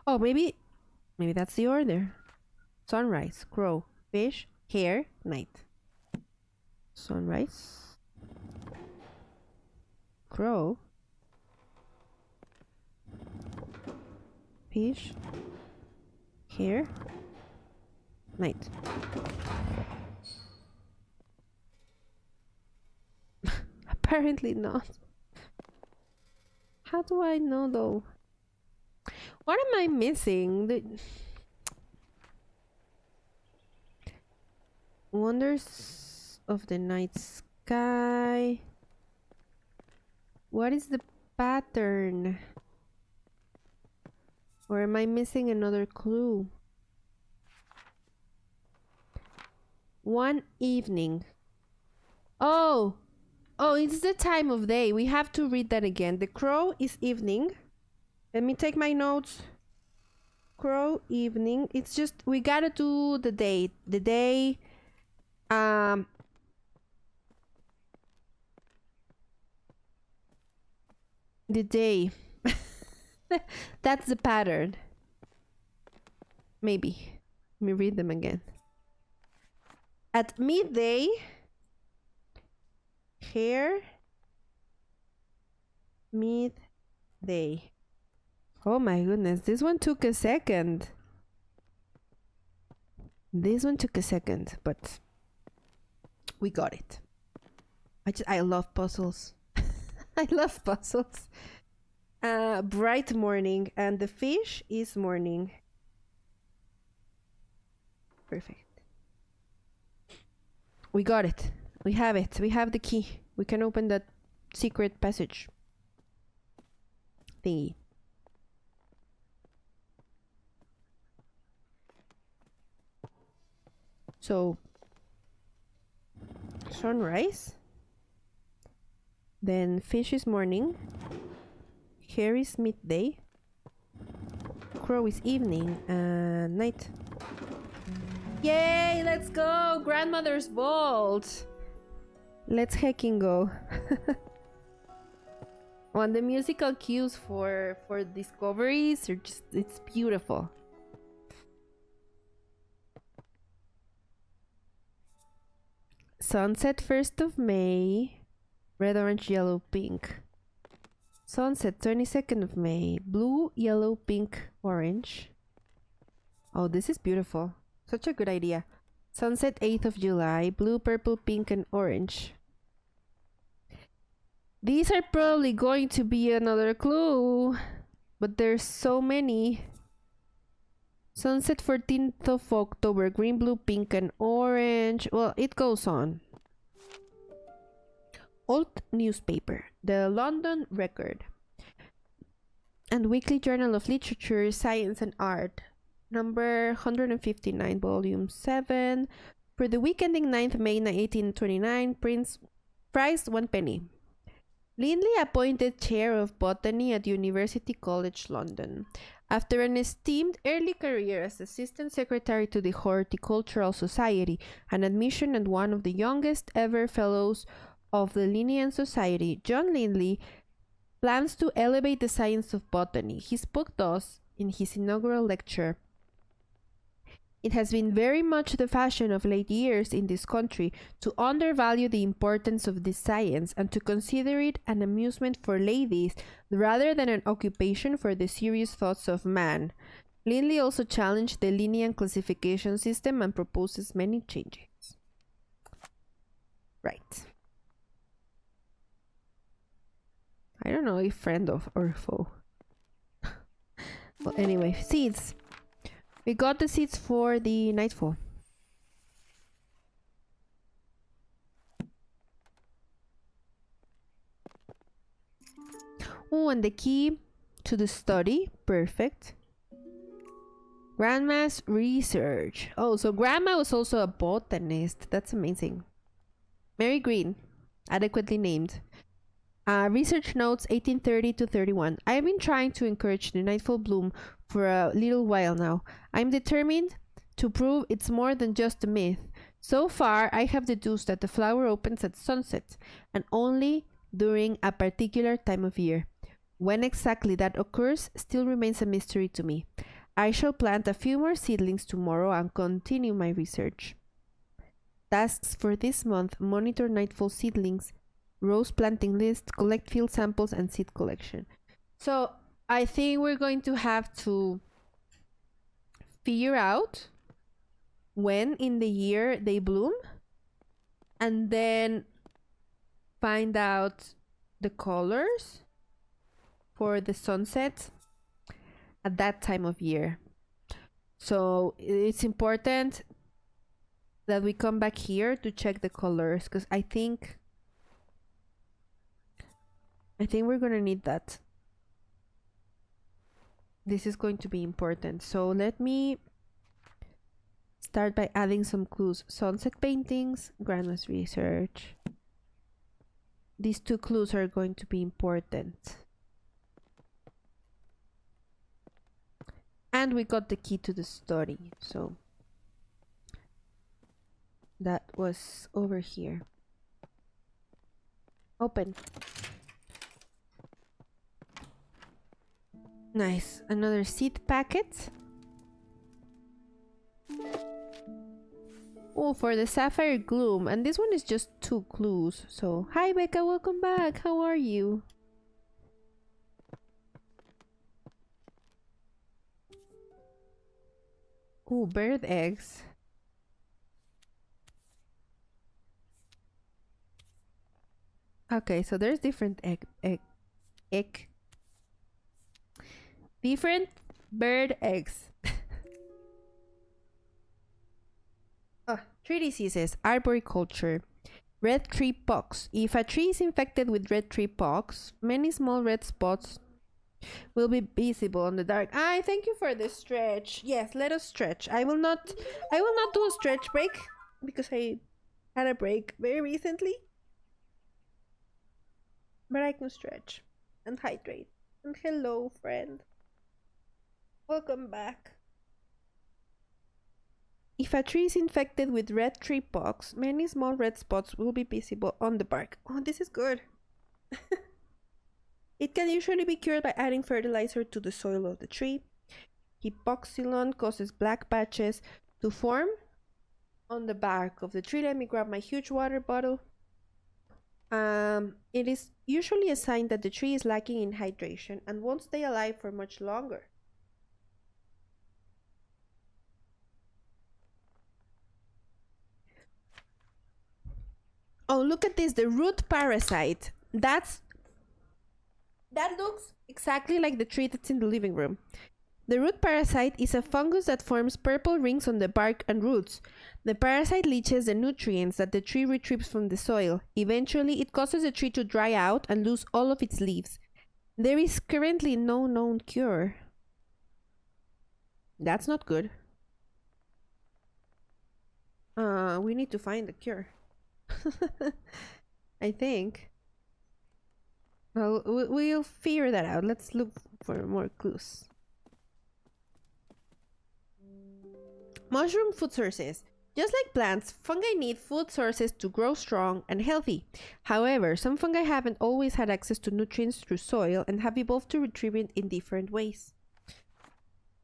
Oh, maybe that's the order. Sunrise, crow, fish, hare, night. Sunrise, crow, fish, hare, night. Apparently not. How do I know though? What am I missing? The Wonders of the Night Sky. What is the pattern? Or am I missing another clue? One evening. Oh! Oh, it's the time of day. We have to read that again. The crow is evening. Let me take my notes. Crow evening. It's just we gotta do the date. The day. The day. That's the pattern. Maybe. Let me read them again. At midday, hair. Midday. Oh my goodness, this one took a second. This one took a second, but we got it. I love puzzles. I love puzzles. Bright morning, and the fish is morning. Perfect. We got it. We have it. We have the key. We can open that secret passage thingy. So, sunrise. Then fish is morning. Hare is midday. Crow is evening. And night. Yay! Let's go! Grandmother's vault! Let's hecking go. On the musical cues for discoveries are just, it's beautiful. Sunset 1st of May. Red, orange, yellow, pink. Sunset 22nd of May. Blue, yellow, pink, orange. Oh, this is beautiful. Such a good idea. Sunset 8th of July. Blue, purple, pink, and orange. These are probably going to be another clue. But there's so many. Sunset 14th of October. Green, blue, pink, and orange. Well, it goes on. Old newspaper. The London Record. And Weekly Journal of Literature, Science and Art. Number 159, volume 7. For the week ending 9th May 1829, price 1 penny. Lindley appointed chair of botany at University College London. After an esteemed early career as assistant secretary to the Horticultural Society, an admission and one of the youngest ever fellows of the Linnean Society, John Lindley plans to elevate the science of botany. He spoke thus in his inaugural lecture. It has been very much the fashion of late years in this country to undervalue the importance of this science and to consider it an amusement for ladies rather than an occupation for the serious thoughts of man. Lindley also challenged the Linnean classification system and proposes many changes. Right. I don't know if friend or foe. Well, anyway, seeds. We got the seeds for the nightfall. Oh, and the key to the study. Perfect. Grandma's research. Oh, so Grandma was also a botanist. That's amazing. Mary Green, adequately named. Research notes 1830 to 31. I have been trying to encourage the nightfall bloom for a little while now. I'm determined to prove it's more than just a myth. So far, I have deduced that the flower opens at sunset and only during a particular time of year. When exactly that occurs still remains a mystery to me. I shall plant a few more seedlings tomorrow and continue my research. Tasks for this month: monitor nightfall seedlings, rose planting list, collect field samples, and seed collection. So I think we're going to have to figure out when in the year they bloom and then find out the colors for the sunset at that time of year. So it's important that we come back here to check the colors because I think we're gonna need that. This is going to be important. So let me start by adding some clues. Sunset paintings, Grandma's research. these two clues are going to be important. And we got the key to the study, so that was over here. Open. Nice. Another seed packet. Oh, for the sapphire gloom. And this one is just 2 clues. So, hi Becca, welcome back. How are you? Oh, bird eggs. Okay, so there's different egg. Different bird eggs. Tree diseases, arboriculture. Red tree pox. If a tree is infected with red tree pox, many small red spots will be visible on the dark. Thank you for the stretch. Yes, let us stretch. I will not do a stretch break because I had a break very recently. But I can stretch and hydrate. And hello, friend. Welcome back. If a tree is infected with red tree pox, many small red spots will be visible on the bark. Oh, this is good. It can usually be cured by adding fertilizer to the soil of the tree. Hypoxylon causes black patches to form on the bark of the tree. Let me grab my huge water bottle. It is usually a sign that the tree is lacking in hydration and won't stay alive for much longer. Oh, look at this, the root parasite. That looks exactly like the tree that's in the living room. The root parasite is a fungus that forms purple rings on the bark and roots. The parasite leaches the nutrients that the tree retrieves from the soil. Eventually, it causes the tree to dry out and lose all of its leaves. There is currently no known cure. That's not good. We need to find the cure. I think. Well, we'll figure that out. Let's look for more clues. Mushroom food sources. Just like plants, fungi need food sources to grow strong and healthy. However, some fungi haven't always had access to nutrients through soil and have evolved to retrieve it in different ways.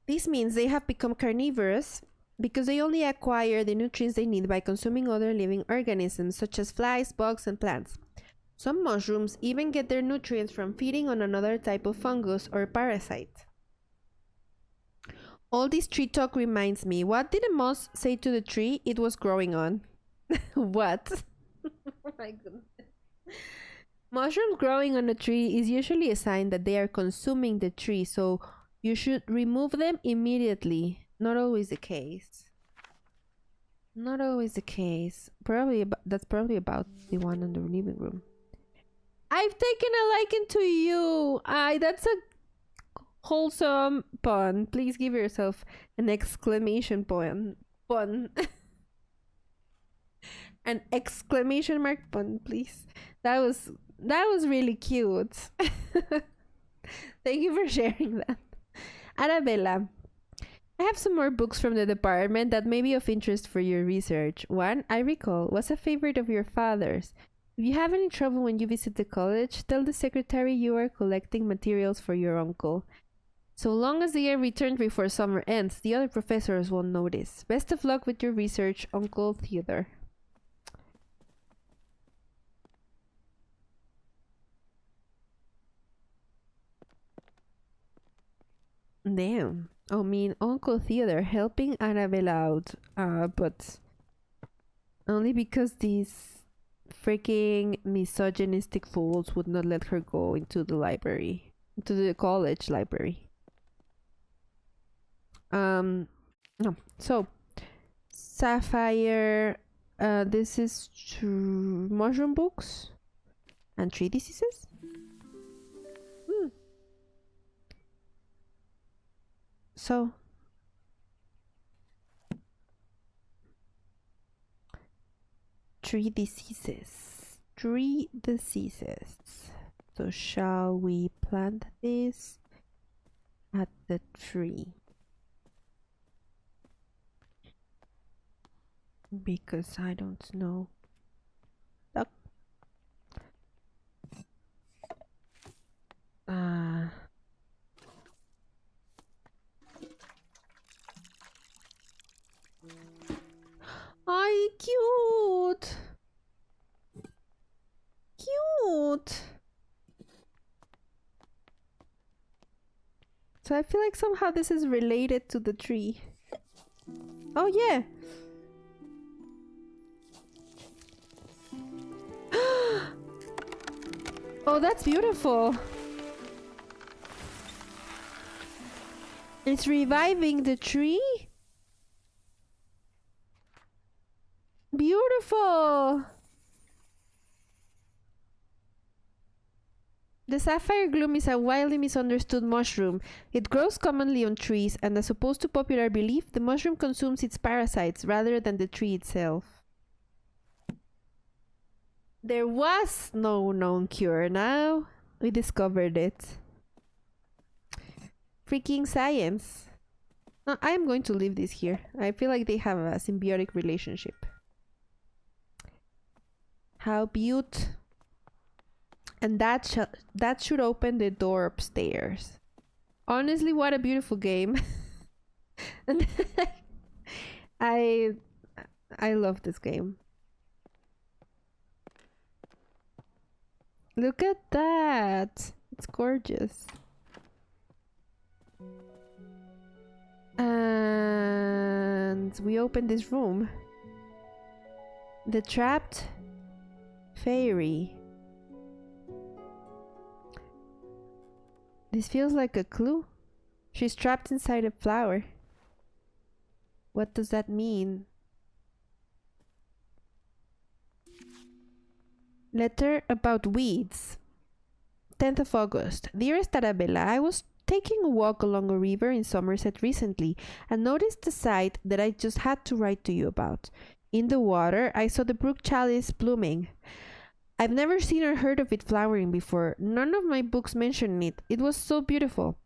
This means they have become carnivorous because they only acquire the nutrients they need by consuming other living organisms such as flies, bugs, and plants. Some mushrooms even get their nutrients from feeding on another type of fungus or parasite. All this tree talk reminds me, what did a moss say to the tree it was growing on? What? Oh my goodness. Mushrooms growing on a tree is usually a sign that they are consuming the tree, so you should remove them immediately. Not always the case. Not always the case. That's probably about the one in the living room. I've taken a liking to you. That's a wholesome pun. Please give yourself an exclamation pun. An exclamation mark pun, please. That was really cute. Thank you for sharing that. Arabella, I have some more books from the department that may be of interest for your research. One, I recall, was a favorite of your father's. If you have any trouble when you visit the college, tell the secretary you are collecting materials for your uncle. So long as they are returned before summer ends, the other professors won't notice. Best of luck with your research, Uncle Theodore. Damn. Oh, mean Uncle Theodore helping Annabelle out. But only because these freaking misogynistic fools would not let her go into the library. Into the college library. No. So, Sapphire. This is mushroom books and tree diseases. So, tree diseases. tree diseases. So shall we plant this at the tree? Because I don't know. Duck. Ay, cute! Cute! So I feel like somehow this is related to the tree. Oh yeah! Oh, that's beautiful! It's reviving the tree? Beautiful! The sapphire gloom is a widely misunderstood mushroom. It grows commonly on trees, and as opposed to popular belief, the mushroom consumes its parasites rather than the tree itself. There was no known cure. Now we discovered it. Freaking science. No, I am going to leave this here. I feel like they have a symbiotic relationship. How beaut. And that should open the door upstairs. Honestly, what a beautiful game. And I love this game. Look at that. It's gorgeous. And we open this room. The trapped fairy. This feels like a clue. She's trapped inside a flower. What does that mean? Letter about weeds. 10th of August. Dearest Arabella, I was taking a walk along a river in Somerset recently and noticed a sight that I just had to write to you about. In the water, I saw the brook chalice blooming. I've never seen or heard of it flowering before. None of my books mention it. It was so beautiful.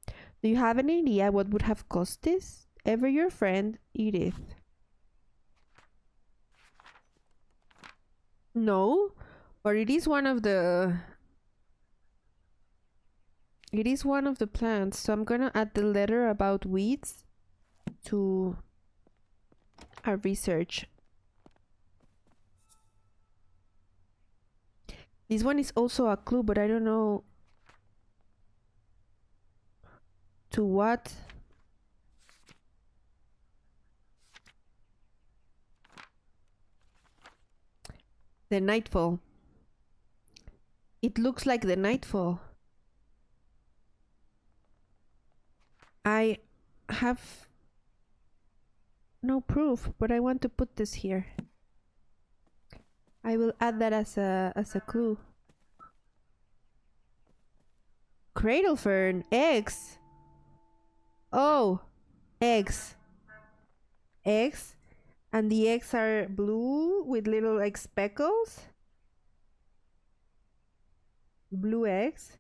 Do you have any idea what would have caused this? Ever your friend, Edith. No, or it is one of the... It is one of the plants, so I'm gonna add the letter about weeds to our research. This one is also a clue, but I don't know to what. The nightfall. It looks like the nightfall. I have no proof, but I want to put this here. I will add that as a clue. Cradle fern. Eggs. Oh, eggs. Eggs. And the eggs are blue with little like speckles. Blue eggs.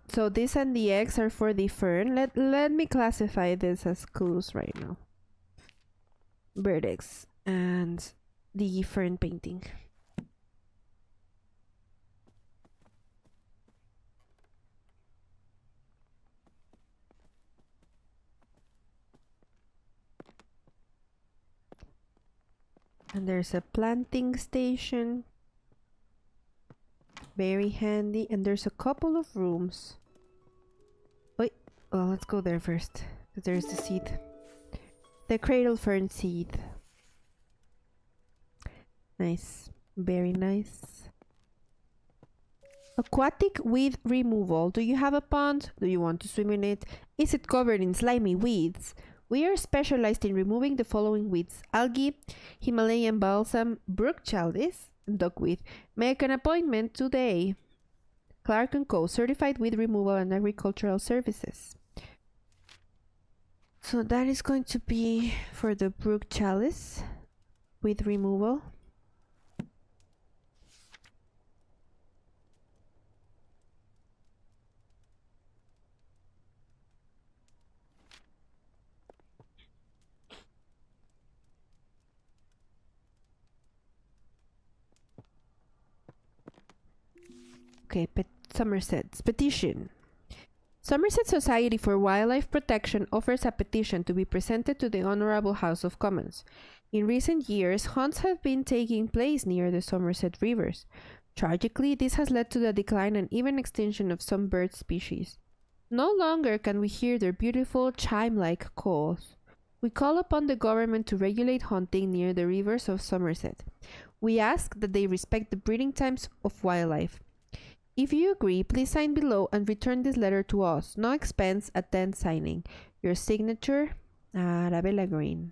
So this and the eggs are for the fern. Let me classify this as clues right now. Bird eggs and the fern painting. And there's a planting station. Very handy. And there's a couple of rooms. Wait, well, let's go there first. There's the seed. The cradle fern seed. Nice. Very nice. Aquatic weed removal. Do you have a pond? Do you want to swim in it? Is it covered in slimy weeds? We are specialized in removing the following weeds: algae, Himalayan balsam, brook chalice, and duckweed. Make an appointment today. Clark & Co. Certified Weed Removal and Agricultural Services. So that is going to be for the brook chalice weed removal. Okay, Somerset's petition. Somerset Society for Wildlife Protection offers a petition to be presented to the Honourable House of Commons. In recent years, hunts have been taking place near the Somerset rivers. Tragically, this has led to the decline and even extinction of some bird species. No longer can we hear their beautiful chime-like calls. We call upon the government to regulate hunting near the rivers of Somerset. We ask that they respect the breeding times of wildlife. If you agree, please sign below and return this letter to us. No expense, attend signing. Your signature, Arabella Green.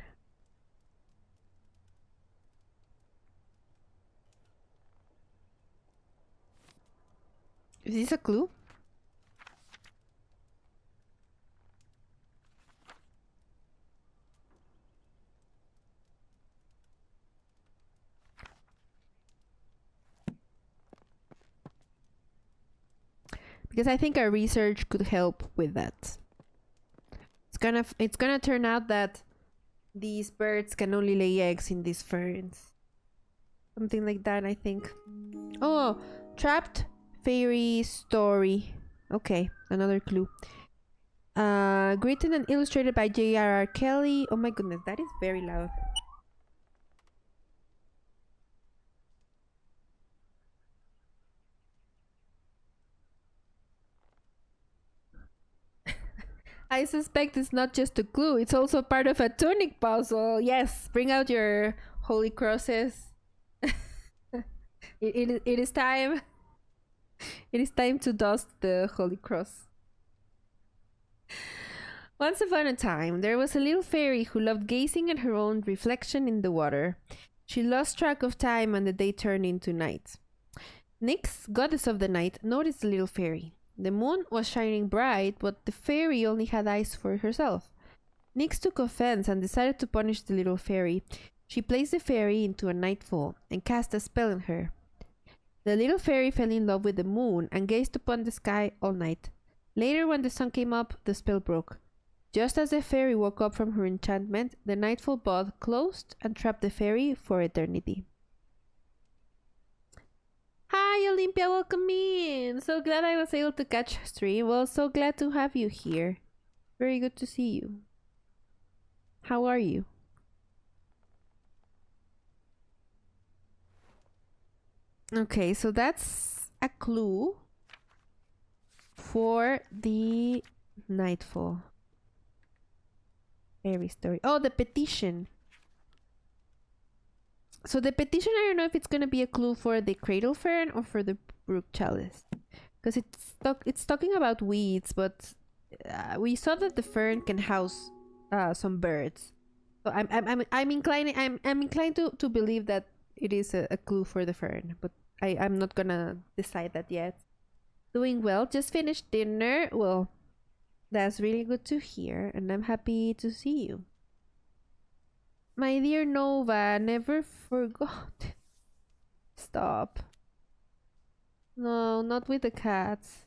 Is this a clue? Because I think our research could help with that. It's gonna turn out that these birds can only lay eggs in these ferns. Something like that, I think. Oh, trapped fairy story. Okay, another clue. Written and illustrated by J.R.R. Kelly. Oh my goodness, that is very loud. I suspect it's not just a clue, it's also part of a tunic puzzle. Yes, bring out your holy crosses. It is time. It is time to dust the holy cross. Once upon a time, there was a little fairy who loved gazing at her own reflection in the water. She lost track of time and the day turned into night. Nyx, goddess of the night, noticed the little fairy. The moon was shining bright, but the fairy only had eyes for herself. Nyx took offense and decided to punish the little fairy. She placed the fairy into a nightfall and cast a spell on her. The little fairy fell in love with the moon and gazed upon the sky all night. Later, when the sun came up, the spell broke. Just as the fairy woke up from her enchantment, the nightfall bud closed and trapped the fairy for eternity. Hi, Olympia, welcome in. So glad I was able to catch stream. Well, so glad to have you here. Very good to see you. How are you? Okay, so that's a clue for the nightfall fairy story. Oh, the petition. So the petition, I don't know if it's gonna be a clue for the cradle fern or for the brook chalice, because it's talking about weeds, but we saw that the fern can house some birds. So I'm inclined to believe that it is a clue for the fern, but I'm not gonna decide that yet. Doing well, just finished dinner. Well, that's really good to hear, and I'm happy to see you. My dear Nova, never forgot. Stop. No, not with the cats.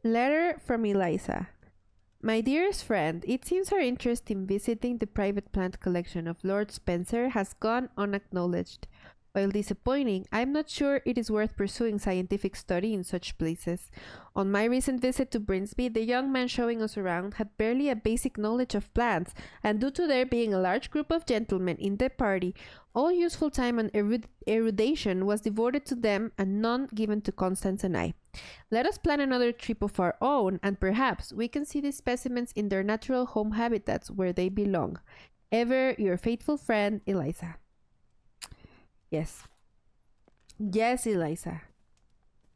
Letter from Eliza. My dearest friend, it seems our interest in visiting the private plant collection of Lord Spencer has gone unacknowledged. While disappointing, I am not sure it is worth pursuing scientific study in such places. On my recent visit to Brinsby, the young man showing us around had barely a basic knowledge of plants, and due to there being a large group of gentlemen in the party, all useful time and erudition was devoted to them and none given to Constance and I. Let us plan another trip of our own, and perhaps we can see the specimens in their natural home habitats where they belong. Ever your faithful friend, Eliza. Yes. Yes, Eliza.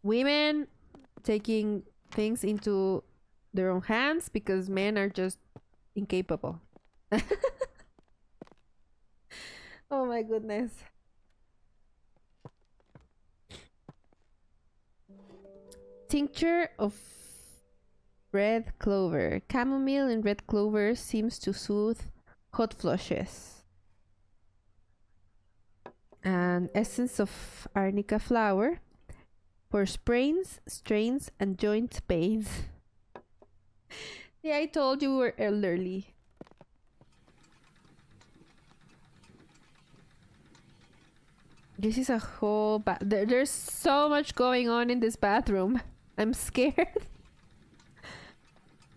Women taking things into their own hands because men are just incapable. Oh my goodness. Tincture of red clover. Chamomile and red clover seems to soothe hot flushes. And essence of arnica flower for sprains, strains, and joint pains. Yeah, I told you we're elderly. This is a whole there's so much going on in this bathroom. I'm scared.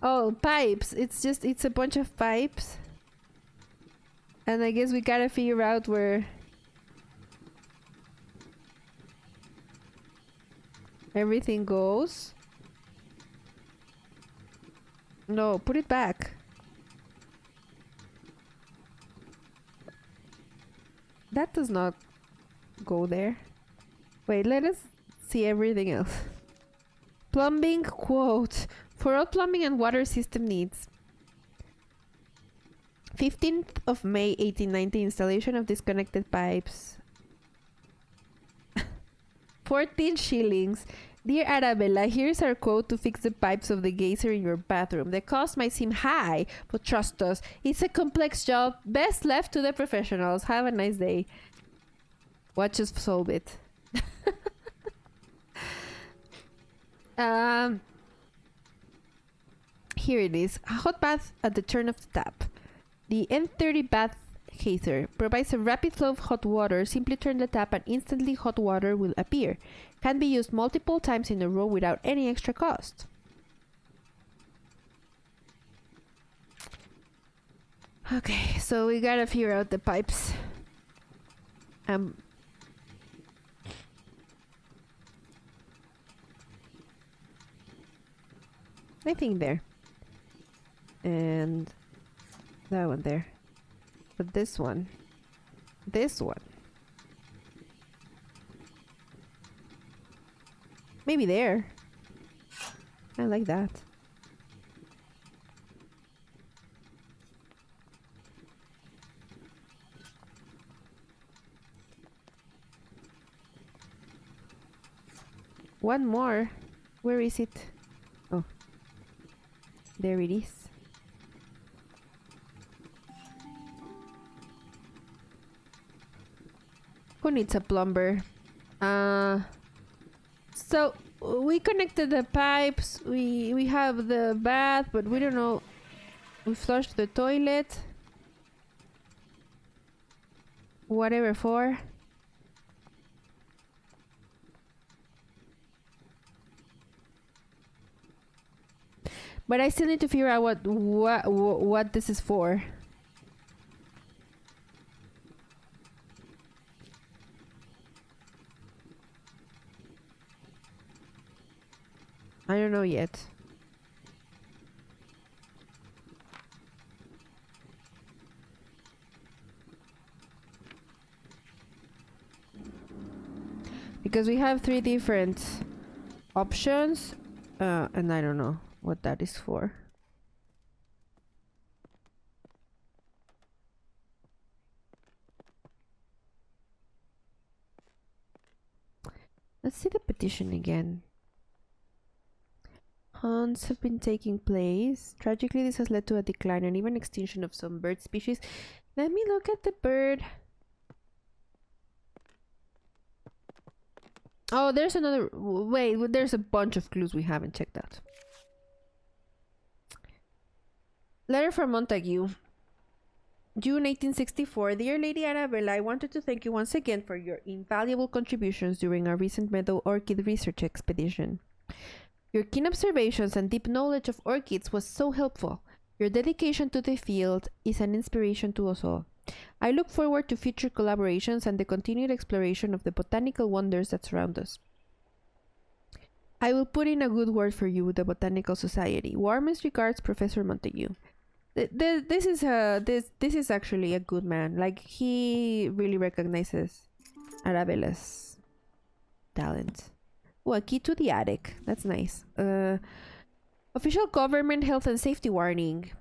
Oh, pipes. It's a bunch of pipes. And I guess we gotta figure out where everything goes. No, put it back. That does not go there. Wait, let us see everything else. Plumbing quote. For all plumbing and water system needs. 15th of May 1890, installation of disconnected pipes. 14 shillings. Dear Arabella, here's our quote to fix the pipes of the geyser in your bathroom. The cost might seem high, but trust us, it's a complex job. Best left to the professionals. Have a nice day. Watch us solve it. Here it is. A hot bath at the turn of the tap. The N30 bath geyser provides a rapid flow of hot water. Simply turn the tap and instantly hot water will appear. Can be used multiple times in a row without any extra cost. Okay, so we gotta figure out the pipes. I think there. And that one there. But this one. Maybe there. I like that. One more. Where is it? Oh. There it is. Who needs a plumber? So we connected the pipes. We have the bath, but we don't know. We flushed the toilet. Whatever for. But I still need to figure out what this is for. I don't know yet. Because we have 3 different options, and I don't know what that is for. Let's see the petition again. Hunts have been taking place. Tragically, this has led to a decline and even extinction of some bird species. Let me look at the bird. Oh, there's another... Wait, there's a bunch of clues we haven't checked out. Letter from Montague. June 1864. Dear Lady Arabella, I wanted to thank you once again for your invaluable contributions during our recent meadow orchid research expedition. Your keen observations and deep knowledge of orchids was so helpful. Your dedication to the field is an inspiration to us all. I look forward to future collaborations and the continued exploration of the botanical wonders that surround us. I will put in a good word for you with the Botanical Society. Warmest regards, Professor Montague. This is actually a good man. Like, he really recognizes Arabella's talent. Oh, a key to the attic. That's nice. Official government health and safety warning.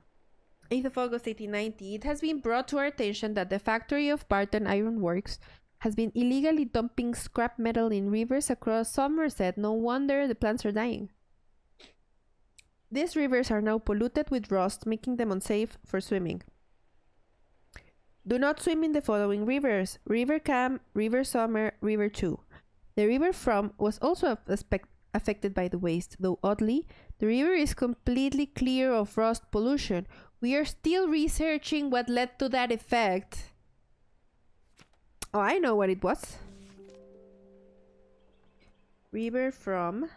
8th of August 1890. It has been brought to our attention that the factory of Barton Iron Works has been illegally dumping scrap metal in rivers across Somerset. No wonder the plants are dying. These rivers are now polluted with rust, making them unsafe for swimming. Do not swim in the following rivers: River Cam, River Sommer, River 2. The river From was also affected by the waste, though oddly, the river is completely clear of rust pollution. We are still researching what led to that effect. Oh, I know what it was. River from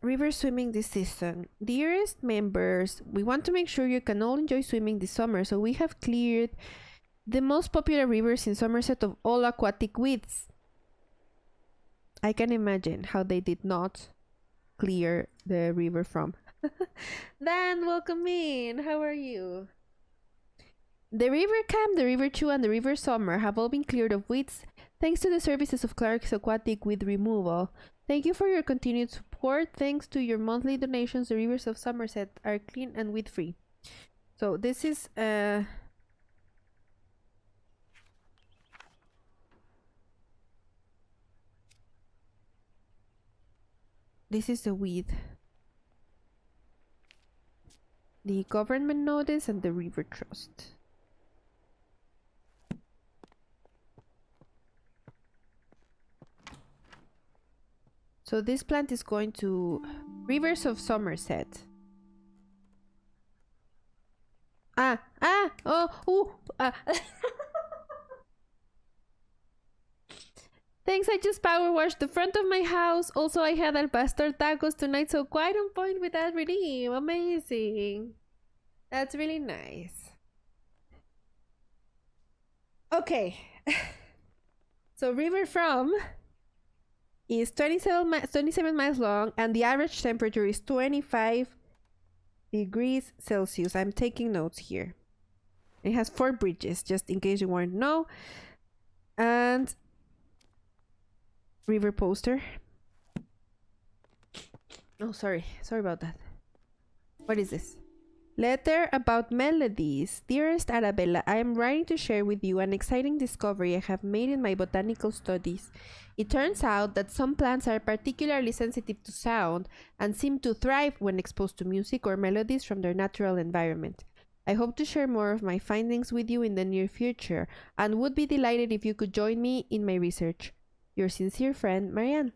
river swimming this season. Dearest members, we want to make sure you can all enjoy swimming this summer, so we have cleared the most popular rivers in Somerset of all aquatic widths. I can imagine how they did not clear the river from. Dan, welcome in. How are you? The River Cam, the River Chew, and the River Summer have all been cleared of weeds thanks to the services of Clark's Aquatic Weed Removal. Thank you for your continued support. Thanks to your monthly donations, the rivers of Somerset are clean and weed-free. So this is the weed. The government notice and the river trust. So this plant is going to Rivers of Somerset. Thanks, I just power washed the front of my house. Also, I had al pastor tacos tonight, so quite on point with that redeem. Amazing. That's really nice. Okay. So River from is 27 miles long, and the average temperature is 25 degrees Celsius. I'm taking notes here. It has 4 bridges, just in case you want to know. And river poster. Oh, sorry about that. What is this? Letter about melodies. Dearest Arabella, I am writing to share with you an exciting discovery I have made in my botanical studies. It turns out that some plants are particularly sensitive to sound and seem to thrive when exposed to music or melodies from their natural environment. I hope to share more of my findings with you in the near future and would be delighted if you could join me in my research. Your sincere friend, Marianne.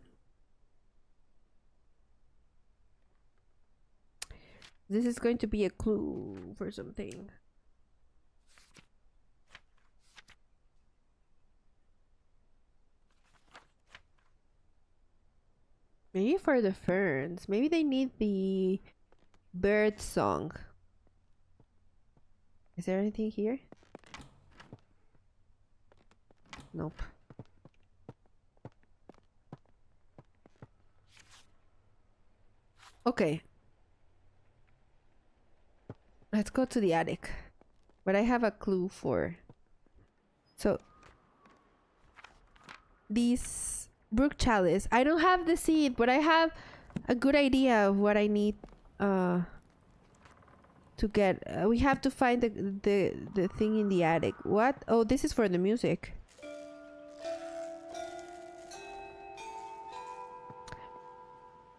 This is going to be a clue for something. Maybe for the ferns. Maybe they need the bird song. Is there anything here? Nope. Okay. Let's go to the attic. But I have a clue for... So... These brook chalice. I don't have the seed, but I have a good idea of what I need to get. We have to find the thing in the attic. What? Oh, this is for the music.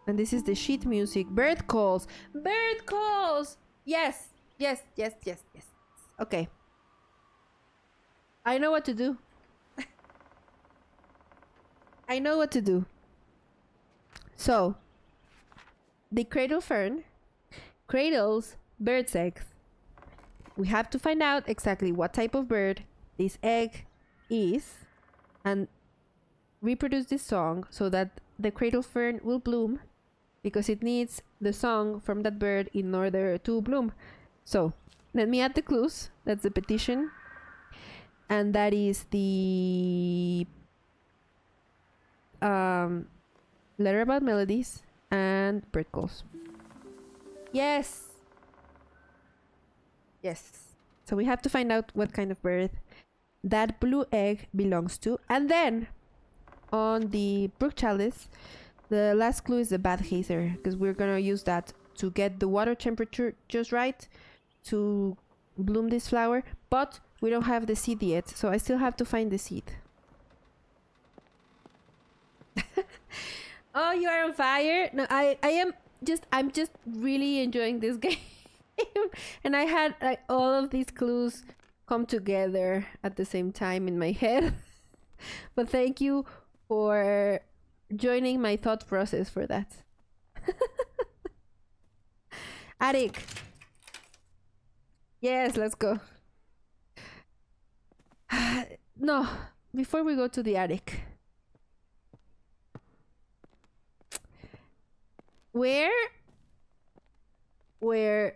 And this is the sheet music. Bird calls. Bird calls! Yes! Yes. Okay. I know what to do. I know what to do. So, the cradle fern cradles bird's eggs. We have to find out exactly what type of bird this egg is and reproduce this song so that the cradle fern will bloom, because it needs the song from that bird in order to bloom. So, let me add the clues. That's the petition. And that is the letter about melodies and bird calls. Yes! Yes. So we have to find out what kind of bird that blue egg belongs to. And then, on the brook chalice, the last clue is the bath hazer, because we're gonna use that to get the water temperature just right to bloom this flower, but we don't have the seed yet, so I still have to find the seed. Oh, you are on fire? No, I'm just really enjoying this game. And I had like all of these clues come together at the same time in my head. But thank you for joining my thought process for that. Attic. Yes, let's go. No, before we go to the attic. Where were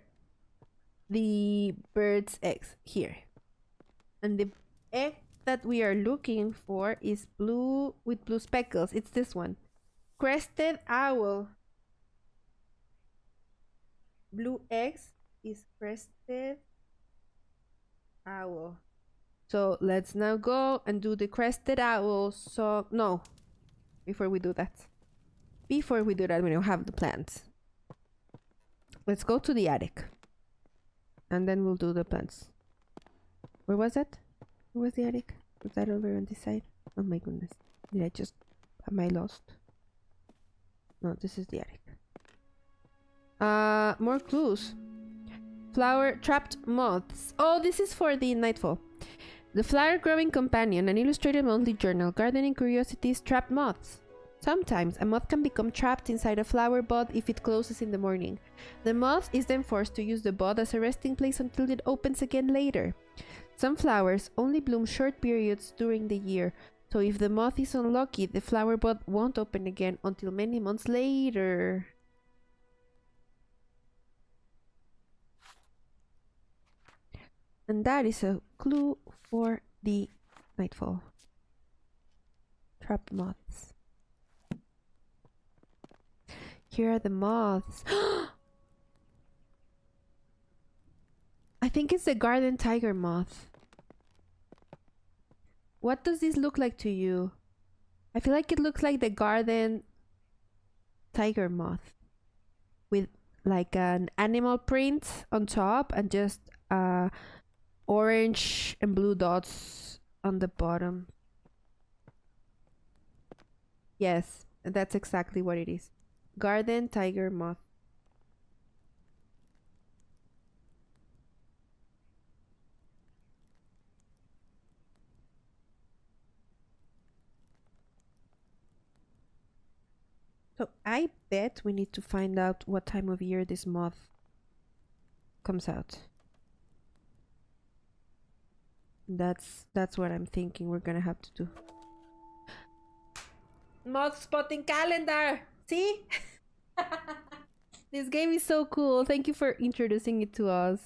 the bird's eggs? Here. And the egg that we are looking for is blue with blue speckles. It's this one. Crested owl. Blue eggs is crested owl. So let's now go and do the crested owl. So no, before we do that, we don't have the plants. Let's go to the attic, and then we'll do the plants. Where was it? Where was the attic? Was that over on this side? Oh my goodness! Am I lost? No, this is the attic. More clues. Flower trapped moths. Oh, this is for the nightfall. The flower growing companion, an illustrated monthly journal, gardening curiosities, trapped moths. Sometimes a moth can become trapped inside a flower bud if it closes in the morning. The moth is then forced to use the bud as a resting place until it opens again later. Some flowers only bloom short periods during the year, so if the moth is unlucky, the flower bud won't open again until many months later. And that is a clue for the nightfall. Trapped moths. Here are the moths. I think it's the garden tiger moth. What does this look like to you? I feel like it looks like the garden tiger moth with like an animal print on top and just orange and blue dots on the bottom. Yes, that's exactly what it is. Garden tiger moth. So I bet we need to find out what time of year this moth comes out. That's what I'm thinking we're gonna have to do. Moth spotting calendar! See? This game is so cool. Thank you for introducing it to us.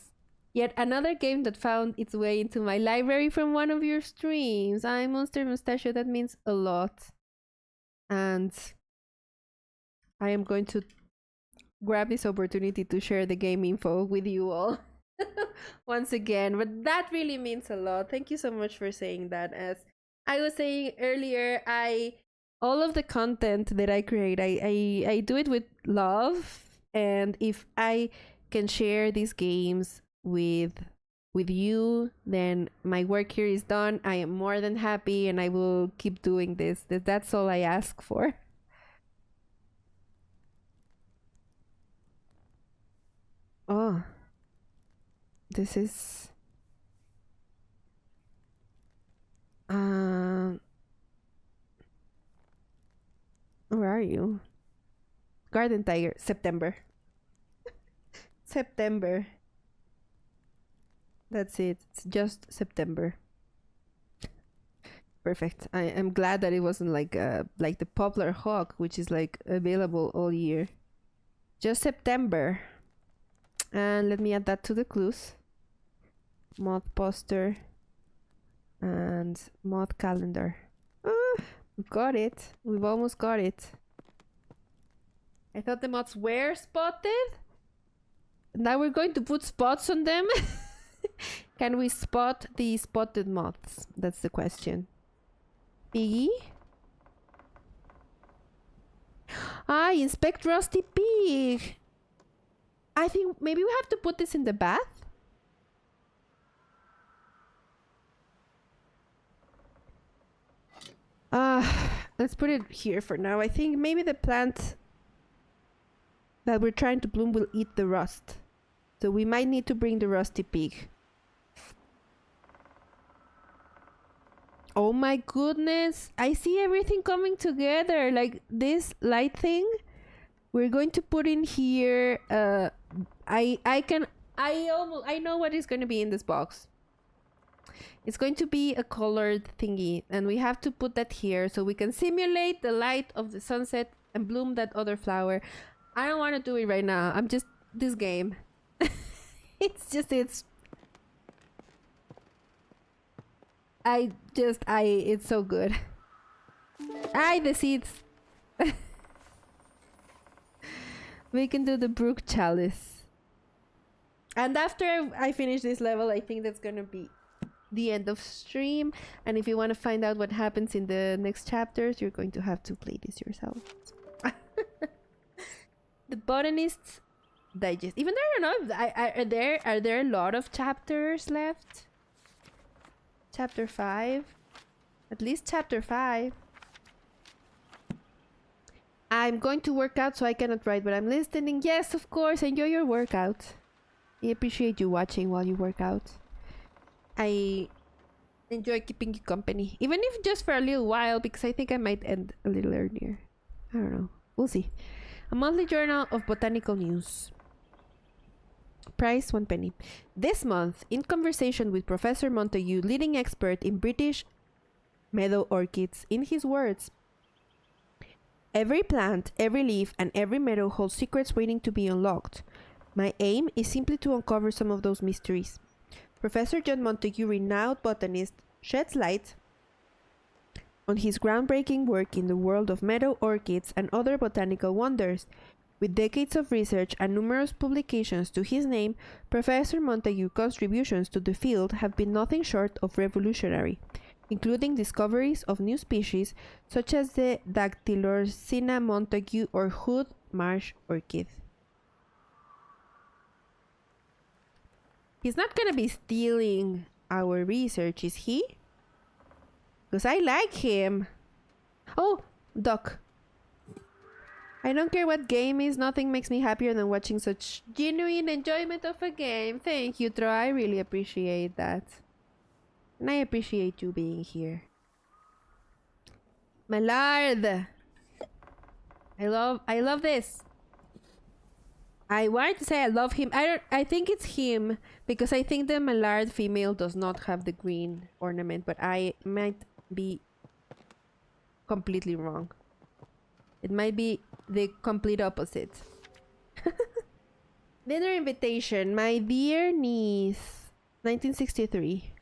Yet another game that found its way into my library from one of your streams. I'm Monster Mustachio. That means a lot. And I am going to grab this opportunity to share the game info with you all once again. But that really means a lot. Thank you so much for saying that. As I was saying earlier, all of the content that I create, I do it with love. And if I can share these games with you, then my work here is done. I am more than happy, and I will keep doing this. That's all I ask for. Oh, this is where are you? Garden Tiger, September. September. That's it. It's just September. Perfect. I am glad that it wasn't like the poplar hawk, which is like available all year. Just September. And let me add that to the clues. Moth poster and moth calendar. We've got it. We've almost got it. I thought the moths were spotted. Now we're going to put spots on them. Can we spot the spotted moths? That's the question. Piggy? Inspect rusty pig. I think maybe we have to put this in the bath. Let's put it here for now. I think maybe the plant that we're trying to bloom will eat the rust. So we might need to bring the rusty pig. Oh my goodness. I see everything coming together. Like this light thing. We're going to put in here. I can I know what is going to be in this box. It's going to be a colored thingy, and we have to put that here so we can simulate the light of the sunset and bloom that other flower. I don't want to do it right now. I'm just this game. It's it's so good. The seeds. We can do the brook chalice. And after I finish this level, I think that's gonna be the end of stream. And if you want to find out what happens in the next chapters, you're going to have to play this yourself. The Botanist's Digest. Even though I don't know, are there a lot of chapters left? Chapter 5? At least chapter 5. I'm going to work out, so I cannot write, but I'm listening. Yes, of course. Enjoy your workout. I appreciate you watching while you work out. I enjoy keeping you company, even if just for a little while, because I think I might end a little earlier. I don't know. We'll see. A monthly journal of botanical news. Price 1 penny. This month, in conversation with Professor Montague, leading expert in British meadow orchids, in his words, every plant, every leaf, and every meadow holds secrets waiting to be unlocked. My aim is simply to uncover some of those mysteries. Professor John Montague, renowned botanist, sheds light on his groundbreaking work in the world of meadow orchids and other botanical wonders. With decades of research and numerous publications to his name, Professor Montague's contributions to the field have been nothing short of revolutionary, including discoveries of new species such as the Dactylorsina Montague or hood marsh orchid. He's not gonna be stealing our research, is he? Because I like him. Oh, Doc. I don't care what game is, nothing makes me happier than watching such genuine enjoyment of a game. Thank you, Tro. I really appreciate that. And I appreciate you being here. Mallard. I love this. I wanted to say I love him. I think it's him because I think the Mallard female does not have the green ornament, but I might be completely wrong. It might be the complete opposite. Dinner invitation. My dear niece. 1963.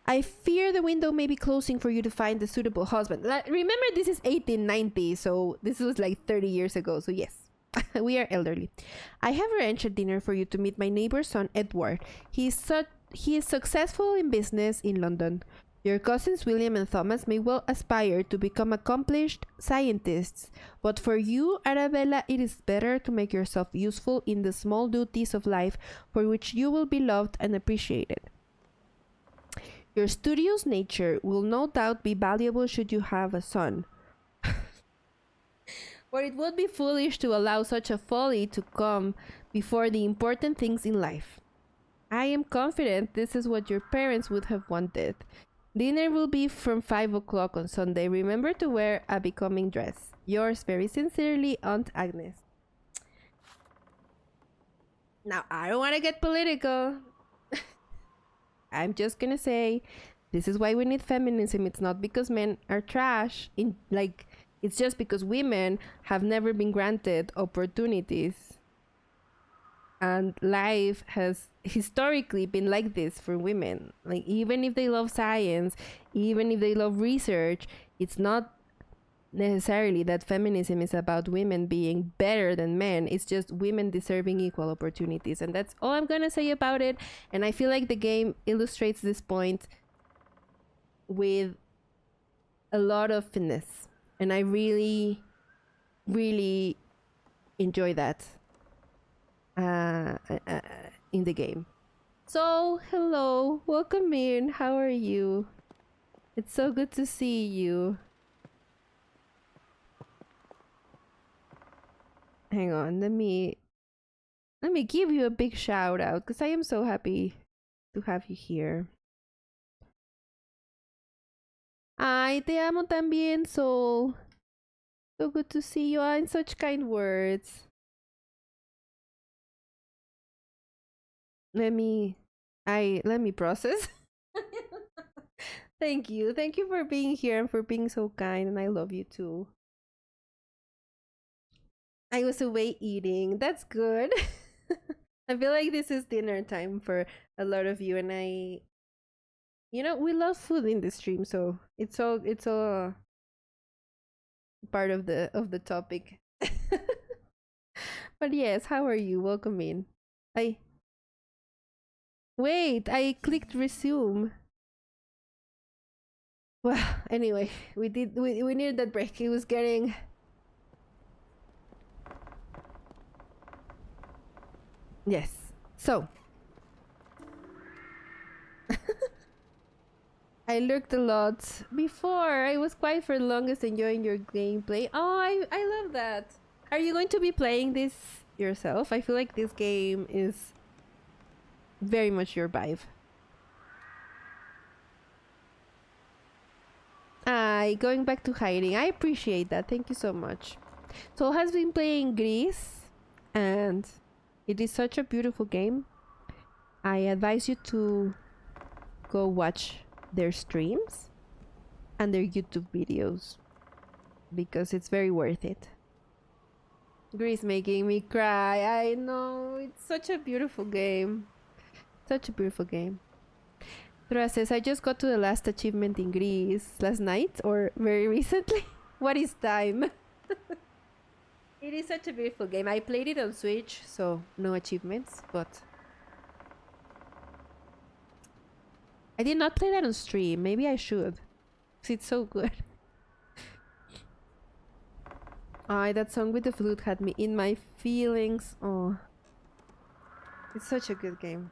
I fear the window may be closing for you to find a suitable husband. Remember, this is 1890, so this was like 30 years ago, so yes. We are elderly. I have arranged a dinner for you to meet my neighbor's son, Edward. He is successful in business in London. Your cousins William and Thomas may well aspire to become accomplished scientists, but for you, Arabella, it is better to make yourself useful in the small duties of life for which you will be loved and appreciated. Your studious nature will no doubt be valuable should you have a son. For it would be foolish to allow such a folly to come before the important things in life. I am confident this is what your parents would have wanted. Dinner will be from 5 o'clock on Sunday. Remember to wear a becoming dress. Yours very sincerely, Aunt Agnes. Now, I don't want to get political. I'm just gonna say, this is why we need feminism. It's not because men are trash. It's just because women have never been granted opportunities. And life has historically been like this for women. Like, even if they love science, even if they love research, it's not necessarily that feminism is about women being better than men. It's just women deserving equal opportunities. And that's all I'm gonna say about it. And I feel like the game illustrates this point with a lot of finesse. And I really, really enjoy that in the game. So, hello, welcome in. How are you? It's so good to see you. Hang on, let me give you a big shout out because I am so happy to have you here. Ay, te amo también, Soul. So good to see you and such kind words. Let me let me process. Thank you. Thank you for being here and for being so kind, and I love you too. I was away eating. That's good. I feel like this is dinner time for a lot of you, and we love food in the stream, so it's all part of the topic. But yes, how are you? Welcome in. I Wait, I clicked resume. Well, anyway, we needed that break. It was getting. Yes. So I lurked a lot before. I was quiet for the longest, enjoying your gameplay. Oh, I love that. Are you going to be playing this yourself? I feel like this game is very much your vibe. Going back to hiding. I appreciate that. Thank you so much. Sol has been playing Greece, and it is such a beautiful game. I advise you to go watch their streams and their YouTube videos because it's very worth it. Greece making me cry. I know. It's such a beautiful game. Such a beautiful game. Dora says, I just got to the last achievement in Greece last night or very recently. What is time? It is such a beautiful game. I played it on Switch, so no achievements, but I did not play that on stream. Maybe I should, because it's so good. That song with the flute had me in my feelings. Oh, it's such a good game.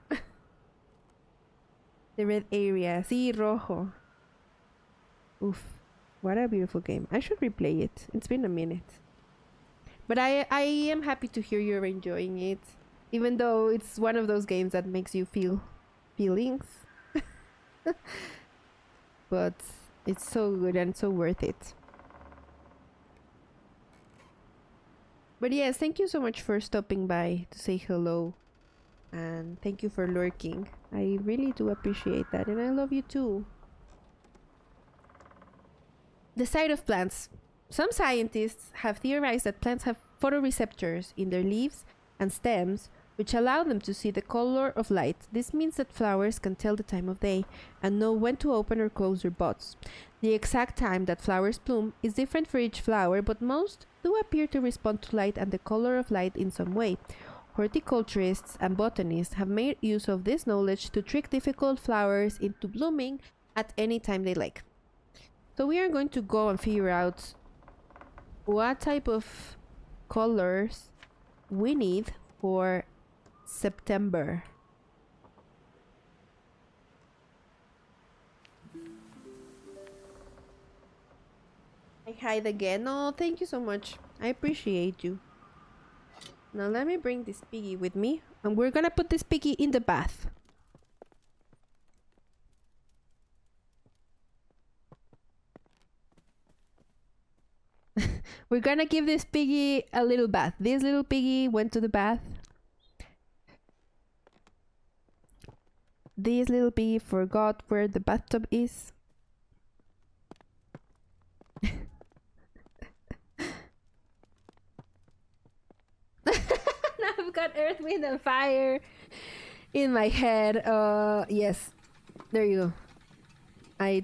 The red area. Sí, rojo. Oof. What a beautiful game. I should replay it. It's been a minute. But I am happy to hear you're enjoying it. Even though it's one of those games that makes you feel feelings. But it's so good and so worth it. But yes, thank you so much for stopping by to say hello. And thank you for lurking. I really do appreciate that, and I love you too. The sight of plants. Some scientists have theorized that plants have photoreceptors in their leaves and stems, which allow them to see the color of light. This means that flowers can tell the time of day and know when to open or close their buds. The exact time that flowers bloom is different for each flower, but most do appear to respond to light and the color of light in some way. Horticulturists and botanists have made use of this knowledge to trick difficult flowers into blooming at any time they like. So we are going to go and figure out what type of colors we need for September. I hide again. Oh, thank you so much. I appreciate you. Now let me bring this piggy with me, and we're gonna put this piggy in the bath. We're gonna give this piggy a little bath. This little piggy went to the bath. This little piggy forgot where the bathtub is. Now I've got earth, wind, and fire in my head. Yes. There you go.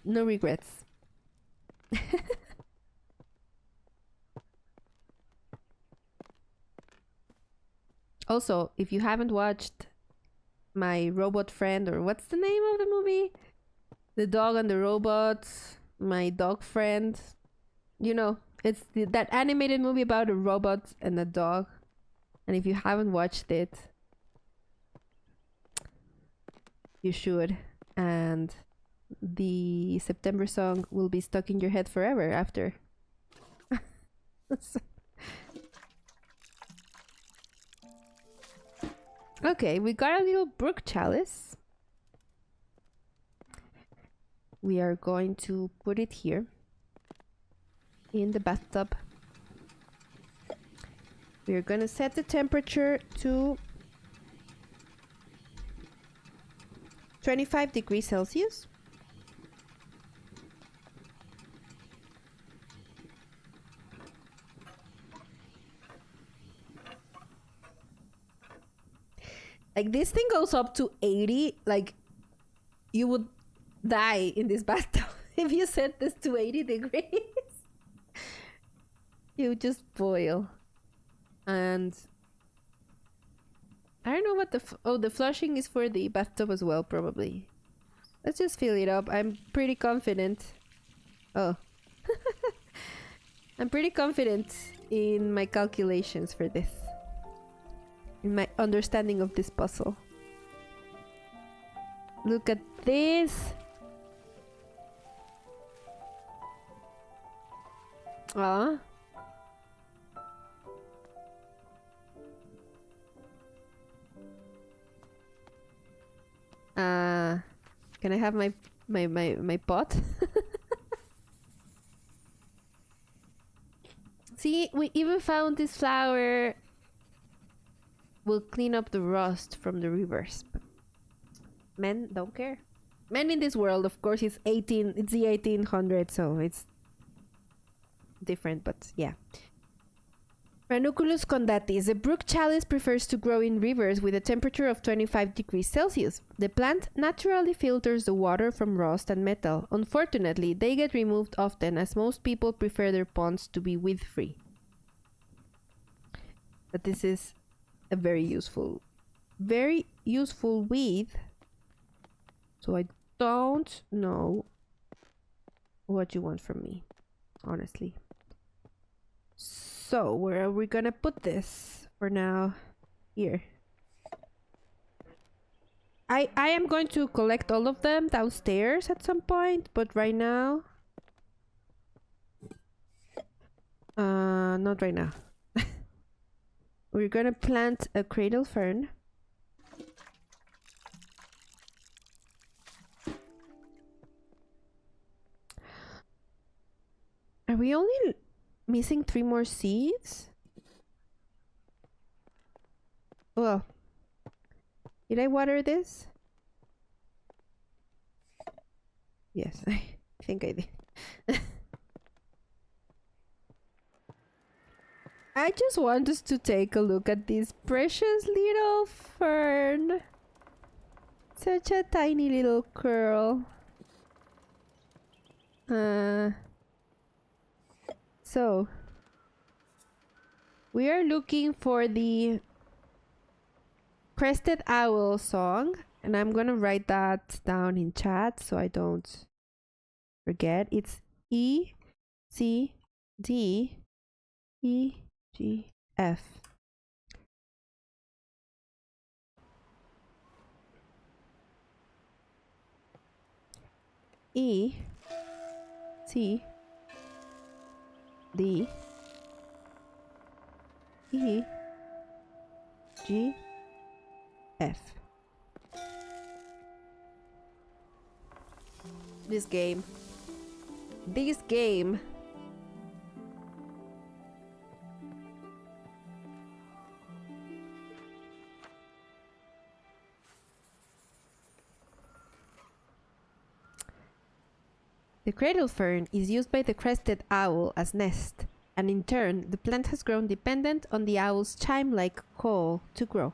No regrets. Also, if you haven't watched my robot friend, or what's the name of the movie? The Dog and the Robot, My Dog Friend. You know, it's that animated movie about a robot and a dog. And if you haven't watched it, you should. And the September song will be stuck in your head forever after. Okay, we got a little brook chalice. We are going to put it here in the bathtub. We are going to set the temperature to 25 degrees Celsius. Like this thing goes up to 80. Like you would die in this bathtub if you set this to 80 degrees. You would just boil. And I don't know what the flushing is for the bathtub as well, probably. Let's just fill it up. I'm pretty confident. Oh. I'm pretty confident in my calculations for this. In my understanding of this puzzle. Look at this. Ah. Can I have my pot? See, we even found this flower will clean up the rust from the rivers. But men don't care. Men in this world, of course, it's the 1800s, so it's different, but yeah. Ranunculus condatis. The brook chalice prefers to grow in rivers with a temperature of 25 degrees Celsius. The plant naturally filters the water from rust and metal. Unfortunately, they get removed often as most people prefer their ponds to be weed-free. But this is a very useful weed. So I don't know what you want from me, honestly. So, where are we gonna put this for now? Here. I am going to collect all of them downstairs at some point, but right now... not right now. We're gonna plant a cradle fern. Are we only missing 3 more seeds? Well, did I water this? Yes, I think I did. I just want us to take a look at this precious little fern. Such a tiny little curl. So, we are looking for the crested owl song, and I'm gonna write that down in chat so I don't forget. It's E, C, D, E, G, F. E, C, D, E, G, F. This game. The cradle fern is used by the crested owl as nest, and in turn, the plant has grown dependent on the owl's chime-like call to grow.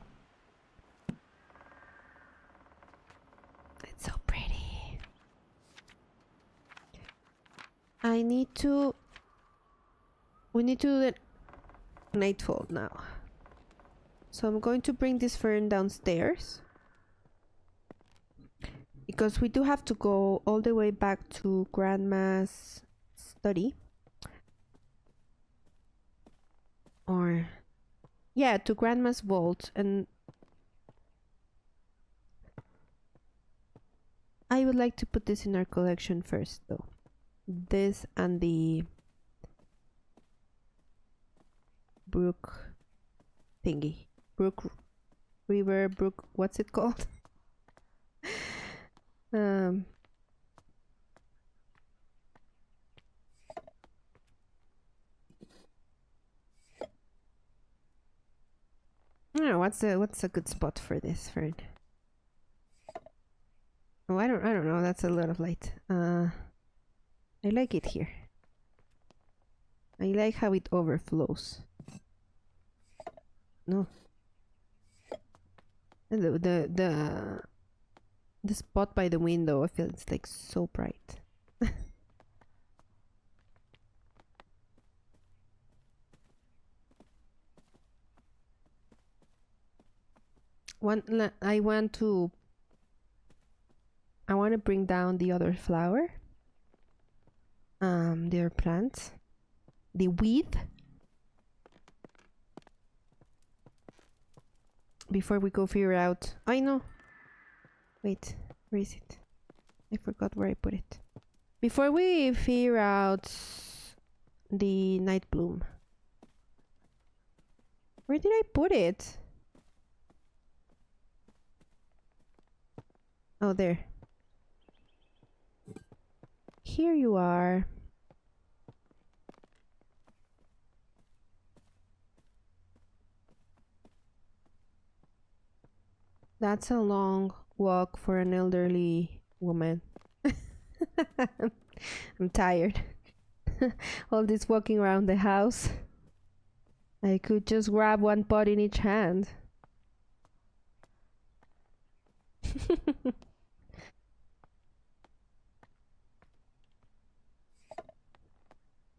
It's so pretty. We need to do the nightfall now. So I'm going to bring this fern downstairs. Because we do have to go all the way back to Grandma's study. Or... yeah, to Grandma's vault. And I would like to put this in our collection first, though. This and the brook thingy. River brook, what's it called? I don't know, what's a good spot for this fern? Oh, I don't know. That's a lot of light. I like it here. I like how it overflows. No. And the spot by the window, I feel it's like so bright. I want to bring down the other flower. Their plants. The weed. Before we go figure out. I know. Wait, where is it? I forgot where I put it. Before we figure out the night bloom. Where did I put it? Oh, there. Here you are. That's a long walk for an elderly woman. I'm tired. All this walking around the house. I could just grab one pot in each hand.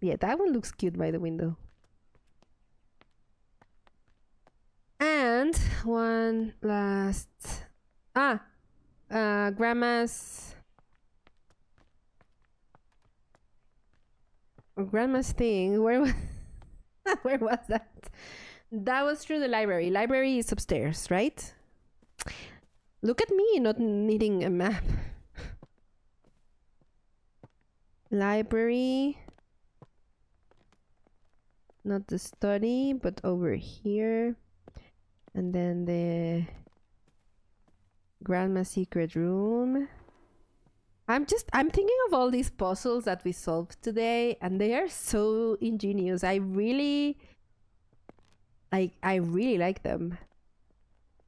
Yeah, that one looks cute by the window. And one last... grandma's thing. Where where was that? That was through the library. Library is upstairs, right? Look at me not needing a map. Library. Not the study, but over here. And then the grandma's secret room. I'm thinking of all these puzzles that we solved today, and they are so ingenious. I really like them.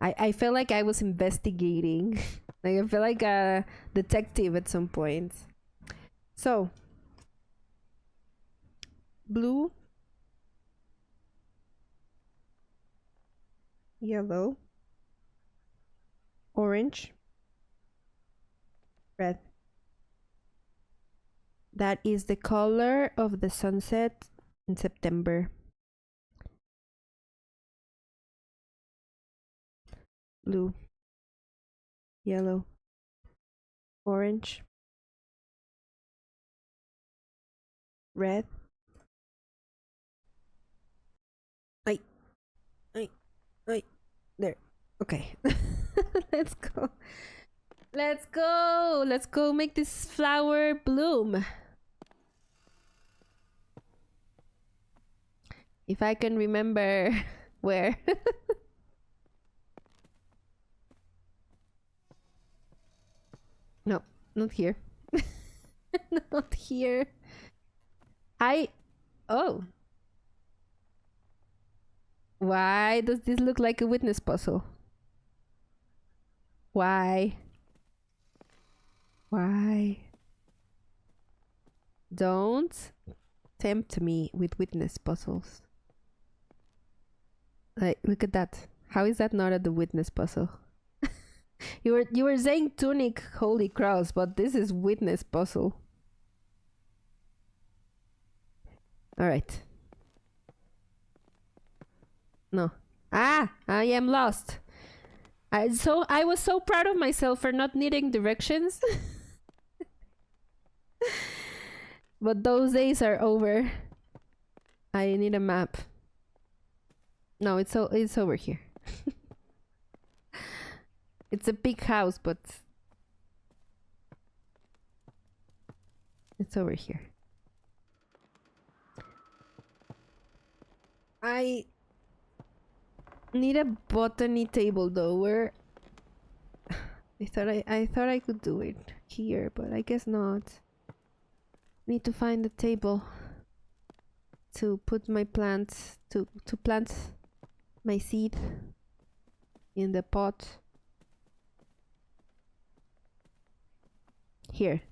I felt like I was investigating. Like I feel like a detective at some point. So blue, yellow, orange, red. That is the color of the sunset in September. Blue, yellow, orange, red. There. Okay. Let's go. Let's go make this flower bloom. If I can remember where. No, not here. Not here. Oh. Why does this look like a witness puzzle? Why? Don't tempt me with witness puzzles. Like, look at that. How is that not the witness puzzle? You were saying tunic, holy cross, but this is witness puzzle. All right. No. I am lost. I was so proud of myself for not needing directions. But those days are over. I need a map. No, it's over here. It's a big house, but it's over here. I need a botany table though. Where I thought I could do it here, but I guess not. Need to find a table to put my plants to plant my seed in the pot. Here.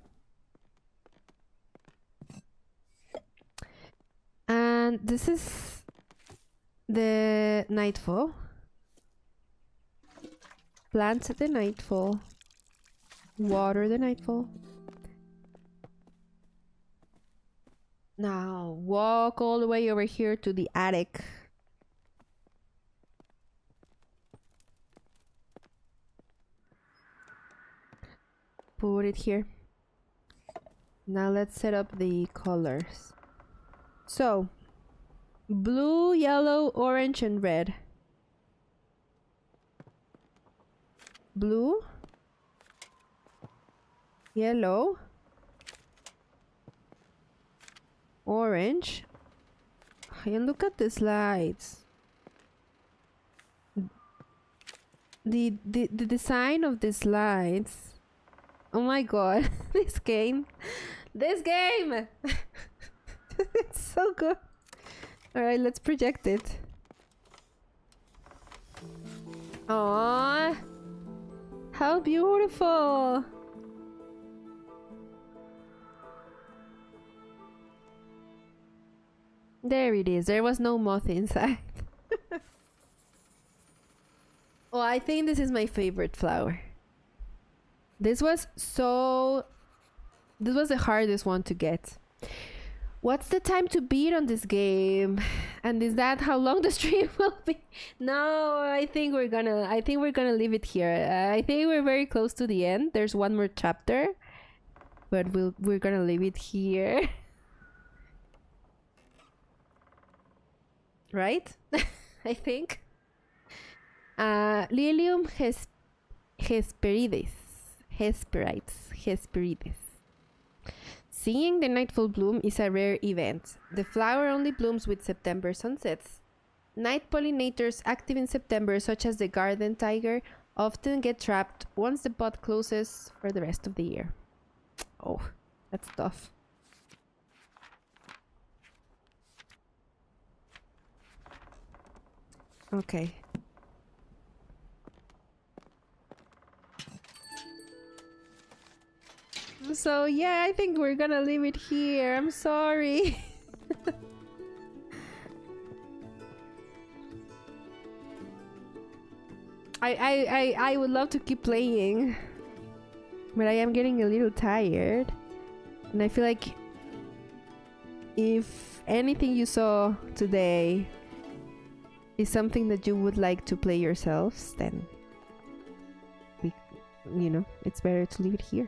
And this is the nightfall. Plant the nightfall. Water the nightfall. Now walk all the way over here to the attic. Put it here. Now let's set up the colors. So, blue, yellow, orange, and red. Blue, yellow, orange. And look at the slides. The design of the slides. Oh my god, this game. This game! It's so good. Alright, let's project it. Aww. How beautiful! There it is. There was no moth inside. Oh, I think this is my favorite flower. This was the hardest one to get. What's the time to beat on this game? And is that how long the stream will be? No, I think we're gonna leave it here. I think we're very close to the end. There's one more chapter, but we're gonna leave it here. Right? I think. Lilium Hesperides. Seeing the nightfall bloom is a rare event. The flower only blooms with September sunsets. Night pollinators active in September, such as the garden tiger, often get trapped once the bud closes for the rest of the year. Oh, that's tough. Okay. So yeah, I think we're gonna leave it here. I'm sorry. I would love to keep playing, but I am getting a little tired, and I feel like if anything you saw today is something that you would like to play yourselves, then it's better to leave it here.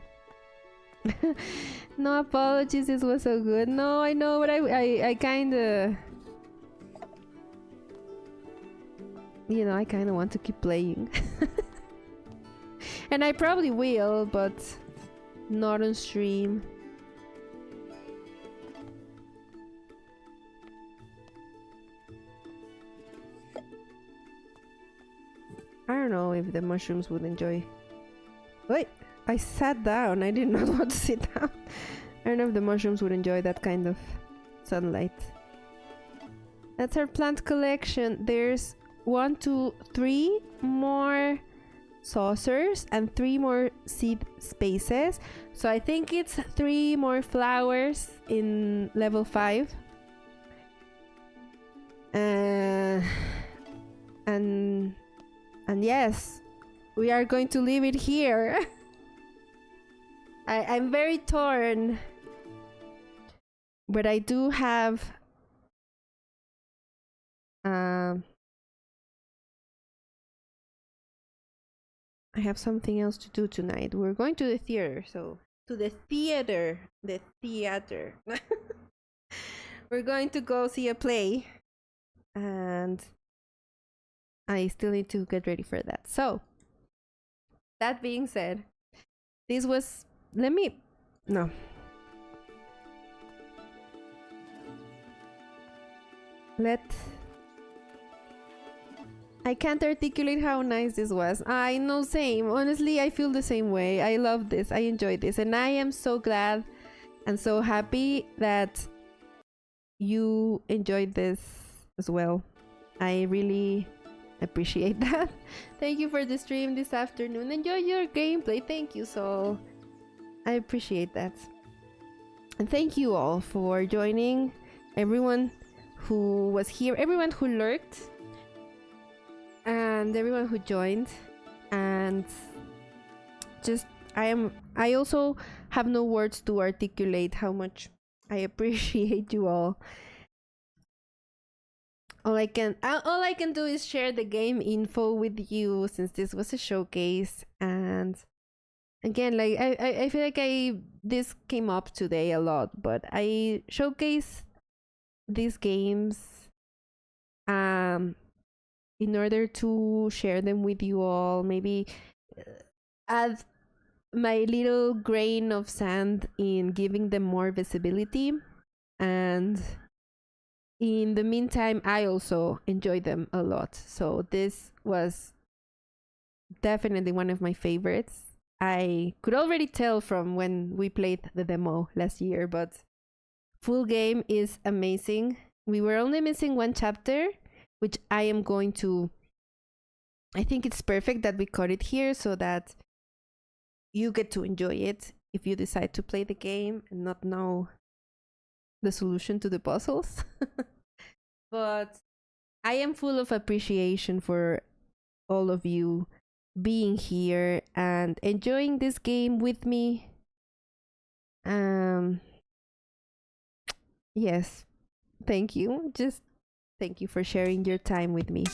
No apologies, this was so good. No, I know, but I kinda... I kinda want to keep playing. And I probably will, but not on stream. I don't know if the mushrooms would enjoy... Wait! I sat down. I did not want to sit down. I don't know if the mushrooms would enjoy that kind of sunlight. That's our plant collection. There's 1, 2, 3 more saucers and 3 more seed spaces. So I think it's 3 more flowers in level 5. And yes, we are going to leave it here. I'm very torn, but I do have I have something else to do tonight. We're going to the theater, so the theater. We're going to go see a play, and I still need to get ready for that. So that being said, this was... No. I can't articulate how nice this was. I know, same. Honestly, I feel the same way. I love this. I enjoyed this. And I am so glad and so happy that you enjoyed this as well. I really appreciate that. Thank you for the stream this afternoon. Enjoy your gameplay. Thank you, Sol. I appreciate that. And thank you all for joining. Everyone who was here, everyone who lurked, and everyone who joined. And just I also have no words to articulate how much I appreciate you all. All I can do is share the game info with you, since this was a showcase. And again, like I feel like this came up today a lot, but I showcase these games um in order to share them with you all, maybe add my little grain of sand in giving them more visibility. And in the meantime, I also enjoy them a lot. So this was definitely one of my favorites. I could already tell from when we played the demo last year, but full game is amazing. We were only missing one chapter, which I think it's perfect that we cut it here so that you get to enjoy it if you decide to play the game and not know the solution to the puzzles. But I am full of appreciation for all of you being here and enjoying this game with me. Um yes, thank you. Just thank you for sharing your time with me.